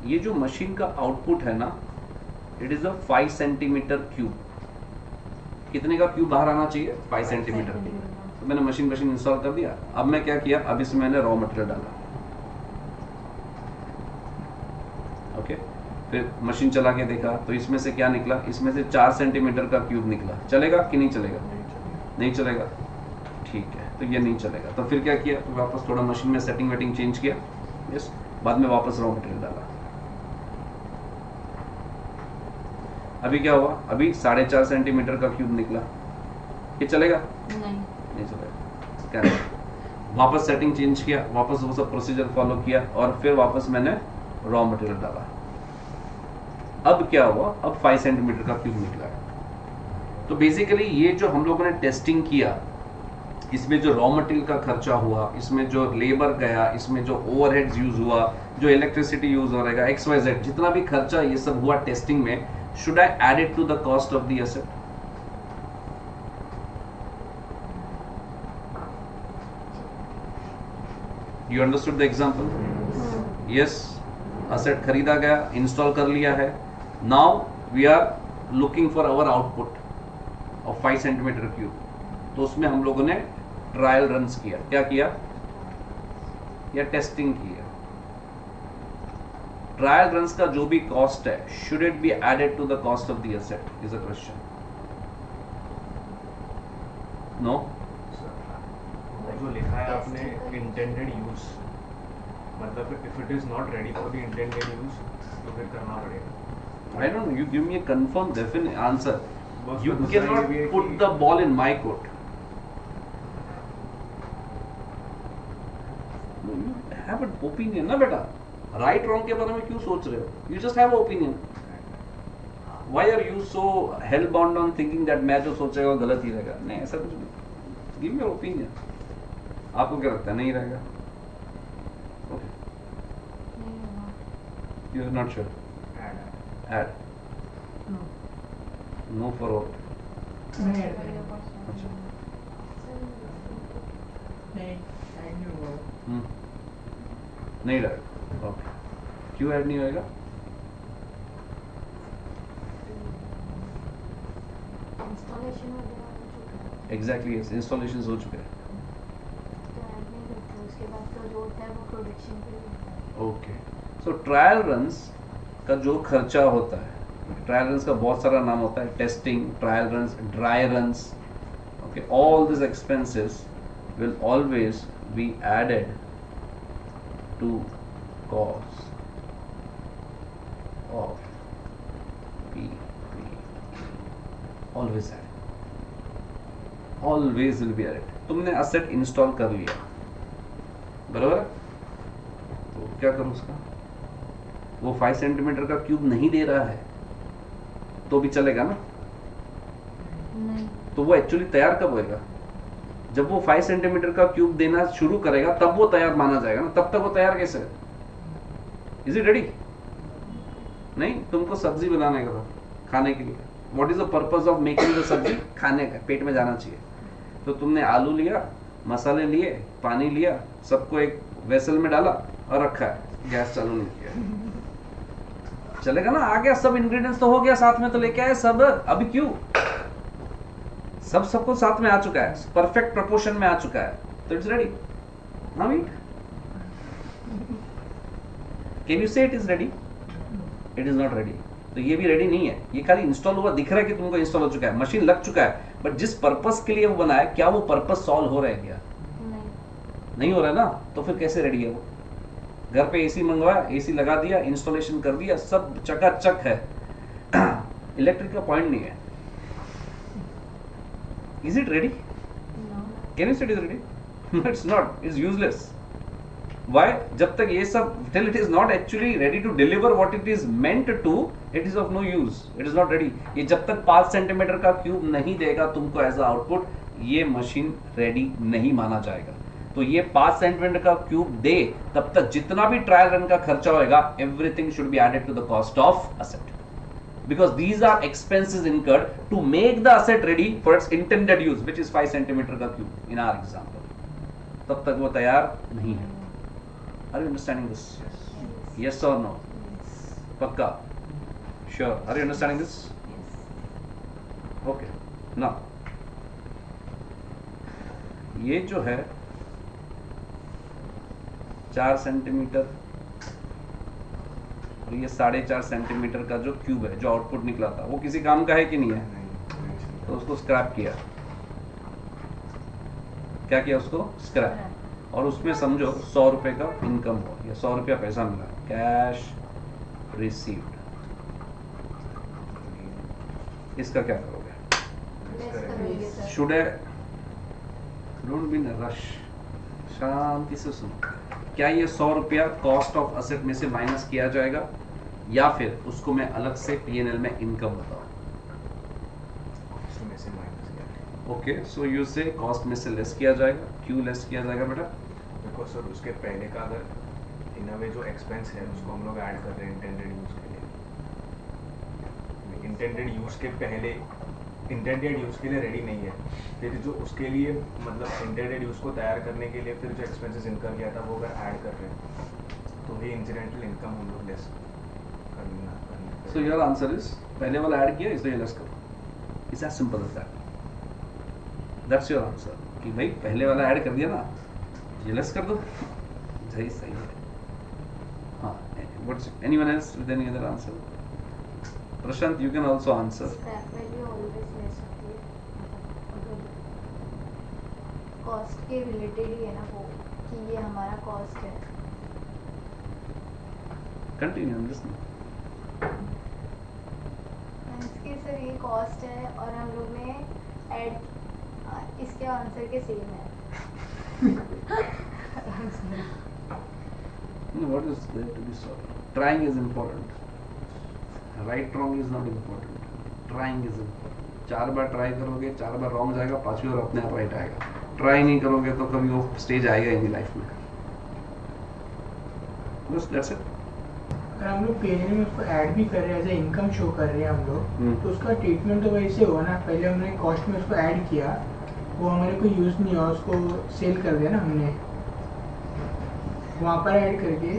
ये जो मशीन का आउटपुट है ना, it is a 5 centimetre cube. कितने का क्यूब बाहर आना चाहिए? 5 सेंटीमीटर. तो मैंने मशीन इंस्टॉल कर दिया. अब मैं क्या किया? अब इसमें मैंने रॉ मटेरियल डाला, ओके. फिर मशीन चला के देखा तो इसमें से क्या निकला? इसमें से 4 सेंटीमीटर का क्यूब निकला. चलेगा कि नहीं चलेगा? नहीं चलेगा. ठीक है, तो ये नहीं चलेगा. तो फिर क्या किया? तो वापस थोड़ा मशीन में सेटिंग वेटिंग चेंज किया, यस. बाद में वापस रॉ मटेरियल डाला. अभी क्या हुआ? अभी 4.5 सेंटीमीटर का क्यूब निकला. ये चलेगा? नहीं चलेगा. क्या? वापस सेटिंग चेंज किया, वापस वो सब प्रोसीजर फॉलो किया और फिर वापस मैंने रॉ मटेरियल डाला. अब क्या हुआ? अब 5 सेंटीमीटर का क्यूब निकला. तो बेसिकली ये जो हम लोगों ने टेस्टिंग किया, इसमें जो रॉ मटेरियल का खर्चा हुआ, इसमें जो लेबर गया, इसमें जो ओवरहेड्स यूज हुआ, जो इलेक्ट्रिसिटी यूज हो रहेगा, XYZ जितना भी खर्चा ये सब हुआ टेस्टिंग में, should I add it to the cost of the asset? You understood the example? Yes. Asset खरीदा गया, इंस्टॉल कर लिया है. Now we are looking for our output of 5 centimetre cube. तो उसमें हम लोगों ने ट्रायल रन्स किया. क्या किया? या टेस्टिंग किया. ट्रायल रन्स का जो भी कॉस्ट है, should it be added to the cost of the asset, is a question. No. और जो लिखा है आपने इंटेंडेड यूज, मतलब if it is not ready for the intended use तो फिर करना पड़ेगा. I don't know. You give me a confirm, definite answer. बस You तो दूसरा ये cannot भी है put कि- the ball in my court. No, you have an opinion, ना बेटा. Right wrong के बारे में क्यों सोच रहे हो? You just have an opinion. Why are you so hell bound on thinking that मैं जो सोचेगा वो गलत ही रहेगा? नहीं, ऐसा कुछ नहीं. Give me your opinion. आपको क्या लगता है? नहीं रहेगा? Okay. You are not sure. Add. No. No for what? नहीं add करेंगे. अच्छा. नहीं add नहीं होगा. नहीं रहेगा. ओके. क्यों ऐड नहीं होएगा? इंस्टॉलेशन वगैरह हो चुका है. Exactly, yes. इंस्टॉलेशन हो चुके हैं. तो add प्रोडक्शन के लिए। ओके, सो ट्रायल रन्स का जो खर्चा होता है, ट्रायल रन्स का बहुत सारा नाम होता है, testing, trial runs, dry runs, okay, all this expenses will always be added to cost of PPE, always added, always will be added. तुमने असेट इंस्टॉल कर लिया, बराबर है, तो क्या करूं उसका, वो 5 सेंटीमीटर का क्यूब नहीं दे रहा है तो भी चलेगा ना, नहीं, तो वो एक्चुअली तैयार कब होएगा, जब वो 5 सेंटीमीटर का क्यूब देना शुरू करेगा तब वो तैयार माना जाएगा ना, तब तक वो तैयार कैसे है? Is it ready? नहीं, तुमको सब्जी बनाने का था खाने के लिए, what is the purpose of making the सब्जी? खाने का, पेट में जाना चाहिए, तो तुमने आलू लिया, मसाले लिए, पानी लिया, सबको एक वेसल में डाला और रखा है, गैस चालू नहीं किया, चलेगा ना? आ गया, सब इंग्रेडिएंट्स तो हो गया, साथ में तो लेके आए सब, अभी क्यों? सबको साथ में आ चुका है, परफेक्ट प्रोपोर्शन में आ चुका है, तो it's ready, now eat. Can you say it is ready? It is not ready. तो ये भी रेडी नहीं है, ये खाली इंस्टॉल हुआ, दिख रहा है कि तुमको इंस्टॉल हो चुका है, मशीन लग चुका है, बट जिस पर्पस के लिए वो बना है, क्या वो पर्पस सॉल्व हो रहा है क्या? नहीं हो रहा है ना, तो फिर कैसे रेडी है वो? घर पे एसी मंगवाया, एसी लगा दिया, इंस्टॉलेशन कर दिया, सब चकाचक है, इलेक्ट्रिक का पॉइंट नहीं है। Is it ready? Can you say it is ready? It's not, it's useless. Why? जब तक ये सब till it is not actually ready to deliver what it is meant to, it is of no use. It is not ready. ये जब तक 5 centimetre का cube नहीं देगा तुमको एज आउटपुट, ये मशीन रेडी नहीं माना जाएगा। तो ये 5 सेंटीमीटर का क्यूब दे, तब तक जितना भी ट्रायल रन का खर्चा होएगा, everything should be added to the cost of asset. Because these are expenses incurred to make the asset ready for its intended use, which is 5 centimetre का क्यूब in our example. तब तक वो तैयार नहीं है। Are you understanding this? Yes or no? Pakka? Sure. Are you understanding this? Okay. Now, ये जो है 4 सेंटीमीटर और ये 4.5 सेंटीमीटर का जो क्यूब है, जो आउटपुट निकला था, वो किसी काम का है कि नहीं है? तो उसको स्क्रैप किया। क्या किया? उसको स्क्रैप। और उसमें समझो 100 रुपए का इनकम हो, या 100 रुपया पैसा मिला, कैश रिसीव्ड, इसका क्या करोगे? Should I don't be in rush, शांति से सुनो। क्या ये 100 रुपया कॉस्ट ऑफ असेट में से माइनस किया जाएगा, या फिर उसको मैं अलग से P&L में इनकम बताऊं? ओके, सो यू से कॉस्ट में से लेस किया जाएगा। क्यों लेस किया जाएगा बेटा? बिकॉज सर उसके पहले का अगर इन अ वे जो एक्सपेंस है उसको हम लोग ऐड कर रहे हैं इंटेंडेड यूज के लिए, इंटेंडेड यूज के पहले इंटेंडेड यूज के लिए रेडी नहीं है, फिर जो उसके लिए मतलब इंटेंडेड यूज को तैयार करने के लिए फिर जो एक्सपेंसेस इनकर किया था वो अगर ऐड कर रहे हैं तो ये इंसिडेंटल इनकम हम लोग लेस करना। सो योर आंसर इज पहले वाला ऐड किया इसलिए लेस करो, it's as simple as that. That's your answer कि भाई पहले वाला ऐड कर दिया ना, ये लेस कर दो, सही सही है। हाँ, what's anyone else with any other answer? Prashant, you can also answer. Scrap value always less होती है, मतलब कॉस्ट के रिलेटेड ही है ना वो, कि ये हमारा कॉस्ट है। Continue, I am listening. इसके सर ये कॉस्ट है और हम लोग ने ऐड, इसके आंसर के सेम है। What is there to be solved? Trying is important. Right wrong is not important. Trying is important. 4 bar try करोगे, 4 बार रॉन्ग जाएगा, 5वीं बार अपने आप राइट आएगा। ट्राई नहीं करोगे तो कभी वो स्टेज आएगा ही नहीं लाइफ में। बस दैट्स इट। अगर हम लोग पेज में उसको ऐड भी कर रहे हैं, एज ए इनकम शो कर रहे हैं हम लोग, तो उसका ट्रीटमेंट तो वैसे हुआ ना, पहले हमने कॉस्ट में उसको ऐड किया, वो हमारे को यूज़ नहीं हुआ, उसको सेल कर दिया ना हमने, वहाँ पर ऐड करके।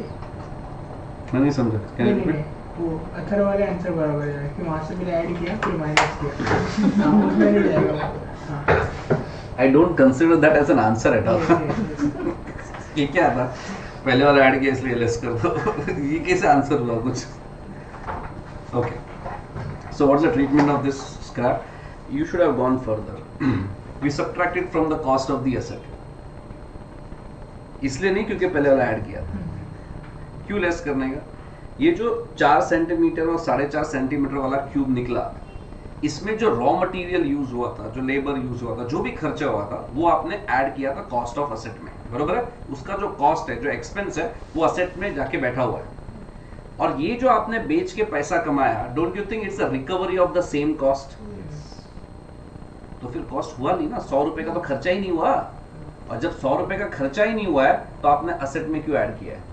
मैं नहीं समझा। नहीं, वो अथर वाले आंसर बराबर है कि वहाँ से पहले ऐड किया फिर माइनस किया। हाँ, उसमें नहीं जाएगा। हाँ, I don't consider that as an answer at all. ये क्या था? पहले वाला ऐड किया इसलिए लेस कर दो ये कैसे आंसर हुआ कुछ okay so what's the treatment of this scrap you should have gone further we subtracted from the cost of the asset इसलिए नहीं क्योंकि पहले वाला ऐड किया था क्यों लेस करने का ये जो 4 सेंटीमीटर और 4.5 सेंटीमीटर वाला क्यूब निकला इसमें जो रॉ मटेरियल यूज हुआ था जो लेबर यूज हुआ था जो भी खर्चा हुआ था वो आपने ऐड किया था कॉस्ट ऑफ असेट में बरोबर है उसका जो कॉस्ट है जो एक्सपेंस है वो असेट में जाके बैठा हुआ है और ये जो आपने बेच के पैसा कमाया don't you think it's a recovery of the same cost तो फिर कॉस्ट हुआ नहीं ना 100 रुपए का तो खर्चा ही नहीं हुआ और जब 100 रुपए का खर्चा ही नहीं हुआ है तो आपने असेट में क्यों ऐड किया है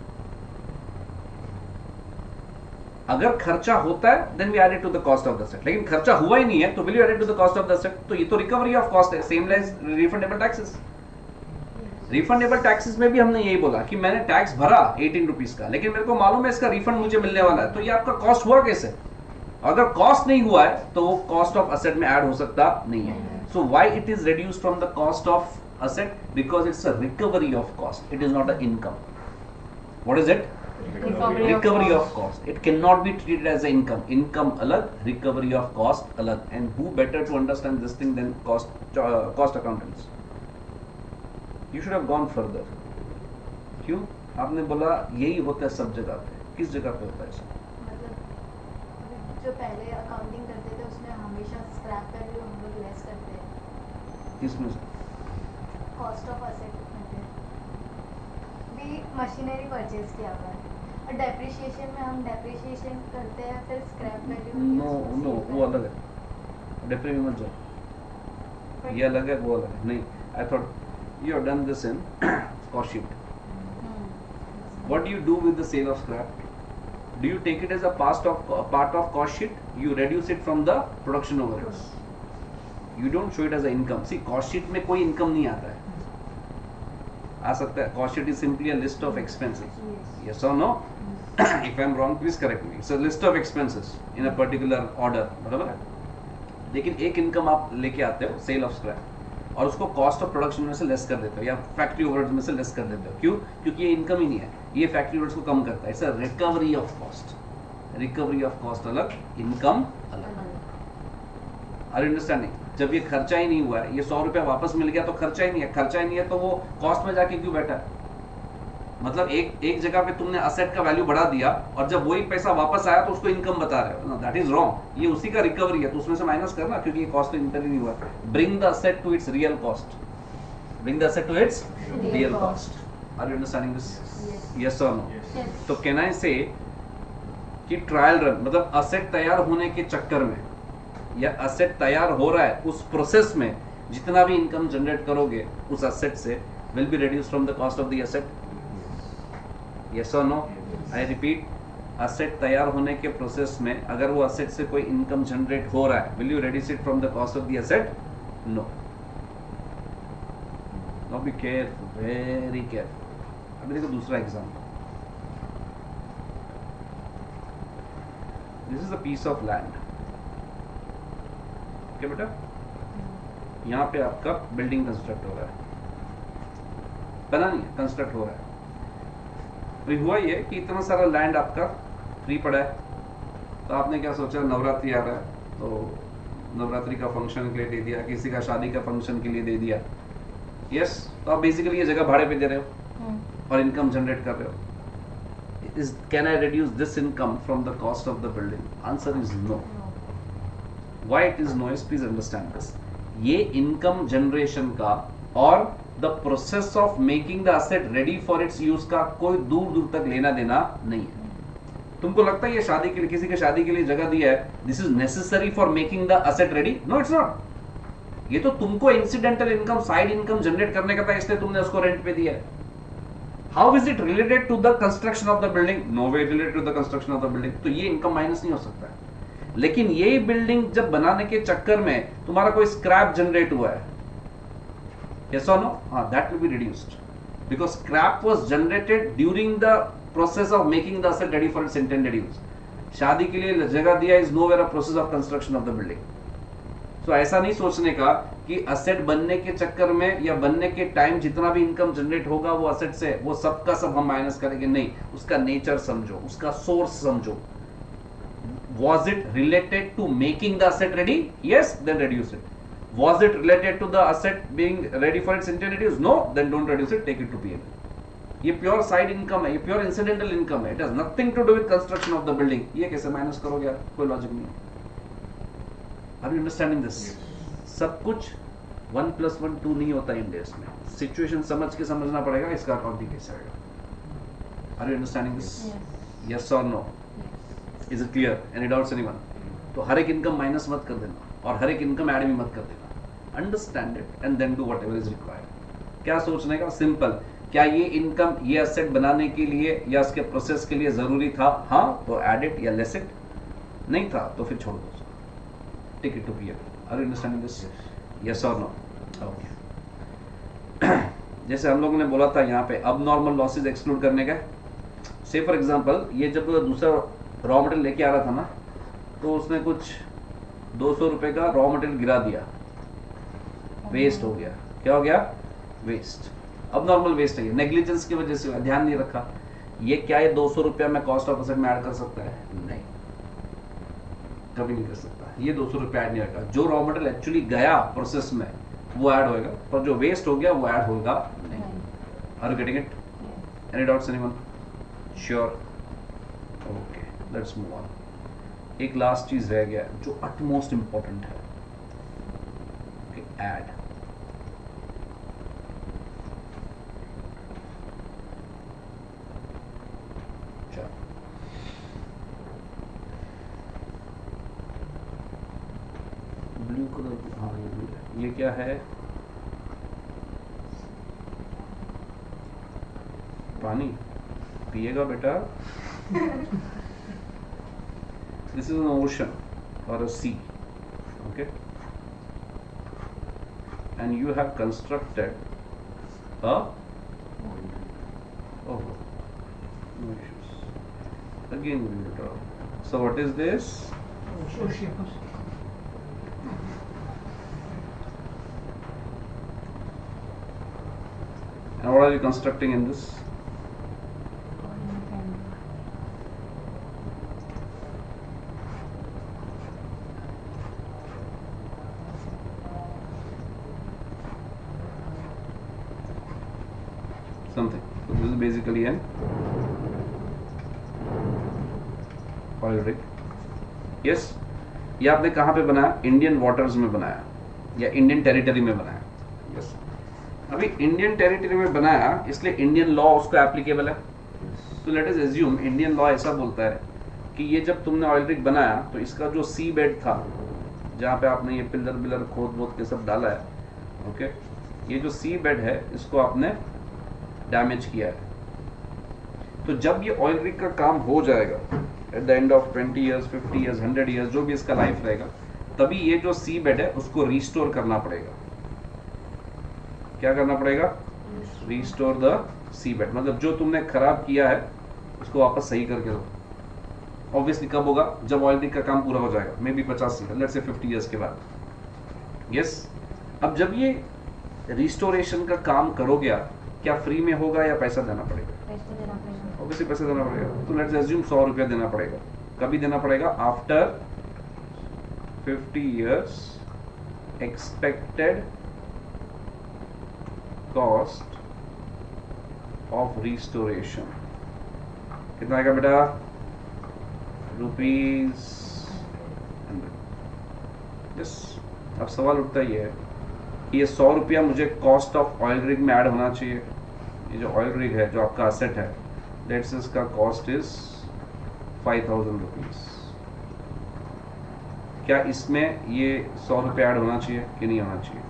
अगर खर्चा होता है then we add it to the cost of the asset लेकिन खर्चा हुआ ही नहीं है तो will you add it to the cost of the asset तो ये तो रिकवरी ऑफ कॉस्ट है same like refundable taxes refundable taxes में भी हमने यही बोला कि मैंने टैक्स भरा 18 रुपीज का लेकिन मेरे को मालूम है इसका रिफंड मुझे मिलने वाला है तो ये आपका कॉस्ट हुआ कैसे अगर कॉस्ट नहीं हुआ है तो वो कॉस्ट ऑफ असेट में ऐड हो सकता नहीं है so why it is reduced from the cost of asset because it's a recovery of cost it is not an income what is it recovery of cost it cannot be treated as an income alag recovery of cost alag and who better to understand this thing than cost accountants you should have gone further क्यों आपने बोला यही होता है सब जगह पे किस जगह पे होता है ऐसा मतलब जो पहले अकाउंटिंग करते थे उसमें हमेशा स्क्रैप वैल्यू हम लोग लेस करते हैं किसमें से कॉस्ट ऑफ असेट भी मशीनरी परचेज किया हुआ है और डेप्रिसिएशन में हम डेप्रिसिएशन करते हैं फिर स्क्रैप वैल्यू नो वो अलग है डेप्री में मत जाओ ये अलग है वो अलग है नहीं I thought you have done this in cost sheet what do you do with the sale of scrap do you take it as a part of cost sheet you reduce it from the production overheads you don't show it as an income see cost sheet में कोई income नहीं आता है आ सकता है cost sheet is simply a list of expenses yes or no if I am wrong please correct me it's a list of expenses in a particular order बराबर है लेकिन एक इनकम आप लेके आते हो सेल ऑफ स्क्रैप और उसको कॉस्ट ऑफ प्रोडक्शन में से लेस कर देते हो या फैक्ट्री ओवरहेड्स में से लेस कर देते हो क्यों क्योंकि ये इनकम ही नहीं है ये फैक्ट्री ओवरहेड्स को कम करता है it's a recovery of cost अलग इनकम अलग आर अंडरस्टैंडिंग जब ये खर्चा ही नहीं हुआ है ये 100 रुपया वापस मिल गया तो खर्चा ही नहीं है तो वो कॉस्ट में जाके क्यों बैठा है मतलब एक जगह पे तुमने असेट का वैल्यू बढ़ा दिया और जब वही पैसा वापस आया तो उसको इनकम बता रहे हो दैट इज रॉन्ग ये उसी का रिकवरी है तो उसमें से माइनस करना क्योंकि ये कॉस्ट तो इंटर ही नहीं हुआ bring the asset to its real cost are you understanding this yes और नो तो कैन आई से कि ट्रायल रन मतलब असेट तैयार होने के चक्कर में या असेट तैयार हो रहा है उस प्रोसेस में जितना भी इनकम जनरेट करोगे उस असेट से will be reduce from the cost of the asset yes और नो आई रिपीट असेट तैयार होने के प्रोसेस में अगर वो असेट से कोई इनकम जनरेट हो रहा है will you reduce it from the cost of the asset no no be careful very careful अभी देखो दूसरा example this is a piece of land okay बेटा यहाँ पे आपका बिल्डिंग कंस्ट्रक्ट हो रहा है बना नहीं है कंस्ट्रक्ट हो रहा है अभी हुआ ये कि इतना सारा लैंड आपका फ्री पड़ा है तो आपने क्या सोचा नवरात्रि आ रहा है तो नवरात्रि का फंक्शन के लिए दे दिया किसी का शादी का फंक्शन के लिए दे दिया यस तो आप बेसिकली ये जगह भाड़े पे दे रहे हो और इनकम जनरेट कर रहे हो is can I reduce this income from the cost of the building answer is no why it is no is please understand this ये इनकम जनरेशन का और the process of making the asset ready for its use का कोई दूर दूर तक लेना देना नहीं है तुमको लगता है ये शादी के लिए किसी के शादी के लिए जगह दिया है this is necessary for making the asset ready no it's not ये तो तुमको incidental income side income generate करने का था इसलिए तुमने उसको रेंट पे दिया है how is it related to the construction of the building no way related to the construction of the building तो ये इनकम माइनस नहीं हो सकता है लेकिन ये बिल्डिंग जब बनाने के चक्कर में तुम्हारा कोई स्क्रैप जनरेट हुआ है yes or no that will be reduced because scrap was generated during the process of making the asset ready for its intended use शादी के लिए जगह दिया is nowhere a process of construction of the building सो ऐसा नहीं सोचने का कि असेट बनने के चक्कर में या बनने के टाइम जितना भी इनकम जनरेट होगा वो असेट से, वो सबका सब हम माइनस करेंगे, नहीं, उसका नेचर समझो, उसका सोर्स समझो. Was it related to making the asset ready? Yes, then reduce it. Was it related to the asset being ready for its intended use? No, then don't reduce it, take it to P&L. ये pure side income है, ये pure incidental income है. It has nothing to do with construction of the building. ये कैसे minus करोगे यार, कोई logic नहीं है. Are you understanding this? सब कुछ 1+1 2 नहीं होता इंडेस में. सिचुएशन समझ के समझना पड़ेगा इसका अकाउंटिंग कैसे आएगा. Are you understanding this? Yes और no? Is it clear? Any doubts anyone? तो हर एक इनकम माइनस मत कर देना और हर एक इनकम ऐड भी मत कर देना. Understand it and then do whatever is required. क्या सोचने का? सिंपल. क्या ये इनकम ये एसेट बनाने के लिए या इसके प्रोसेस के लिए जरूरी था? हाँ, तो एड इट या लेस इट. नहीं था तो फिर छोड़ दो. Take it to P L. Are you understanding this? Yes और नो? ओके. जैसे हम लोगों ने बोला था यहाँ पे अब नॉर्मल लॉसेज एक्सक्लूड करने का. से फॉर एग्जांपल ये जब दूसरा रॉ मटेरियल लेके आ रहा था ना, तो उसने कुछ 200 रुपए का रॉ मटेरियल गिरा दिया, वेस्ट हो गया. क्या हो गया? वेस्ट. अब नॉर्मल वेस्ट है, नेग्लिजेंस की वजह से हुआ, ध्यान नहीं रखा. ये क्या ये 200 रुपया मैं कॉस्ट ऑफ एसेट में ऐड कर सकता है? नहीं, कभी नहीं कर सकता. ये 200 रुपया ऐड नहीं रखा. जो रॉ मटेरियल एक्चुअली गया प्रोसेस में वो ऐड होएगा, पर जो वेस्ट हो गया वो ऐड होगा नहीं. Are you getting it? Any doubts anyone? Sure? Okay, let's move on. एक लास्ट चीज रह गया जो अटमोस्ट इंपॉर्टेंट है. ऐड. ब्लू कलर, हाँ ये ब्लू है. ये क्या है? पानी पिएगा बेटा? This is an ocean or a sea, okay? And you have constructed a oh, no issues. Again we will draw. So what is this? And what are you constructing in this? Something. So this is basically an oil rig. Yes. ये आपने कहाँ पे बनाया? Indian waters में बनाया या Indian territory में बनाया. Yes. अभी इंडियन टेरिटरी में बनाया इसलिए इंडियन लॉ उसको एप्लीकेबल है. तो let us assume Indian law ऐसा बोलता है कि ये जब तुमने ऑयल रिग बनाया तो इसका जो सी बेड था जहाँ पे आपने ये पिलर खोद के सब डाला है, ओके, ये जो सी बेड है इसको आपने डैमेज किया है. तो जब ये ऑयल रिग का काम हो जाएगा at the end of 20 years 50 years 100 years जो भी इसका लाइफ रहेगा, तभी ये जो सी बेड है उसको रिस्टोर करना पड़ेगा. क्या करना पड़ेगा? Restore the sea bed. मतलब जो तुमने खराब किया है उसको वापस सही करके दो. ऑब्वियसली कब होगा? जब ऑयल रिग का काम पूरा हो जाएगा, may be 50 year, let's say 50 years के बाद. यस. अब जब ये रिस्टोरेशन का काम करोगे आप, क्या फ्री में होगा या पैसा देना पड़ेगा? ऑब्वियसली पैसा देना पड़ेगा. तो लेट्स अज्यूम 100 रुपया देना पड़ेगा. कभी देना पड़ेगा? After 50 years expected cost of restoration. कितना आएगा बेटा? ₹100. यस. अब सवाल उठता ही है कि ये 100 रुपया मुझे कॉस्ट ऑफ ऑयल रिग में ऐड होना चाहिए. ये जो ऑयल रिग है जो आपका असेट है, लेट्स से इसका कॉस्ट इज 5000 रुपीज. क्या इसमें ये 100 रुपया ऐड होना चाहिए कि नहीं होना चाहिए?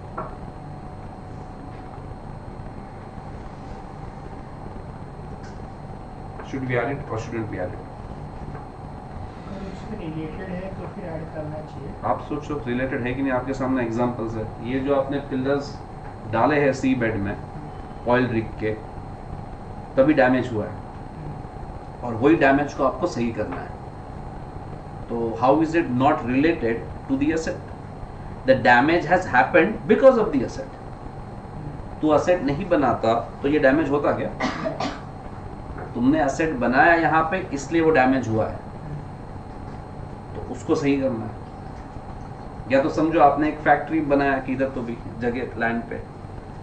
Should be added or shouldn't be added? Related है तो फिर ऐड करना चाहिए. आप सोचो रिलेटेड है कि नहीं. आपके सामने एग्जांपल्स है. ये जो आपने पिलर्स डाले हैं सी बेड में ऑयल रिग के, तभी डैमेज हुआ है और वही डैमेज को आपको सही करना है. तो how is it not related to the asset? The damage has happened because of the asset. तू एसेट नहीं बनाता तो ये डैमेज होता क्या? तुमने एसेट बनाया यहाँ पे इसलिए वो डैमेज हुआ है, तो उसको सही करना है। या तो समझो आपने एक फैक्ट्री बनाया किधर तो भी जगह लैंड पे,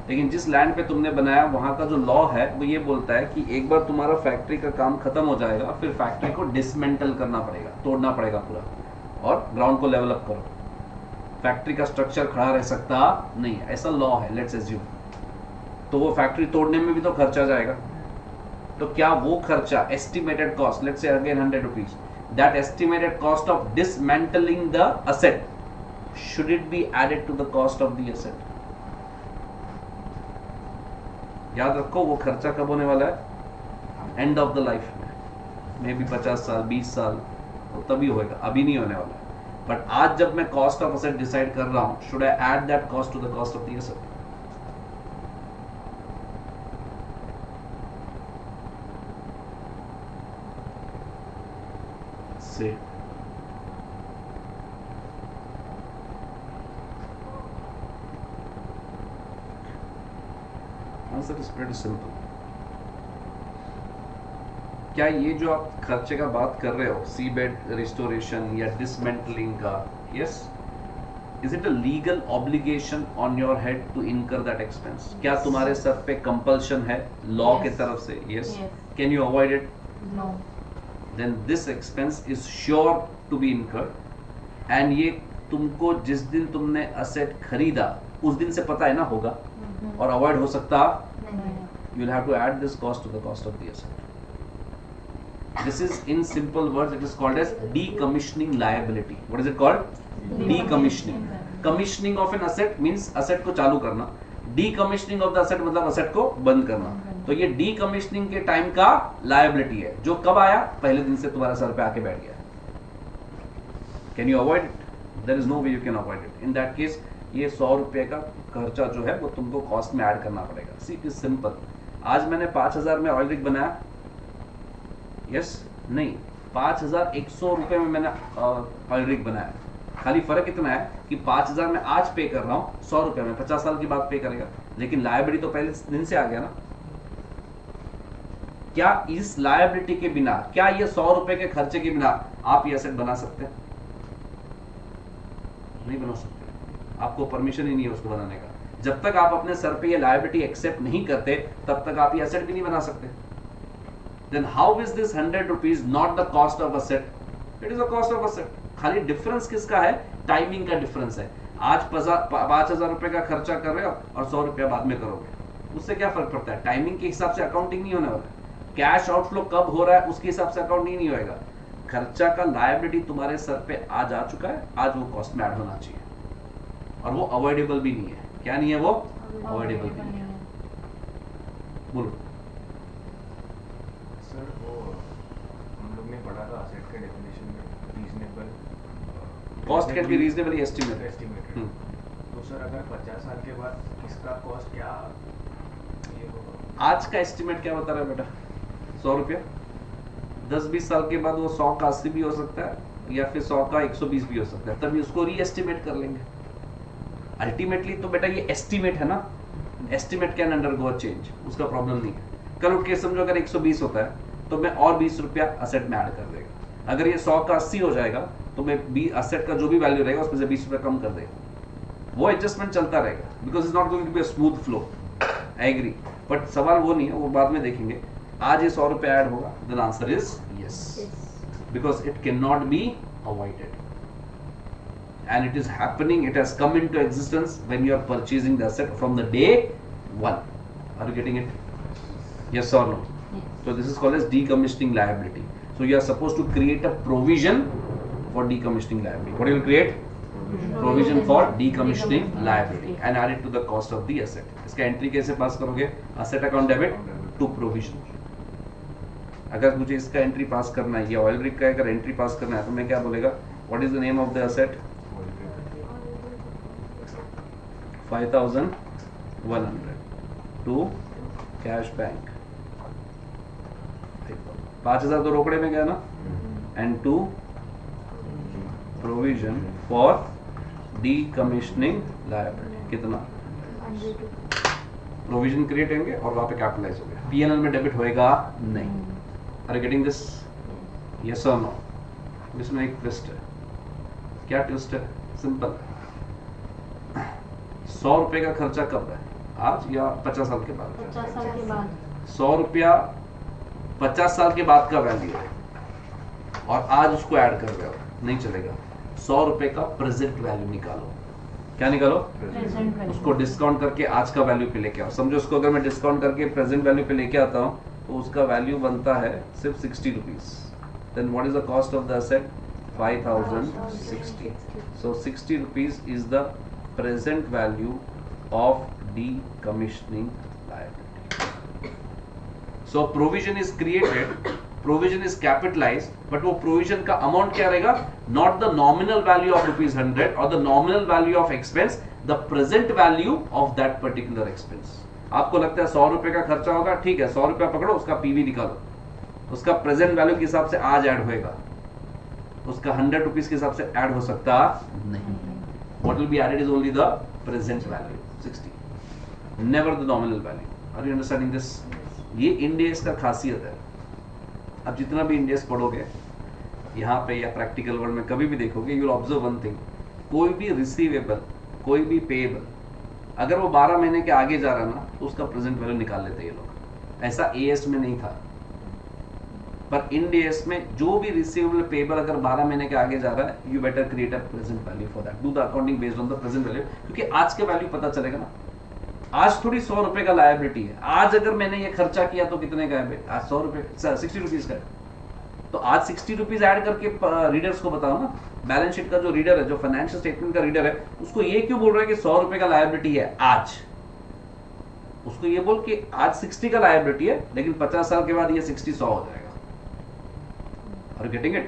लेकिन जिस लैंड पे तुमने बनाया वहाँ का जो लॉ है वो ये बोलता है कि एक बार तुम्हारा फैक्ट्री का काम खत्म हो जाएगा फिर फैक्ट्री को डिसमेंटल करना पड़ेगा, तोड़ना पड़ेगा पूरा, और ग्राउंड को लेवल अप करो। फैक्ट्री का स्ट्रक्चर खड़ा रह सकता नहीं है, ऐसा लॉ है, लेट्स एज्यूम। तो वो फैक्ट्री तोड़ने में भी तो खर्चा जाएगा, तो क्या वो खर्चा estimated cost, let's say again 100 rupees, that estimated cost of dismantling the asset should it be added to the cost of the asset? याद रखो वो खर्चा कब होने वाला है? एंड ऑफ द लाइफ में, मे बी 50 साल 20 साल तो तभी होएगा, अभी नहीं होने वाला है। बट आज जब मैं कॉस्ट ऑफ एसेट डिसाइड कर रहा हूं, should I add that cost to the cost of the asset? So answer is pretty simple. क्या ये जो आप खर्चे का बात कर रहे हो, सी बेड रिस्टोरेशन या डिसमेंटलिंग का, yes, is it a legal obligation on your head to incur that expense? क्या तुम्हारे सर पे कंपल्शन है लॉ के तरफ से? Yes. Can you avoid it? No. Then this expense is sure to be incurred, and ये तुमको जिस दिन तुमने असेट खरीदा उस दिन से पता है ना होगा, और अवॉइड हो सकता नहीं। you will have to add this cost to the cost of the asset. This is, in simple words, it is called as decommissioning liability. What is it called? Decommissioning. Commissioning of an asset means asset को चालू करना, decommissioning of the asset मतलब asset को बंद करना। तो ये decommissioning के टाइम का liability है, जो कब आया? पहले दिन से तुम्हारे सर पे आके बैठ गया। Can you avoid it? There is no way you can avoid it. In that case, ये 100 रुपये का खर्चा जो है वो तुमको कॉस्ट में ऐड करना पड़ेगा। See it is simple. आज मैंने 5000 में ऑयल रिग बनाया, यस, नहीं, 5100 रुपये में मैंने ऑयल रिग बनाया। खाली फर्क इतना है कि 5000 में आज पे कर रहा हूँ, 100 रुपये में 50 साल की बाद पे करेगा, लेकिन लायबिलिटी तो पहले दिन से आ गया ना। क्या इस लायबिलिटी के बिना, क्या ये 100 रुपये के खर्चे के बिना आप ये एसेट बना सकते हैं? नहीं बना सकते, आपको परमिशन ही नहीं है उसको बनाने का। जब तक आप अपने सर पे ये लायबिलिटी एक्सेप्ट नहीं करते तब तक आप ये एसेट भी नहीं बना सकते। Then how is this 100 rupees not the cost of asset? It is the cost of asset. खाली डिफरेंस किसका है? टाइमिंग का डिफरेंस है। आज 5000 रुपए का खर्चा कर रहे हो और 100 रुपया बाद में करोगे, उससे क्या फर्क पड़ता है? टाइमिंग के हिसाब से अकाउंटिंग नहीं होने वाला। कैश आउटफ्लो कब हो रहा है उसके हिसाब से अकाउंटिंग नहीं होएगा। खर्चा का लायबिलिटी तुम्हारे सर पे आज आ चुका है, आज वो कॉस्ट में ऐड होना चाहिए, और वो अवॉइडेबल भी नहीं है। क्या नहीं है वो? अवॉइडेबल भी नहीं है। बोलो सर, वो हम लोग ने पढ़ा था असेट के डेफिनेशन में reasonable cost can B reasonably estimated. Estimated. तो सर अगर 50 साल के बाद इसका कॉस्ट क्या ये होगा? आज का एस्टिमेट क्या बता रहा है बेटा? 100 रुपया। 10-20 साल के बाद वो 100 का 80 भी हो सकता है, या फिर 100 का 120 भी हो सकता है, तभी उसको री एस्टिमेट कर लेंगे। अल्टीमेटली तो बेटा ये एस्टिमेट है ना, एस्टिमेट कैन अंडरगो चेंज, उसका प्रॉब्लम नहीं है। कल उठ के समझो अगर 120 होता है तो मैं और 20 रुपया असेट में ऐड कर देगा। अगर ये 100 का 80 हो जाएगा तो मैं असेट का जो भी वैल्यू रहेगा उसमें से 20 रुपया कम कर देगा। वो एडजस्टमेंट चलता रहेगा, because is not going to be a smooth flow. I agree, but सवाल वो नहीं है, वो बाद में देखेंगे। आज ये 100 रुपया ऐड होगा, then answer is yes, because it can not avoided अवॉइडेड, and it is happening, it has come into existence when you are purchasing the asset from the day one. Are you getting it? Yes or no? Yes. So this is called as decommissioning liability. So you are supposed to create a provision for decommissioning liability. What do you create? Provision for decommissioning liability and add it to the cost of the asset. इसका entry कैसे पास करोगे? asset account debit to provision. अगर मुझे इसका entry पास करना है, या oil rig का अगर एंट्री पास करना है, तो मैं क्या बोलेगा? What is the name of the asset? 5100 to cash bank. 5000 तो रोकड़े में गया ना, and to provision for decommissioning liability कितना, प्रोविजन क्रिएट होंगे और वहां पे कैपिटलाइज हो गया, पीएनएल में डेबिट होएगा नहीं। Are you getting this? Yes और नो? इसमें एक ट्विस्ट है। क्या ट्विस्ट है? सिंपल है। 100 रुपए का खर्चा कब है, आज या 50 साल के बाद? 50 साल के बाद। 100 रुपया 50 साल के बाद का वैल्यू है और आज उसको ऐड कर रहे हो, नहीं चलेगा। 100 रुपए का प्रेजेंट वैल्यू निकालो। क्या निकालो? Present value. उसको डिस्काउंट करके आज का वैल्यू पे लेके आओ। समझो उसको अगर मैं डिस्काउंट करके प्रेजेंट वैल्यू पे लेके आता हूँ तो उसका वैल्यू बनता है सिर्फ 60 rupees. Then what is the cost of the asset? 5060। So 60 rupees is the present value of decommissioning liability. So provision is created, provision is capitalized, but वो provision का amount क्या रहेगा? Not the nominal value of ₹100 or the nominal value of expense, the present value of that particular expense. आपको लगता है 100 रुपए का खर्चा होगा, ठीक है, 100 रुपया पकड़ो, उसका पीवी निकालो, उसका प्रेजेंट वैल्यू के हिसाब से आज ऐड होएगा, उसका 100 रुपीज के हिसाब से ऐड हो सकता नहीं। What will be added is only the present value 60, never the nominal value. Are you understanding this? ये इंडेक्स का खासियत है। अब जितना भी इंडेक्स पढ़ोगे यहाँ पे या प्रैक्टिकल वर्ल्ड में कभी भी देखोगे, you will observe one thing, कोई भी रिसीवेबल, कोई भी पेएबल, अगर वो 12 महीने के आगे जा रहा ना तो उसका प्रेजेंट वैल्यू निकाल लेते हैं ये लोग। ऐसा एएस में नहीं था, पर इंडेस में जो भी रिसीवेबल पेएबल अगर 12 महीने के आगे जा रहा है, you better create a present value for that, do the accounting based on the present value, क्योंकि आज के वैल्यू पता चलेगा ना। आज थोड़ी 100 रुपए का लायबिलिटी है, आज अगर मैंने ये खर्चा किया तो कितने का है? आज 100 रुपए, 60 रुपीज का है, तो आज 60 रुपीज ऐड करके रीडर्स को बताओ ना। बैलेंस शीट का जो रीडर है, जो फाइनेंशियल स्टेटमेंट का रीडर है, उसको ये क्यों बोल रहा है कि 100 रुपए का लायबिलिटी है आज? उसको ये बोल कि आज 60 का लायबिलिटी है, लेकिन 50 साल के बाद ये 60 100 हो जाएगा। Are you getting it?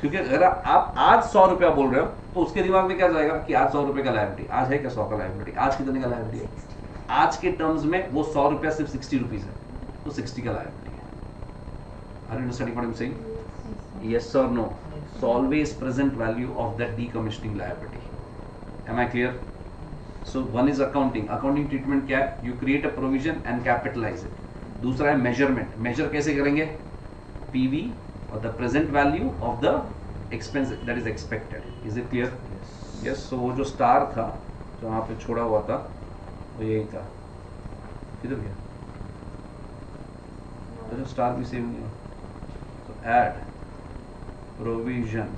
क्योंकि अगर आप आज 100 रुपया बोल रहे हो तो उसके दिमाग में क्या जाएगा कि आज 100 रुपए का लायबिलिटी, आज है क्या 100 का लायबिलिटी? आज कितने का लायबिलिटी है? आज के टर्म्स में वो 100 रुपया सिर्फ 60 रुपीज है, तो 60 का लायबिलिटी है। Are you understanding what I'm saying? Yes or no? So always present value of that decommissioning liability. Am I clear? So one is accounting. Accounting treatment क्या है? You create a provision and capitalize it. दूसरा है measurement. Measure कैसे करेंगे? PV or the present value of the expense that is expected. Is it clear? Yes. So वो जो star था जो वहाँ पे छोड़ा हुआ था वो यही था, किधर गया? तो स्टार भी सेव नहीं है। So add provision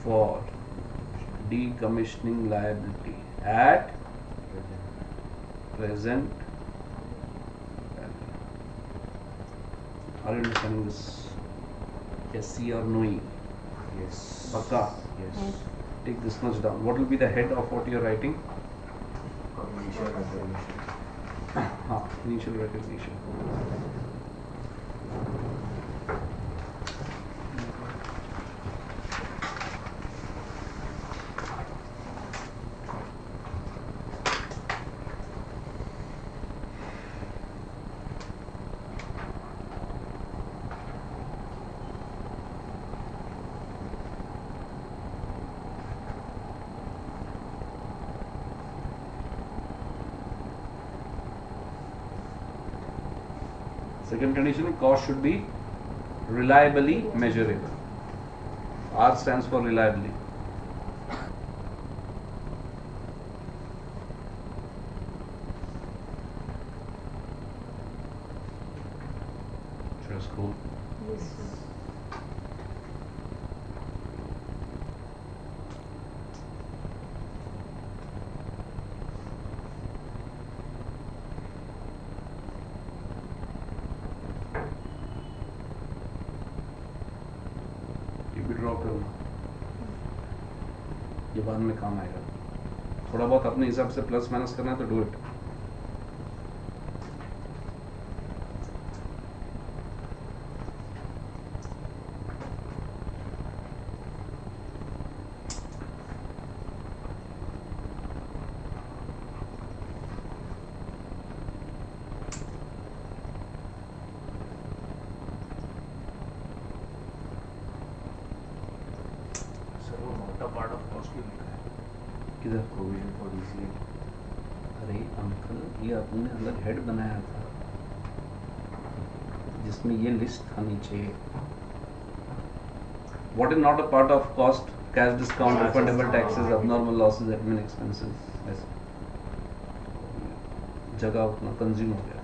for decommissioning liability at present value. Are you understanding this? Yes or no? Yes. Pakka. Yes. Take this much down. What will be the head of what you are writing? Initial recognition. हाँ, initial recognition. Second condition, cost should be reliably measurable. R stands for reliably. Should I scroll? Yes, sir. ये बाद में काम आएगा। थोड़ा बहुत अपने हिसाब से प्लस माइनस करना है तो डू इट। सर वो मोटा पार्ट ऑफ कॉस्ट क्यों लिखा है? किधर? Provision for ECL. अरे अंकल, ये आपने अलग हेड बनाया था जिसमें ये लिस्ट था नीचे. What is not a part of cost? Cash discount, refundable taxes, abnormal losses, admin expenses. ऐसे जगह उतना कंज्यूम हो गया.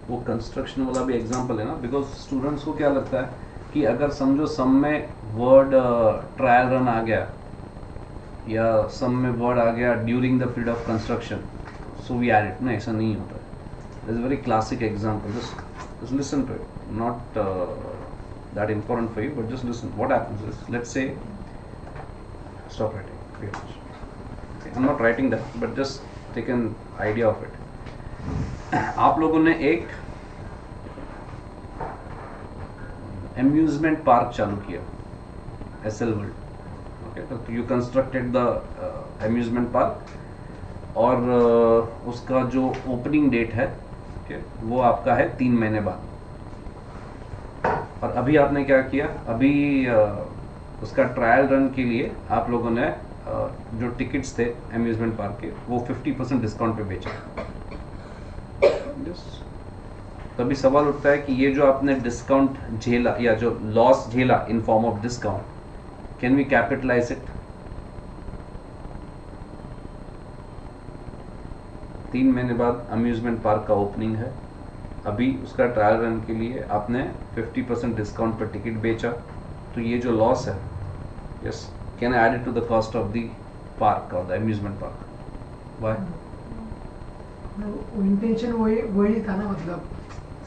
वो कंस्ट्रक्शन वाला भी एग्जांपल है ना, बिकॉज स्टूडेंट्स को क्या लगता है कि अगर समझो सम में वर्ड ट्रायल रन आ गया या सम में वर्ड आ गया during the period of construction, so we add it. ना, ऐसा नहीं होता है. Is very classic example. Just listen to it. Not that important for you, but just listen. What happens is, let's say, stop writing. I am not writing that, but just take an idea of it. आप लोगों ने एक amusement park चालू किया, S L world. Okay, तो you constructed the amusement park और उसका जो ओपनिंग डेट है, okay, वो आपका है 3 महीने बाद. और अभी आपने क्या किया, अभी उसका ट्रायल रन के लिए आप लोगों ने जो टिकट्स थे अम्यूजमेंट पार्क के, वो 50% डिस्काउंट पे बेचा. तभी सवाल उठता है कि ये जो आपने डिस्काउंट झेला या जो लॉस झेला in form of discount, can we capitalise it? 3 महीने बाद अम्यूजमेंट पार्क का ओपनिंग है, अभी उसका ट्रायल रन के लिए आपने 50% डिस्काउंट पर टिकट बेचा, तो ये जो लॉस है, yes, can I add it to the cost of the park और the amusement park? Why? Intention वही था ना, मतलब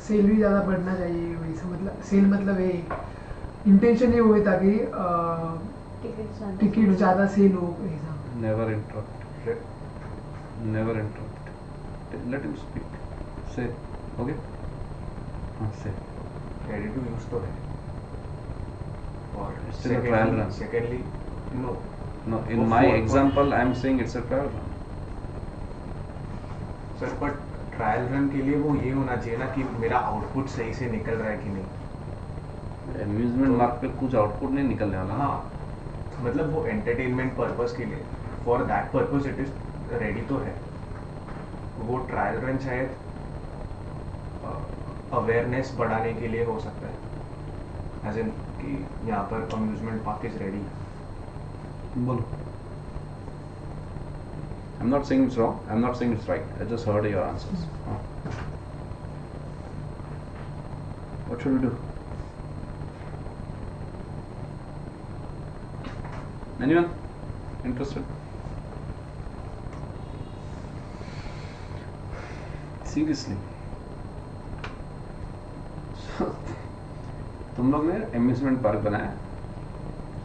सेल भी ज़्यादा बढ़ना चाहिए, वही से मतलब सेल मतलब ये इंटेंशन ये वही था कि टिकट ज़्यादा सेल हो ऐसा. Never interrupt, never interrupt. Let him speak. से ओके, हाँ से. रेडी टू यूज तो है. और Still a trial run. Secondly no. No, in my example, I am saying it's a trial run. Sir, but trial run के लिए वो ये होना चाहिए ना कि मेरा आउटपुट सही से निकल रहा है कि नहीं. अम्यूजमेंट पार्क पे कुछ आउटपुट नहीं निकलने वाला. हाँ, मतलब वो एंटरटेनमेंट पर्पस के लिए, for that purpose it is ready तो है. वो ट्रायल रन शायद अवेयरनेस बढ़ाने के लिए हो सकता है, एज इन कि यहाँ पर अम्यूजमेंट पार्क इज रेडी. बोलो. I'm not saying it's wrong. I'm not saying it's right. I just heard your answers. What should we do? Anyone interested? Seriously. तुम लोग ने अम्यूजमेंट पार्क बनाया,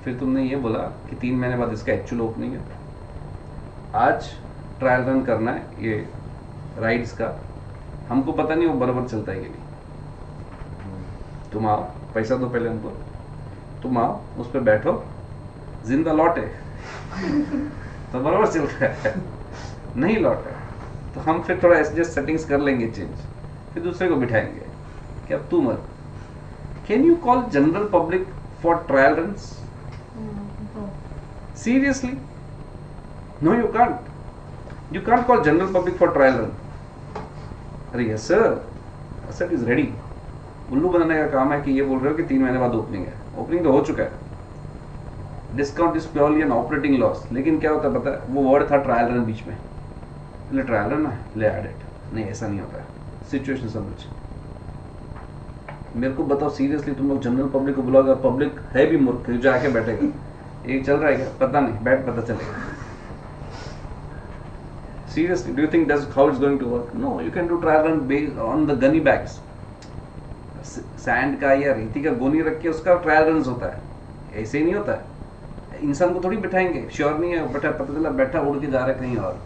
फिर तुमने ये बोला कि 3 महीने बाद इसका एक्चुअल ओपनिंग है. आज ट्रायल रन करना है ये राइड्स का, हमको पता नहीं वो बराबर चलता है कि नहीं. तुम आओ, पैसा दो पहले हमको, तुम आओ, उस पर बैठो, जिंदा लौटे तो बराबर चल रहा है. नहीं लौटे तो हम फिर थोड़ा एडजस्ट सेटिंग्स कर लेंगे, चेंज, फिर दूसरे को बिठाएंगे कि अब तू मत. Can you call general public for trial runs? Seriously? No, you can't. You can't call general public for trial run. अरे yes sir, asset is ready. उल्लू बनाने का काम है कि ये बोल रहे हो कि 3 महीने बाद ओपनिंग है. ओपनिंग तो हो चुका है. Discount is purely an operating loss. लेकिन क्या होता है पता है, वो वर्ड था ट्रायल रन बीच में. ले ट्रायल रन है, ले एड इट. नहीं, ऐसा नहीं होता है. सिचुएशन समझ. मेरे को बताओ सीरियसली, तुम लोग जनरल पब्लिक को बुलाओगे, पब्लिक है भी मूर्ख, जो आके बैठेगा, ये चल रहा है क्या पता नहीं, बैठ पता चलेगा. Seriously, do you think that's how it's going to work? No, you can do trial run based on the gunny bags. Sand का या रेती का गोनी रख के उसका ट्रायल रन होता है. ऐसे ही नहीं होता है। इंसान को थोड़ी बिठाएंगे, श्योर नहीं है बैठा, पता चला बैठा उड़ के जा रहा है कहीं और,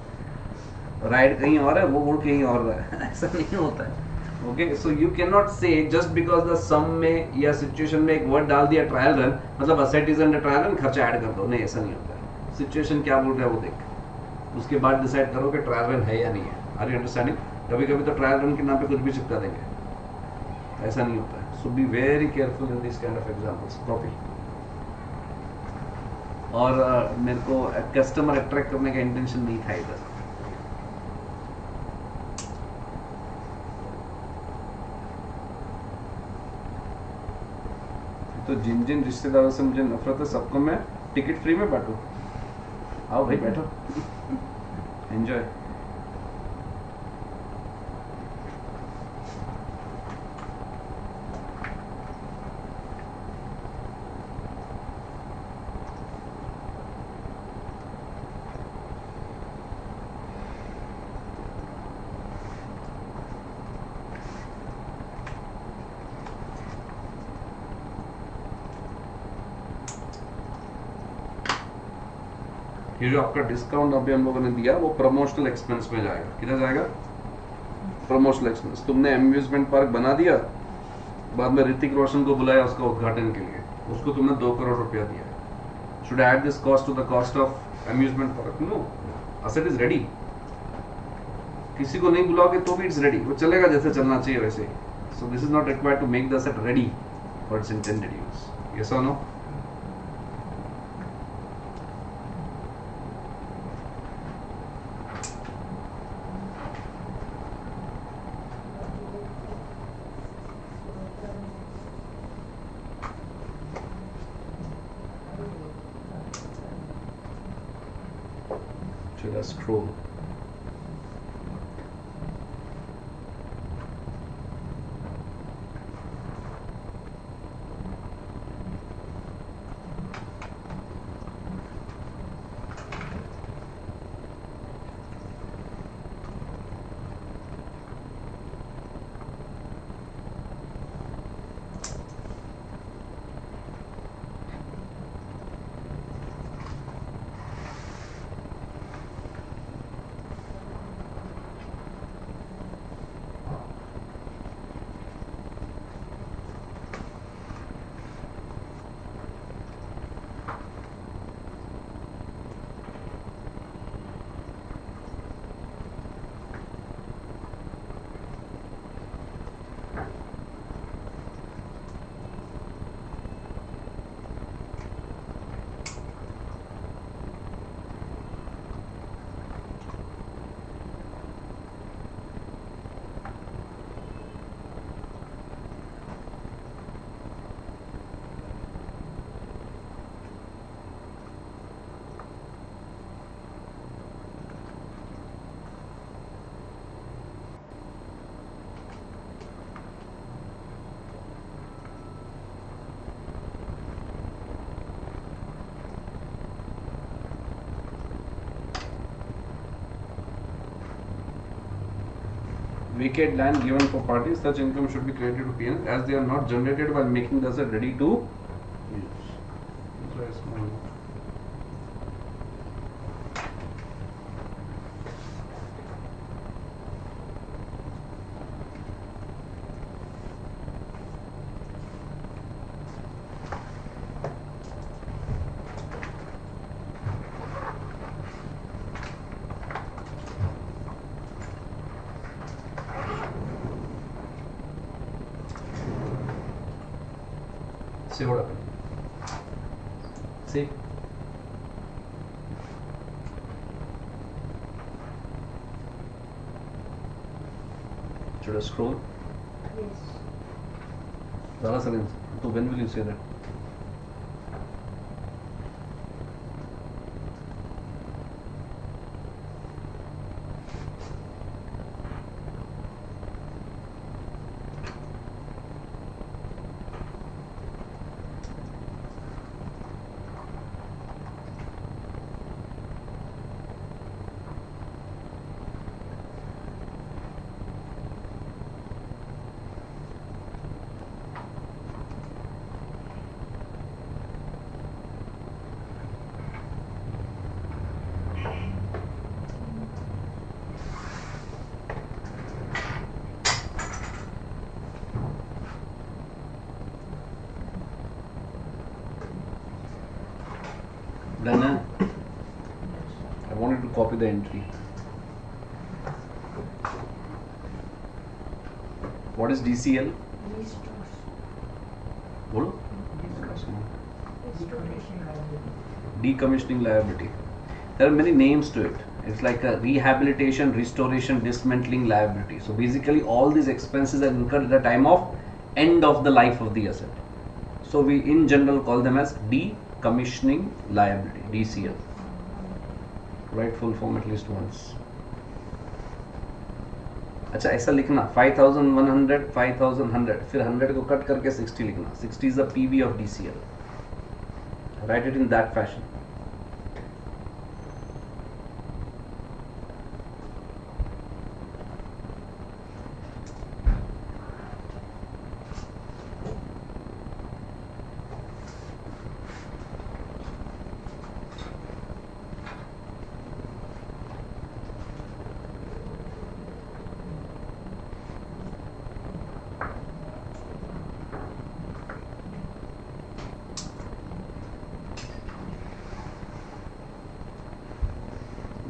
राइड कहीं और है, वो उड़ कहीं और रहा है ऐसा नहीं होता है। Okay, so you can not से जस्ट बिकॉज द सम में या सिचुएशन में एक वर्ड डाल दिया ट्रायल रन, मतलब asset is under trial run, खर्चा ऐड कर दो, नहीं ऐसा नहीं होता है। सिचुएशन क्या बोल रहा है वो देख, उसके बाद डिसाइड करो कि ट्रायल रन है या नहीं है। Are you understanding? कभी कभी तो ट्रायल रन के नाम पे कुछ भी चिपका देंगे, ऐसा नहीं होता है। So be very careful in this kind of examples. Copy. और मेरे को कस्टमर अट्रैक्ट करने का इंटेंशन नहीं था इधर। तो जिन जिन रिश्तेदारों से मुझे नफरत है सबको मैं टिकट फ्री में बांटू। आओ भाई बैठो, एंजॉय। ये जो आपका डिस्काउंट अभी हम लोगों ने दिया वो प्रमोशनल एक्सपेंस में जाएगा। किधर जाएगा? Promotional expense. तुमने अम्यूजमेंट पार्क बना दिया, बाद में ऋतिक रोशन को बुलाया उसका उद्घाटन के लिए, उसको तुमने 2 करोड़ रुपया दिया। Should add this cost to the cost of amusement park? No, asset is ready. किसी को नहीं बुलाओगे तो भी इट्स रेडी, वो चलेगा जैसे चलना चाहिए वैसे। So this is not required to make the asset ready for its intended use. Yes और no? Should I scroll? Vacant land given for parties, such income should be credited to PNL as they are not generated while making the asset ready to use. See what happened. See? Should I scroll? Yes. Zara Salim, so when will you say that? Done. I wanted to copy the entry. What is DCL? Restores. बोलो. Decommissioning liability. There are many names to it. It's like a rehabilitation, restoration, dismantling liability. So basically, all these expenses are incurred at the time of end of the life of the asset. So we in general call them as decommissioning liability, DCL. Write full form at least once. अच्छा ऐसा लिखना 5100 5100 फिर 100 को cut करके 60 लिखना. 60 is the PV of DCL. Write it in that fashion.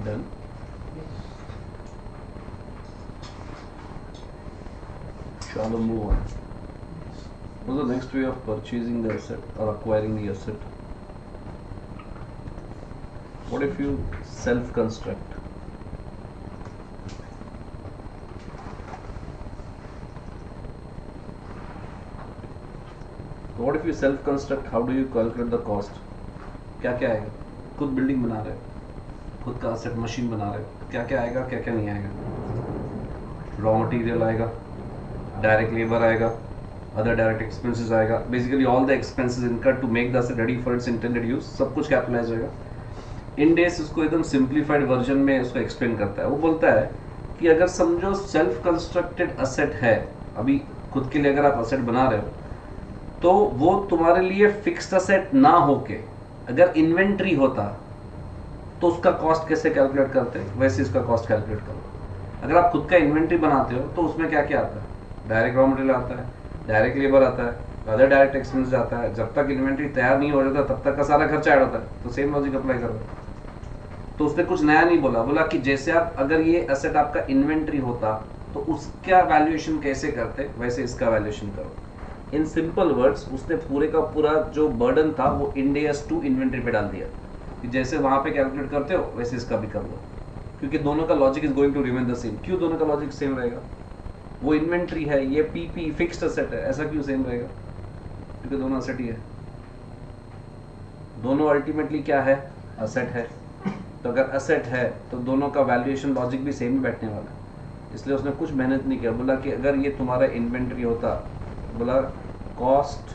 Done. Shall we move on? What's the next way of purchasing the asset or acquiring the asset? What if you self-construct? What if you self-construct? How do you calculate the cost? क्या क्या आएगा? खुद building बना रहे हो, खुद का asset machine बना रहे हो, क्या क्या आएगा, क्या क्या नहीं आएगा? रॉ मटेरियल आएगा, डायरेक्ट लेबर आएगा, अदर डायरेक्ट एक्सपेंसेस आएगा. Basically all the expenses incurred to make the asset ready for its intended use, सब कुछ कैपिटलाइज होएगा. इन डेज उसको एकदम सिंप्लीफाइड वर्जन में उसको एक्सप्लेन करता है. वो बोलता है कि अगर समझो सेल्फ कंस्ट्रक्टेड असेट है, अभी खुद के लिए अगर आप असेट बना रहे हो, तो वो तुम्हारे लिए फिक्स्ड असेट ना होके अगर इन्वेंट्री होता तो उसका कॉस्ट कैसे कैलकुलेट करते हैं, वैसे इसका कॉस्ट कैलकुलेट करो. अगर आप खुद का इन्वेंट्री बनाते हो तो उसमें क्या क्या आता है? डायरेक्ट रॉ मटेरियल आता है, डायरेक्ट लेबर आता है, अदर डायरेक्ट एक्सपेंस आता है. जब तक इन्वेंट्री तैयार नहीं हो जाता तब तक का सारा खर्चा ऐड होता है. तो सेम लॉजिक अप्लाई करो. तो उसने कुछ नया नहीं बोला, बोला कि जैसे आप अगर ये एसेट आपका इन्वेंट्री होता तो उसका वैल्यूएशन कैसे करते, वैसे इसका वैल्यूएशन करो. इन सिंपल वर्ड्स उसने पूरे का पूरा जो बर्डन था वो इंड एस टू इन्वेंट्री पे डाल दिया कि जैसे वहां पे कैलकुलेट करते हो वैसे इसका भी कर लो, क्योंकि दोनों का logic is going to remain the same. क्यों दोनों का लॉजिक सेम रहेगा? वो इन्वेंट्री है, ये पीपी फिक्स्ड असेट है, ऐसा क्यों सेम रहेगा? क्योंकि दोनों असेट ही है. दोनों अल्टीमेटली क्या है? असेट है. तो अगर असेट है तो दोनों का वैल्यूएशन लॉजिक भी सेम ही बैठने वाला है. इसलिए उसने कुछ मेहनत नहीं किया. बोला कि अगर ये तुम्हारा इन्वेंट्री होता, बोला cost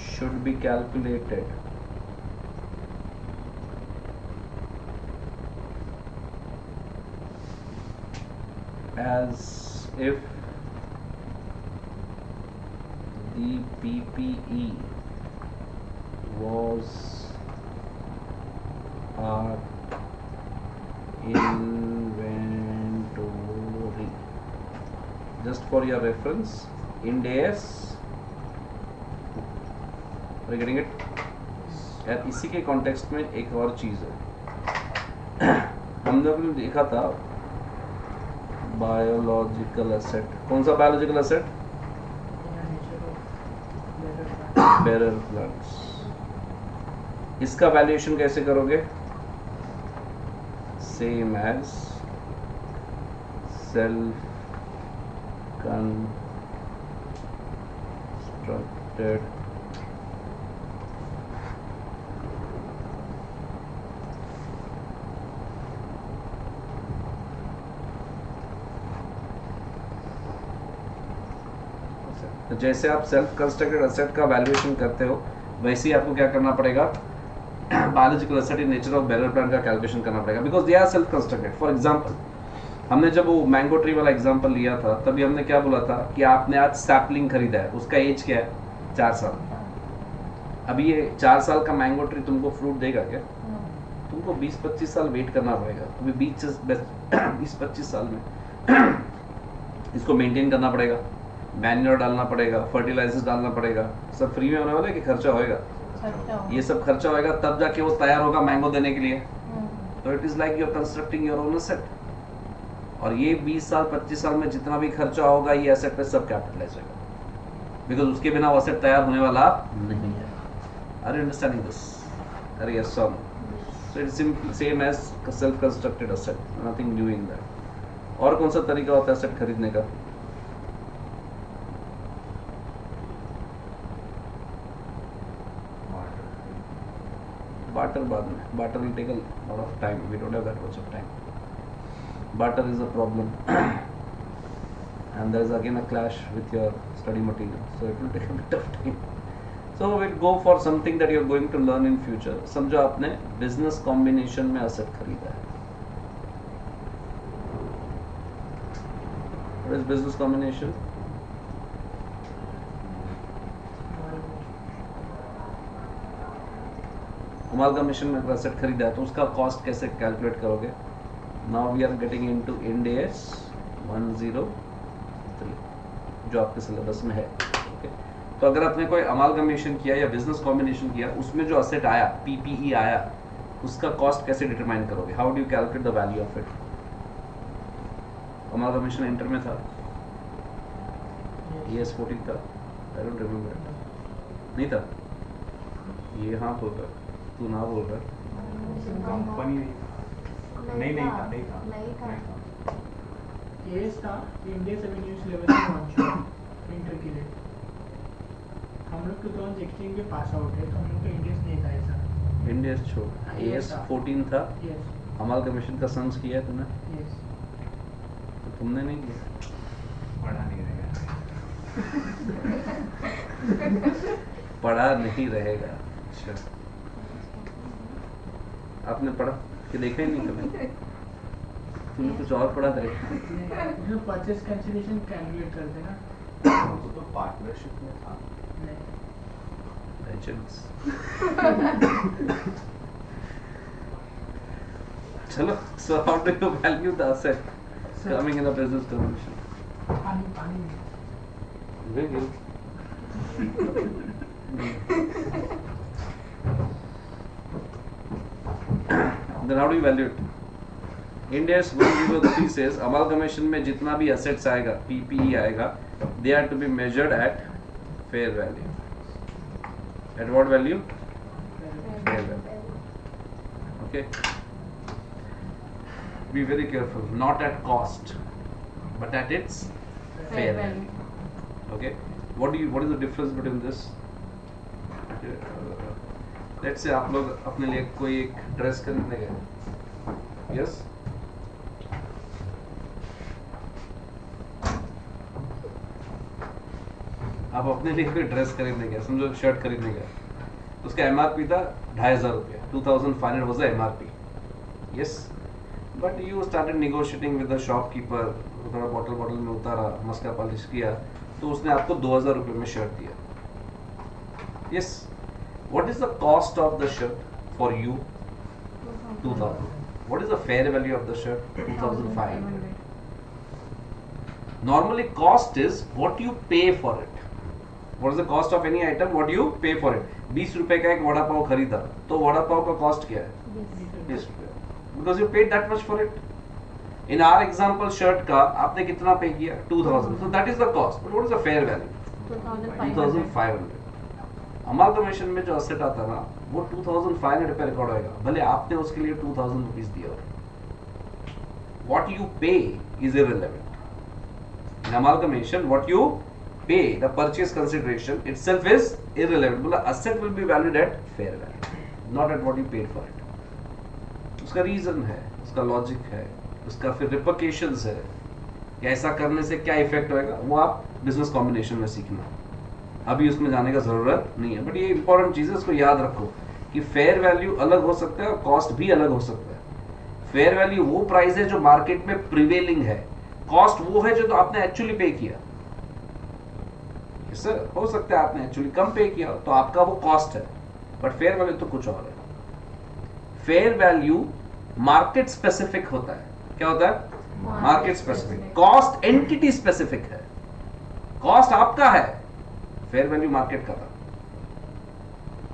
should be calculated as if the PPE was our inventory. Just for your reference, Ind AS. Are you getting it? यार इसी के कॉन्टेक्स्ट में एक और चीज़ है. हम लोग ने देखा था बायोलॉजिकल एसेट. कौन सा बायोलॉजिकल एसेट? Bearer plants. इसका वैल्यूएशन कैसे करोगे? सेम एज सेल्फ कंस्ट्रक्टेड तो जैसे आप सेल्फ कंस्ट्रक्टेड एसेट का वैल्यूएशन करते हो वैसे ही आपको क्या करना पड़ेगा? Biological asset in nature of bearer plant का कैलकुलेशन करना पड़ेगा, because they are self constructed. For example, हमने जब वो मैंगो ट्री वाला एग्जांपल लिया था तभी हमने क्या बोला था कि आपने आज सैपलिंग खरीदा है, उसका एज क्या है? 4 साल. अभी ये 4 साल का मैंगो ट्री तुमको फ्रूट देगा क्या? तुमको 20-25 साल वेट करना पड़ेगा. तुम्हें 20-25 साल में इसको मेंटेन करना पड़ेगा, मैन्योर डालना पड़ेगा, फर्टिलाइजर्स डालना पड़ेगा. सब फ्री में होने वाला है कि खर्चा होएगा? खर्चा होगा। ये सब खर्चा होएगा तब जाके वो तैयार होगा मैंगो देने के लिए। हम्म। तो it is like you are constructing your own asset, और ये 20 साल 25 साल में जितना भी खर्चा होगा ये एसेट पे सब कैपिटलाइज होगा, बिकॉज उसके बिना वो एसेट तैयार होने वाला नहीं है। Are you understanding this? अरे yes sir. So it's simple same as self constructed asset, nothing new in that. और कौन सा तरीका होता है एसेट खरीदने का? Barter बाद में, barter will take a lot of time. We don't have that much of time. Barter is a problem, and there is again a clash with your study material, so it will take a bit of time. So we'll go for something that you're going to learn in future. समझो आपने business combination में asset खरीदा है. What is business combination? Amalgamation में अगर asset खरीदा है तो उसका कॉस्ट कैसे कैलकुलेट करोगे? Now we are getting into Ind AS 103 जो आपके सिलेबस में है। ओके, तो अगर आपने कोई अमालगमेशन किया या बिजनेस कॉम्बिनेशन किया, उसमें जो एसेट आया PPE आया, उसका कॉस्ट कैसे डिटरमाइन करोगे? How do you calculate the value of it? Amalgamation inter में था, AS 14 था, आई डोंट रिमेंबर, नहीं था? ये हाँ बोल रहा, तू ना बोल रहा। कंपनी नहीं था। नहीं था। केस था इंडिया एवेन्यूज लेवल पे लॉन्च हुआ इंटर के लिए। हम लोग 2016 के पास आउट है, तो हम लोग का इंडियस नहीं था ऐसा। इंडियस छोड़, AS 14 था। यस अमालगमेशन का सम्स किया है तूने? यस। तो तुमने नहीं किया, पढ़ा नहीं रहेगा। पढ़ा नहीं रहेगा। अच्छा, आपने पढ़ा कि देखा ही नहीं कभी? तुमने कुछ और पढ़ा था? जो परचेस कंसीडरेशन कैलकुलेट करते हैं ना, तो पार्टनरशिप में था। Legends. चलो, so how do you value the asset coming in a business combination? पानी Very good. Then how do you value it? India's 103 says amalgamation में जितना भी assets आएगा, PPE आएगा, they are to be measured at fair value. At what value? Fair value. Okay. Be very careful. Not at cost, but at its fair value. Okay. What is the difference between this? Let's say आप लोग अपने लिए कोई एक dress खरीदने गए. Yes. आप अपने लिए कोई ड्रेस खरीदने गए, समझो शर्ट खरीदने गए, उसका MRP था 2500 रुपया, 2500 was the MRP. Yes, but you started negotiating with the shopkeeper, थोड़ा बॉटल में उतारा, मस्का पॉलिश किया, तो उसने आपको 2000 रुपये में शर्ट दिया. Yes, what is the cost of the shirt for you? 2000. What is the fair value of the shirt? 2500. Normally cost is what you pay for it. What is the cost of any item? What you pay for it. 20 रुपए का एक वड़ा पाव खरीदा, तो वड़ा पाव का cost क्या है? 20 रुपए. Because you paid that much for it. In our example, shirt का आपने कितना पे किया? 2000. So that is the cost. But what is the fair value? 2500. Amalgamation में जो एसेट आता ना, वो 2500 पे रिकॉर्ड होएगा, भले आपने उसके लिए 2000 रुपीज दिया हो. What you pay is irrelevant. In amalgamation, what you pay, the purchase consideration itself is irrelevant. बोला asset will be valued at fair value, not at what you paid for it. उसका reason है, उसका logic है, उसका फिर रिपरकेशंस है कि ऐसा करने से क्या इफेक्ट होएगा, वो आप बिजनेस कॉम्बिनेशन में सीखना. अभी उसमें जाने का जरूरत नहीं है, बट ये इंपॉर्टेंट चीज है, इसको याद रखो कि फेयर वैल्यू अलग हो सकता है और कॉस्ट भी अलग हो सकता है. फेयर वैल्यू वो प्राइस है जो मार्केट में प्रिवेलिंग है, कॉस्ट वो है जो तो आपने एक्चुअली पे किया. सर हो सकता है आपने एक्चुअली कम पे किया तो आपका वो कॉस्ट है, बट फेयर वैल्यू तो कुछ और है. फेयर वैल्यू मार्केट स्पेसिफिक होता है. क्या होता है? Market specific. Cost entity specific है. कॉस्ट आपका है, फेयर वैल्यू मार्केट का था.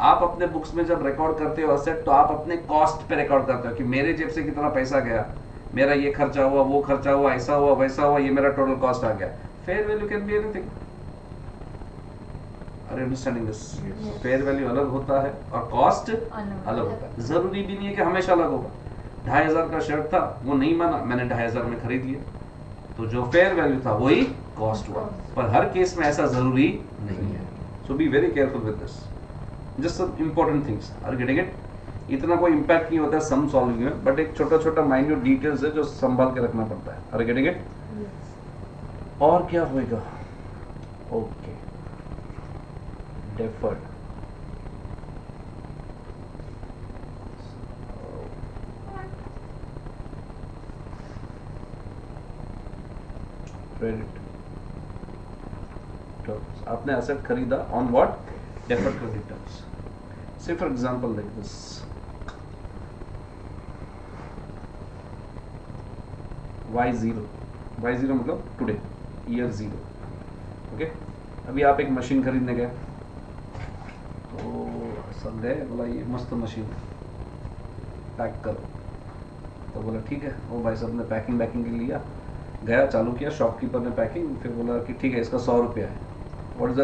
आप अपने बुक्स में जब रिकॉर्ड करते हो असेट तो आप अपने कॉस्ट पे रिकॉर्ड करते हो कि मेरे जेब से कितना पैसा गया, मेरा ये खर्चा हुआ, वो खर्चा हुआ, ऐसा हुआ, वैसा हुआ, ये मेरा टोटल कॉस्ट आ गया. Fair value can be anything. Are you understanding this? Fair value अलग होता है और कॉस्ट अलग होता है. जरूरी भी नहीं है कि हमेशा अलग होगा. 2,500 का शर्ट था, वो नहीं माना, मैंने 2,500 में खरीद लिया, तो जो फेयर वैल्यू था वही कॉस्ट हुआ. पर हर केस में ऐसा जरूरी नहीं है. So be very careful with this. Just some important things. Are getting it? इतना कोई इम्पैक्ट नहीं होता है सम सॉल्विंग में, बट एक छोटा छोटा माइन्यूट डिटेल्स है जो संभाल के रखना पड़ता है. Are getting it? और क्या होएगा? Okay, deferred. Credit terms. आपने asset खरीदा on what? Deferred credit terms. Say for example like this. Y0. Y0 मतलब today, year 0. Okay? अभी आप एक मशीन खरीदने गए, तो सब गए, बोला ये मस्त मशीन पैक करो, तो बोला ठीक है. वो भाई साहब ने पैकिंग के लिया, गया, चालू किया, शॉपकीपर ने पैकिंग, फिर बोला कि ठीक है इसका 100 रुपया है. What is the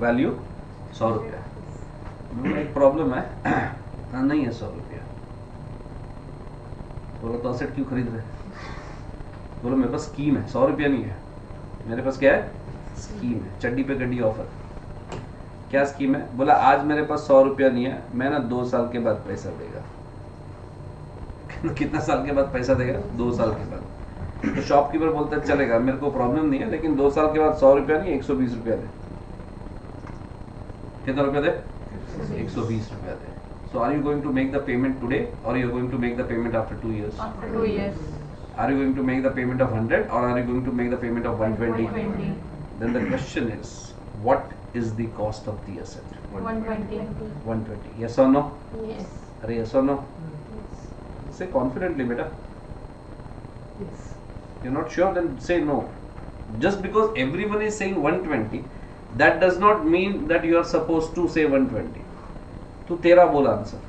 value? 100 रुपया. बोला एक प्रॉब्लम है. हाँ नहीं है 100 रुपया. बोला तो असेट क्यों खरीद रहे? बोला मेरे पास स्कीम है, 100 रुपया नहीं है, मेरे पास क्या है? स्कीम है. चड्डी पे गड्डी ऑफर. क्या स्कीम है? बोला आज मेरे पास 100 रुपया नहीं है, मैं ना 2 साल के बाद पैसा देगा. कितना साल के बाद पैसा देगा? 2 साल के बाद. तो शॉपकीपर बोलता है चलेगा, मेरे को प्रॉब्लम नहीं है, लेकिन 2 साल के बाद 100 रुपया नहीं 120 रुपया दे. कितना रुपया दे? 120 रुपया दे. So are you going to make the payment today or you are going to make the payment after 2 years? After 2 years. Are you going to make the payment of 100 or are you going to make the payment of 120? 120. Then the question is, what is the cost of the asset? 120. 120. Yes or no? Yes. Are yes or no? Say confidently, beta. Yes. You're not sure, then say no. Just because everyone is saying 120, that does not mean that you are supposed to say 120. तू तेरा बोला answer.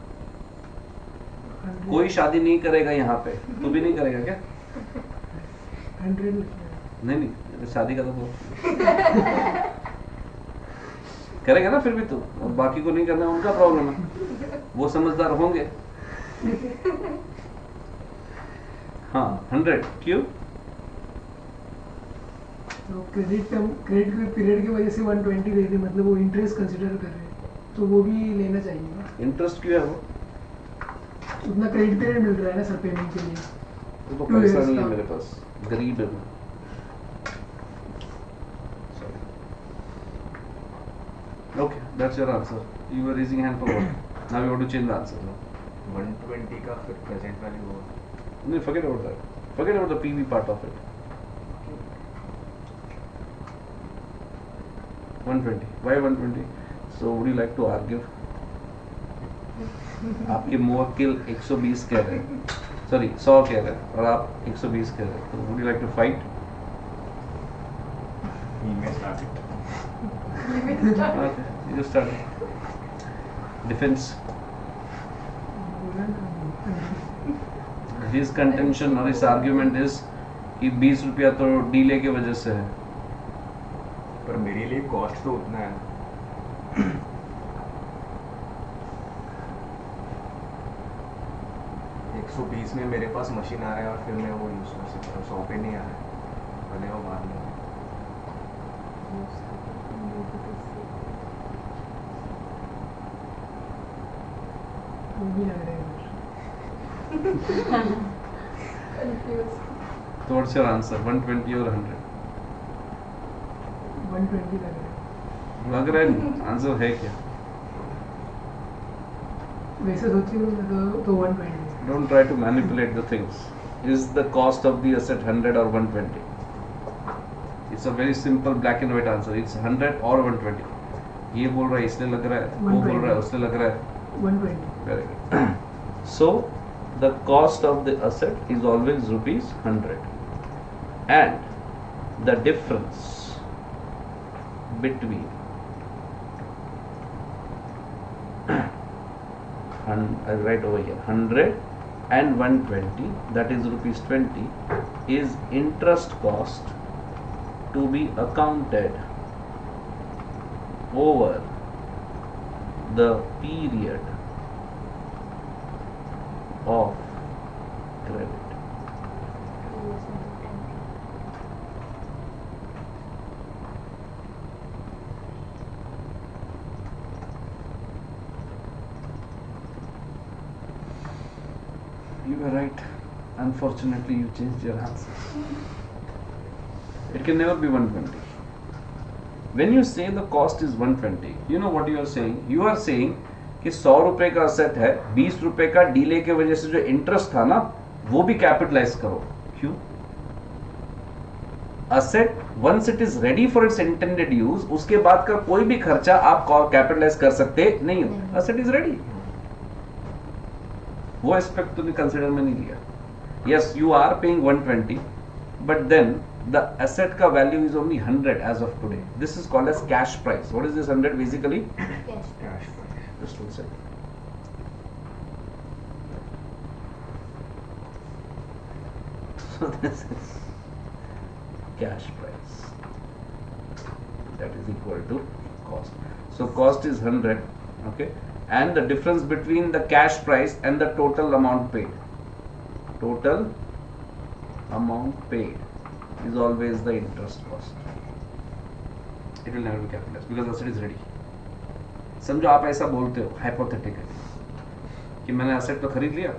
कोई शादी नहीं करेगा यहाँ पे. तू भी नहीं करेगा क्या? 100. नहीं नहीं, शादी का तो बोल. करेगा ना फिर भी तू, और बाकी को नहीं करना उनका प्रॉब्लम है, वो समझदार होंगे. हाँ 100 क्यों? तो क्रेडिट पीरियड की वजह से 120 दे रहे, मतलब वो इंटरेस्ट कंसिडर कर रहे हैं, तो वो भी लेना चाहिए ना. इंटरेस्ट क्यों है वो? उतना क्रेडिट पीरियड मिल रहा है ना सर पेमेंट के लिए. तो 2 पैसा years नहीं है का. मेरे पास, गरीब है मैं. Okay, that's your answer. You were raising hand for what? Now you want to change the answer. 120 का फिर प्रेजेंट वैल्यू होगा. No, forget about that. Forget about the PV part of it. 120. Why 120? So would you like to argue? आपके मुवक्किल 120 कह रहे हैं, sorry 100 कह रहे हैं, और आप 120 कह रहे हैं, तो would you like to fight? He may start it. Okay, you just start. Defense. बोला ना. His contention और his argument is कि 20 रुपया तो डीले की वजह से है. पर मेरे लिए कॉस्ट तो उतना है. $120 में मेरे पास मशीन आ रहा है और फिर मैं वो यूज कर सकता हूँ. 100 पे नहीं आ रहा है, भले वो बाद में. वो भी लग रहा है. So what's your answer? 120 or 100? 120 लग रहा है. लग रहा है आंसर है क्या? वैसे सोची तो 120. Don't try to manipulate the things. Is the cost of the asset 100 or 120? It's a very simple black and white answer. It's 100 or 120. ये बोल रहा है इसलिए लग रहा है, वो बोल रहा है उसलिए लग रहा है. 120. Very good. So the cost of the asset is always rupees 100, and the difference between I'll write over here 100 and 120, that is rupees 20 is interest cost to be accounted over the period of credit. You were right. Unfortunately, you changed your answer. It can never be 120. When you say the cost is 120, you know what you are saying? You are saying कि 100 रुपए का asset है, 20 रुपए का delay के वजह से जो इंटरेस्ट था ना, वो भी कैपिटलाइज करो. क्यों? Asset once it is ready for its intended use, उसके बाद का कोई भी खर्चा आप कैपिटलाइज कर सकते नहीं हो. Asset is ready. वो एस्पेक्ट तुमने कंसिडर में नहीं लिया. Yes, you are paying 120, but then the asset ka value is only 100 as of today. This is called as cash price. What is this 100 basically? Cash. Cash price. Just one second. So this is cash price. That is equal to cost. So cost is 100, okay? And the difference between the cash price and the total amount paid. Total amount paid is always the interest cost. It will never be capitalized because asset is ready. समझो आप ऐसा बोलते हो hypothetically कि मैंने asset तो खरीद लिया,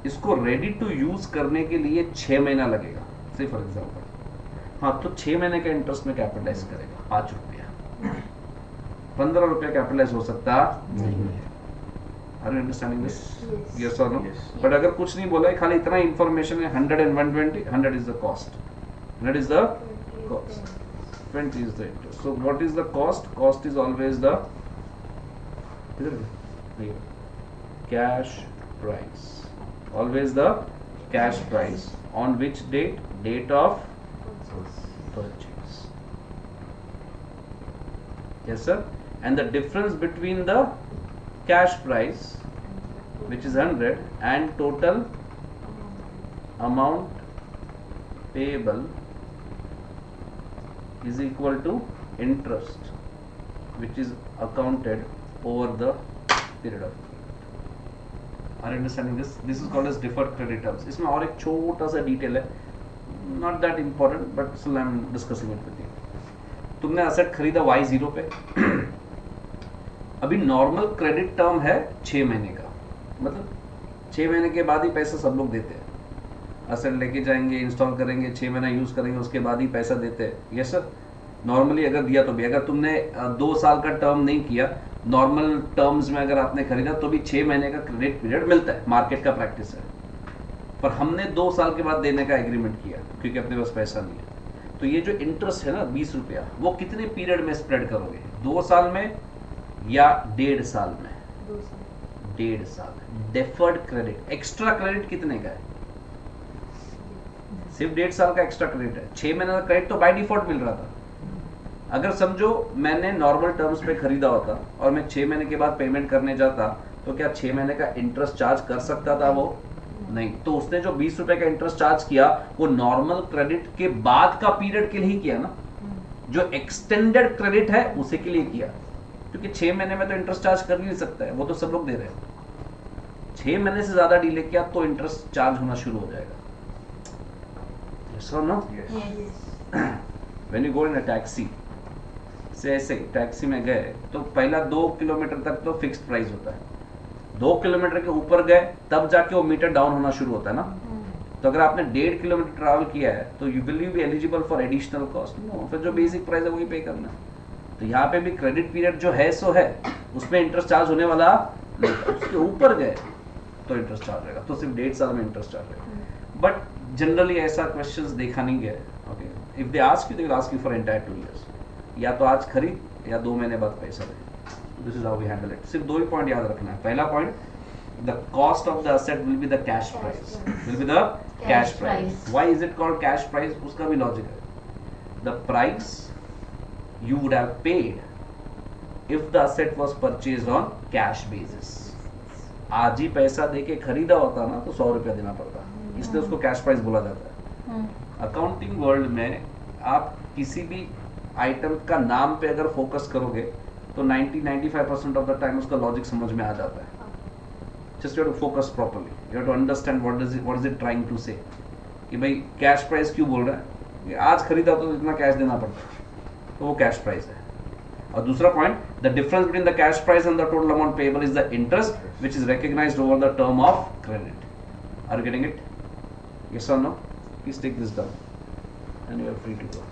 इसको रेडी टू यूज करने के लिए 6 महीना लगेगा, से फॉर एग्जांपल. हाँ, तो 6 महीने का इंटरेस्ट में कैपिटलाइज करेगा 5 रुपया. 15 रुपया कैपिटलाइज हो सकता नहीं है. Are you understanding this? Yes. Yes or no? Yes. But अगर कुछ नहीं बोला है, खाली इतना इंफॉर्मेशन है, 100 and 120, 100 is the cost, 100 is the cost, 20 is the interest. So what is the cost? Cost is always the cash price. Always the cash price. On which date? Date of purchase. Yes, sir. And the difference between the cash price, which is 100, and total amount payable is equal to interest, which is accounted over the period of. Are you understanding this? This is called as deferred credit terms. इसमें और एक छोटा सा detail है, not that important, but still I'm discussing it with you. तुमने asset खरीदा Y0 पे. अभी नॉर्मल क्रेडिट टर्म है 6 महीने का, मतलब 6 महीने के बाद ही पैसा सब लोग देते हैं. असेट लेके जाएंगे, इंस्टॉल करेंगे, 6 महीना यूज करेंगे, उसके बाद ही पैसा देते हैं. Yes sir. नॉर्मली अगर दिया तो भी, अगर तुमने 2 साल का टर्म नहीं किया, नॉर्मल टर्म्स में अगर आपने खरीदा तो भी 6 महीने का क्रेडिट पीरियड मिलता है, मार्केट का प्रैक्टिस है. पर हमने 2 साल के बाद देने का एग्रीमेंट किया क्योंकि अपने पास पैसा नहीं है. तो ये जो इंटरेस्ट है ना 20 रुपया, वो कितने पीरियड में स्प्रेड करोगे? 2 साल में या 1.5 साल में? 1.5 साल. डेफर्ड क्रेडिट, एक्स्ट्रा क्रेडिट कितने का है? सिर्फ 1.5 साल का एक्स्ट्रा क्रेडिट है. 6 महीने का क्रेडिट तो बाय डिफॉल्ट मिल रहा था. अगर समझो मैंने नॉर्मल टर्म्स पे खरीदा होता और मैं 6 महीने के बाद पेमेंट करने जाता, तो क्या 6 महीने का इंटरेस्ट चार्ज कर सकता था वो? नहीं. तो उसने जो 20 रुपए का इंटरेस्ट चार्ज किया, वो नॉर्मल क्रेडिट के बाद का पीरियड के लिए ही किया ना. जो एक्सटेंडेड क्रेडिट है उसी के लिए किया, क्योंकि 6 महीने में तो इंटरेस्ट चार्ज कर नहीं सकता है, वो तो सब लोग दे रहे हैं. 6 महीने से ज्यादा डिले किया तो इंटरेस्ट चार्ज होना शुरू हो जाएगा. Yes or no? Yes. When you go in a taxi, से ऐसे टैक्सी में गए तो पहला 2 किलोमीटर तक तो फिक्स्ड प्राइस होता है. 2 किलोमीटर के ऊपर गए तब जाके वो मीटर डाउन होना शुरू होता है ना. तो अगर आपने 1.5 किलोमीटर ट्रैवल किया है तो you will be eligible for additional cost? No. फिर जो बेसिक प्राइस है वही पे करना है. तो यहाँ पे भी क्रेडिट पीरियड जो है सो है, उसमें इंटरेस्ट चार्ज होने वाला नहीं. उसके ऊपर गए तो इंटरेस्ट चार्ज रहेगा. तो सिर्फ 1.5 साल में इंटरेस्ट चार्ज रहेगा. बट जनरली ऐसा क्वेश्चंस देखा नहीं गया. Okay, if they ask you, they will ask you for entire 2 years. या तो आज खरीद या 2 महीने बाद पैसा दे. This is how we handle it. सिर्फ 2 ही पॉइंट याद रखना है. पहला point, the cost of the asset will be the cash price. Will be the cash price. Why is it called cash price? उसका भी लॉजिक है. The price you would have paid if the asset was purchased on cash basis. आज ही पैसा दे के खरीदा होता ना तो 100 रुपया देना पड़ता, इसलिए उसको कैश प्राइस बोला जाता है। अकाउंटिंग वर्ल्ड में आप किसी भी आइटम का नाम पे अगर फोकस करोगे तो 90-95% ऑफ द टाइम उसका लॉजिक समझ में आ जाता है। Just you have to focus properly, you have to understand what is it trying to say, कि भाई कैश प्राइस क्यों बोल रहा है, कि आज खरीदा तो इतना कैश देना पड़ता है, तो वो कैश प्राइस है। और दूसरा point, the difference between the cash price and the total amount payable is the interest which is recognized over the term of credit. Are you getting it? Yes or no? Please take this down and you are free to go.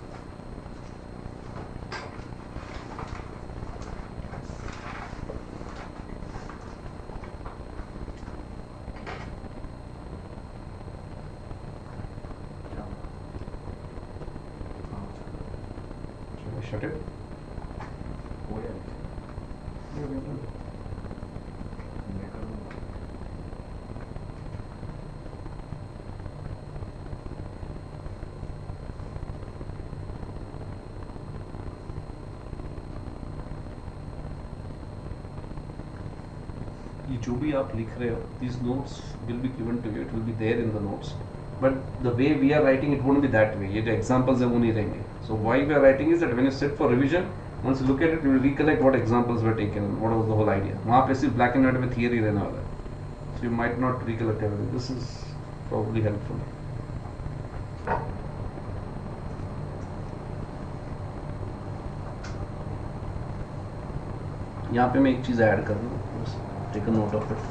Should I shut it? हो या मैं करूँगा। ये जो भी आप लिख रहे हो, these notes will be given to you, it will be there in the notes, but the way we are writing it won't be that way. ये जो examples है वो नहीं रहेंगे. So why we are writing is that when you sit for revision, once you look at it, you will recollect what examples were taken and what was the whole idea. वहाँ पे सिर्फ black and white में theory रहने वाला है, so you might not recollect everything. This is probably helpful. यहाँ पे मैं एक चीज़ ऐड कर दूँ, take a note of it.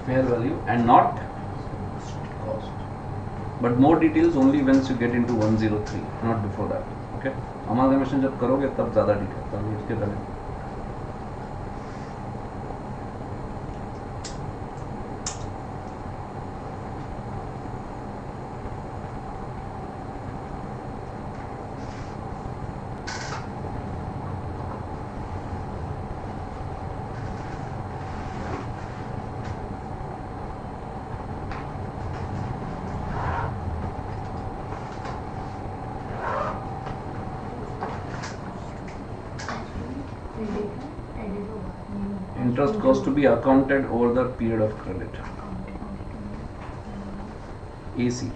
Fair value and not cost, but more details only once you get into 103, not before that. Okay, amalgamation जब करोगे तब ज़्यादा detail, तब इसके पहले interest cost to be accounted over the period of credit. AC.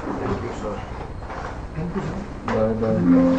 Thank you, sir. Thank you sir. Bye bye.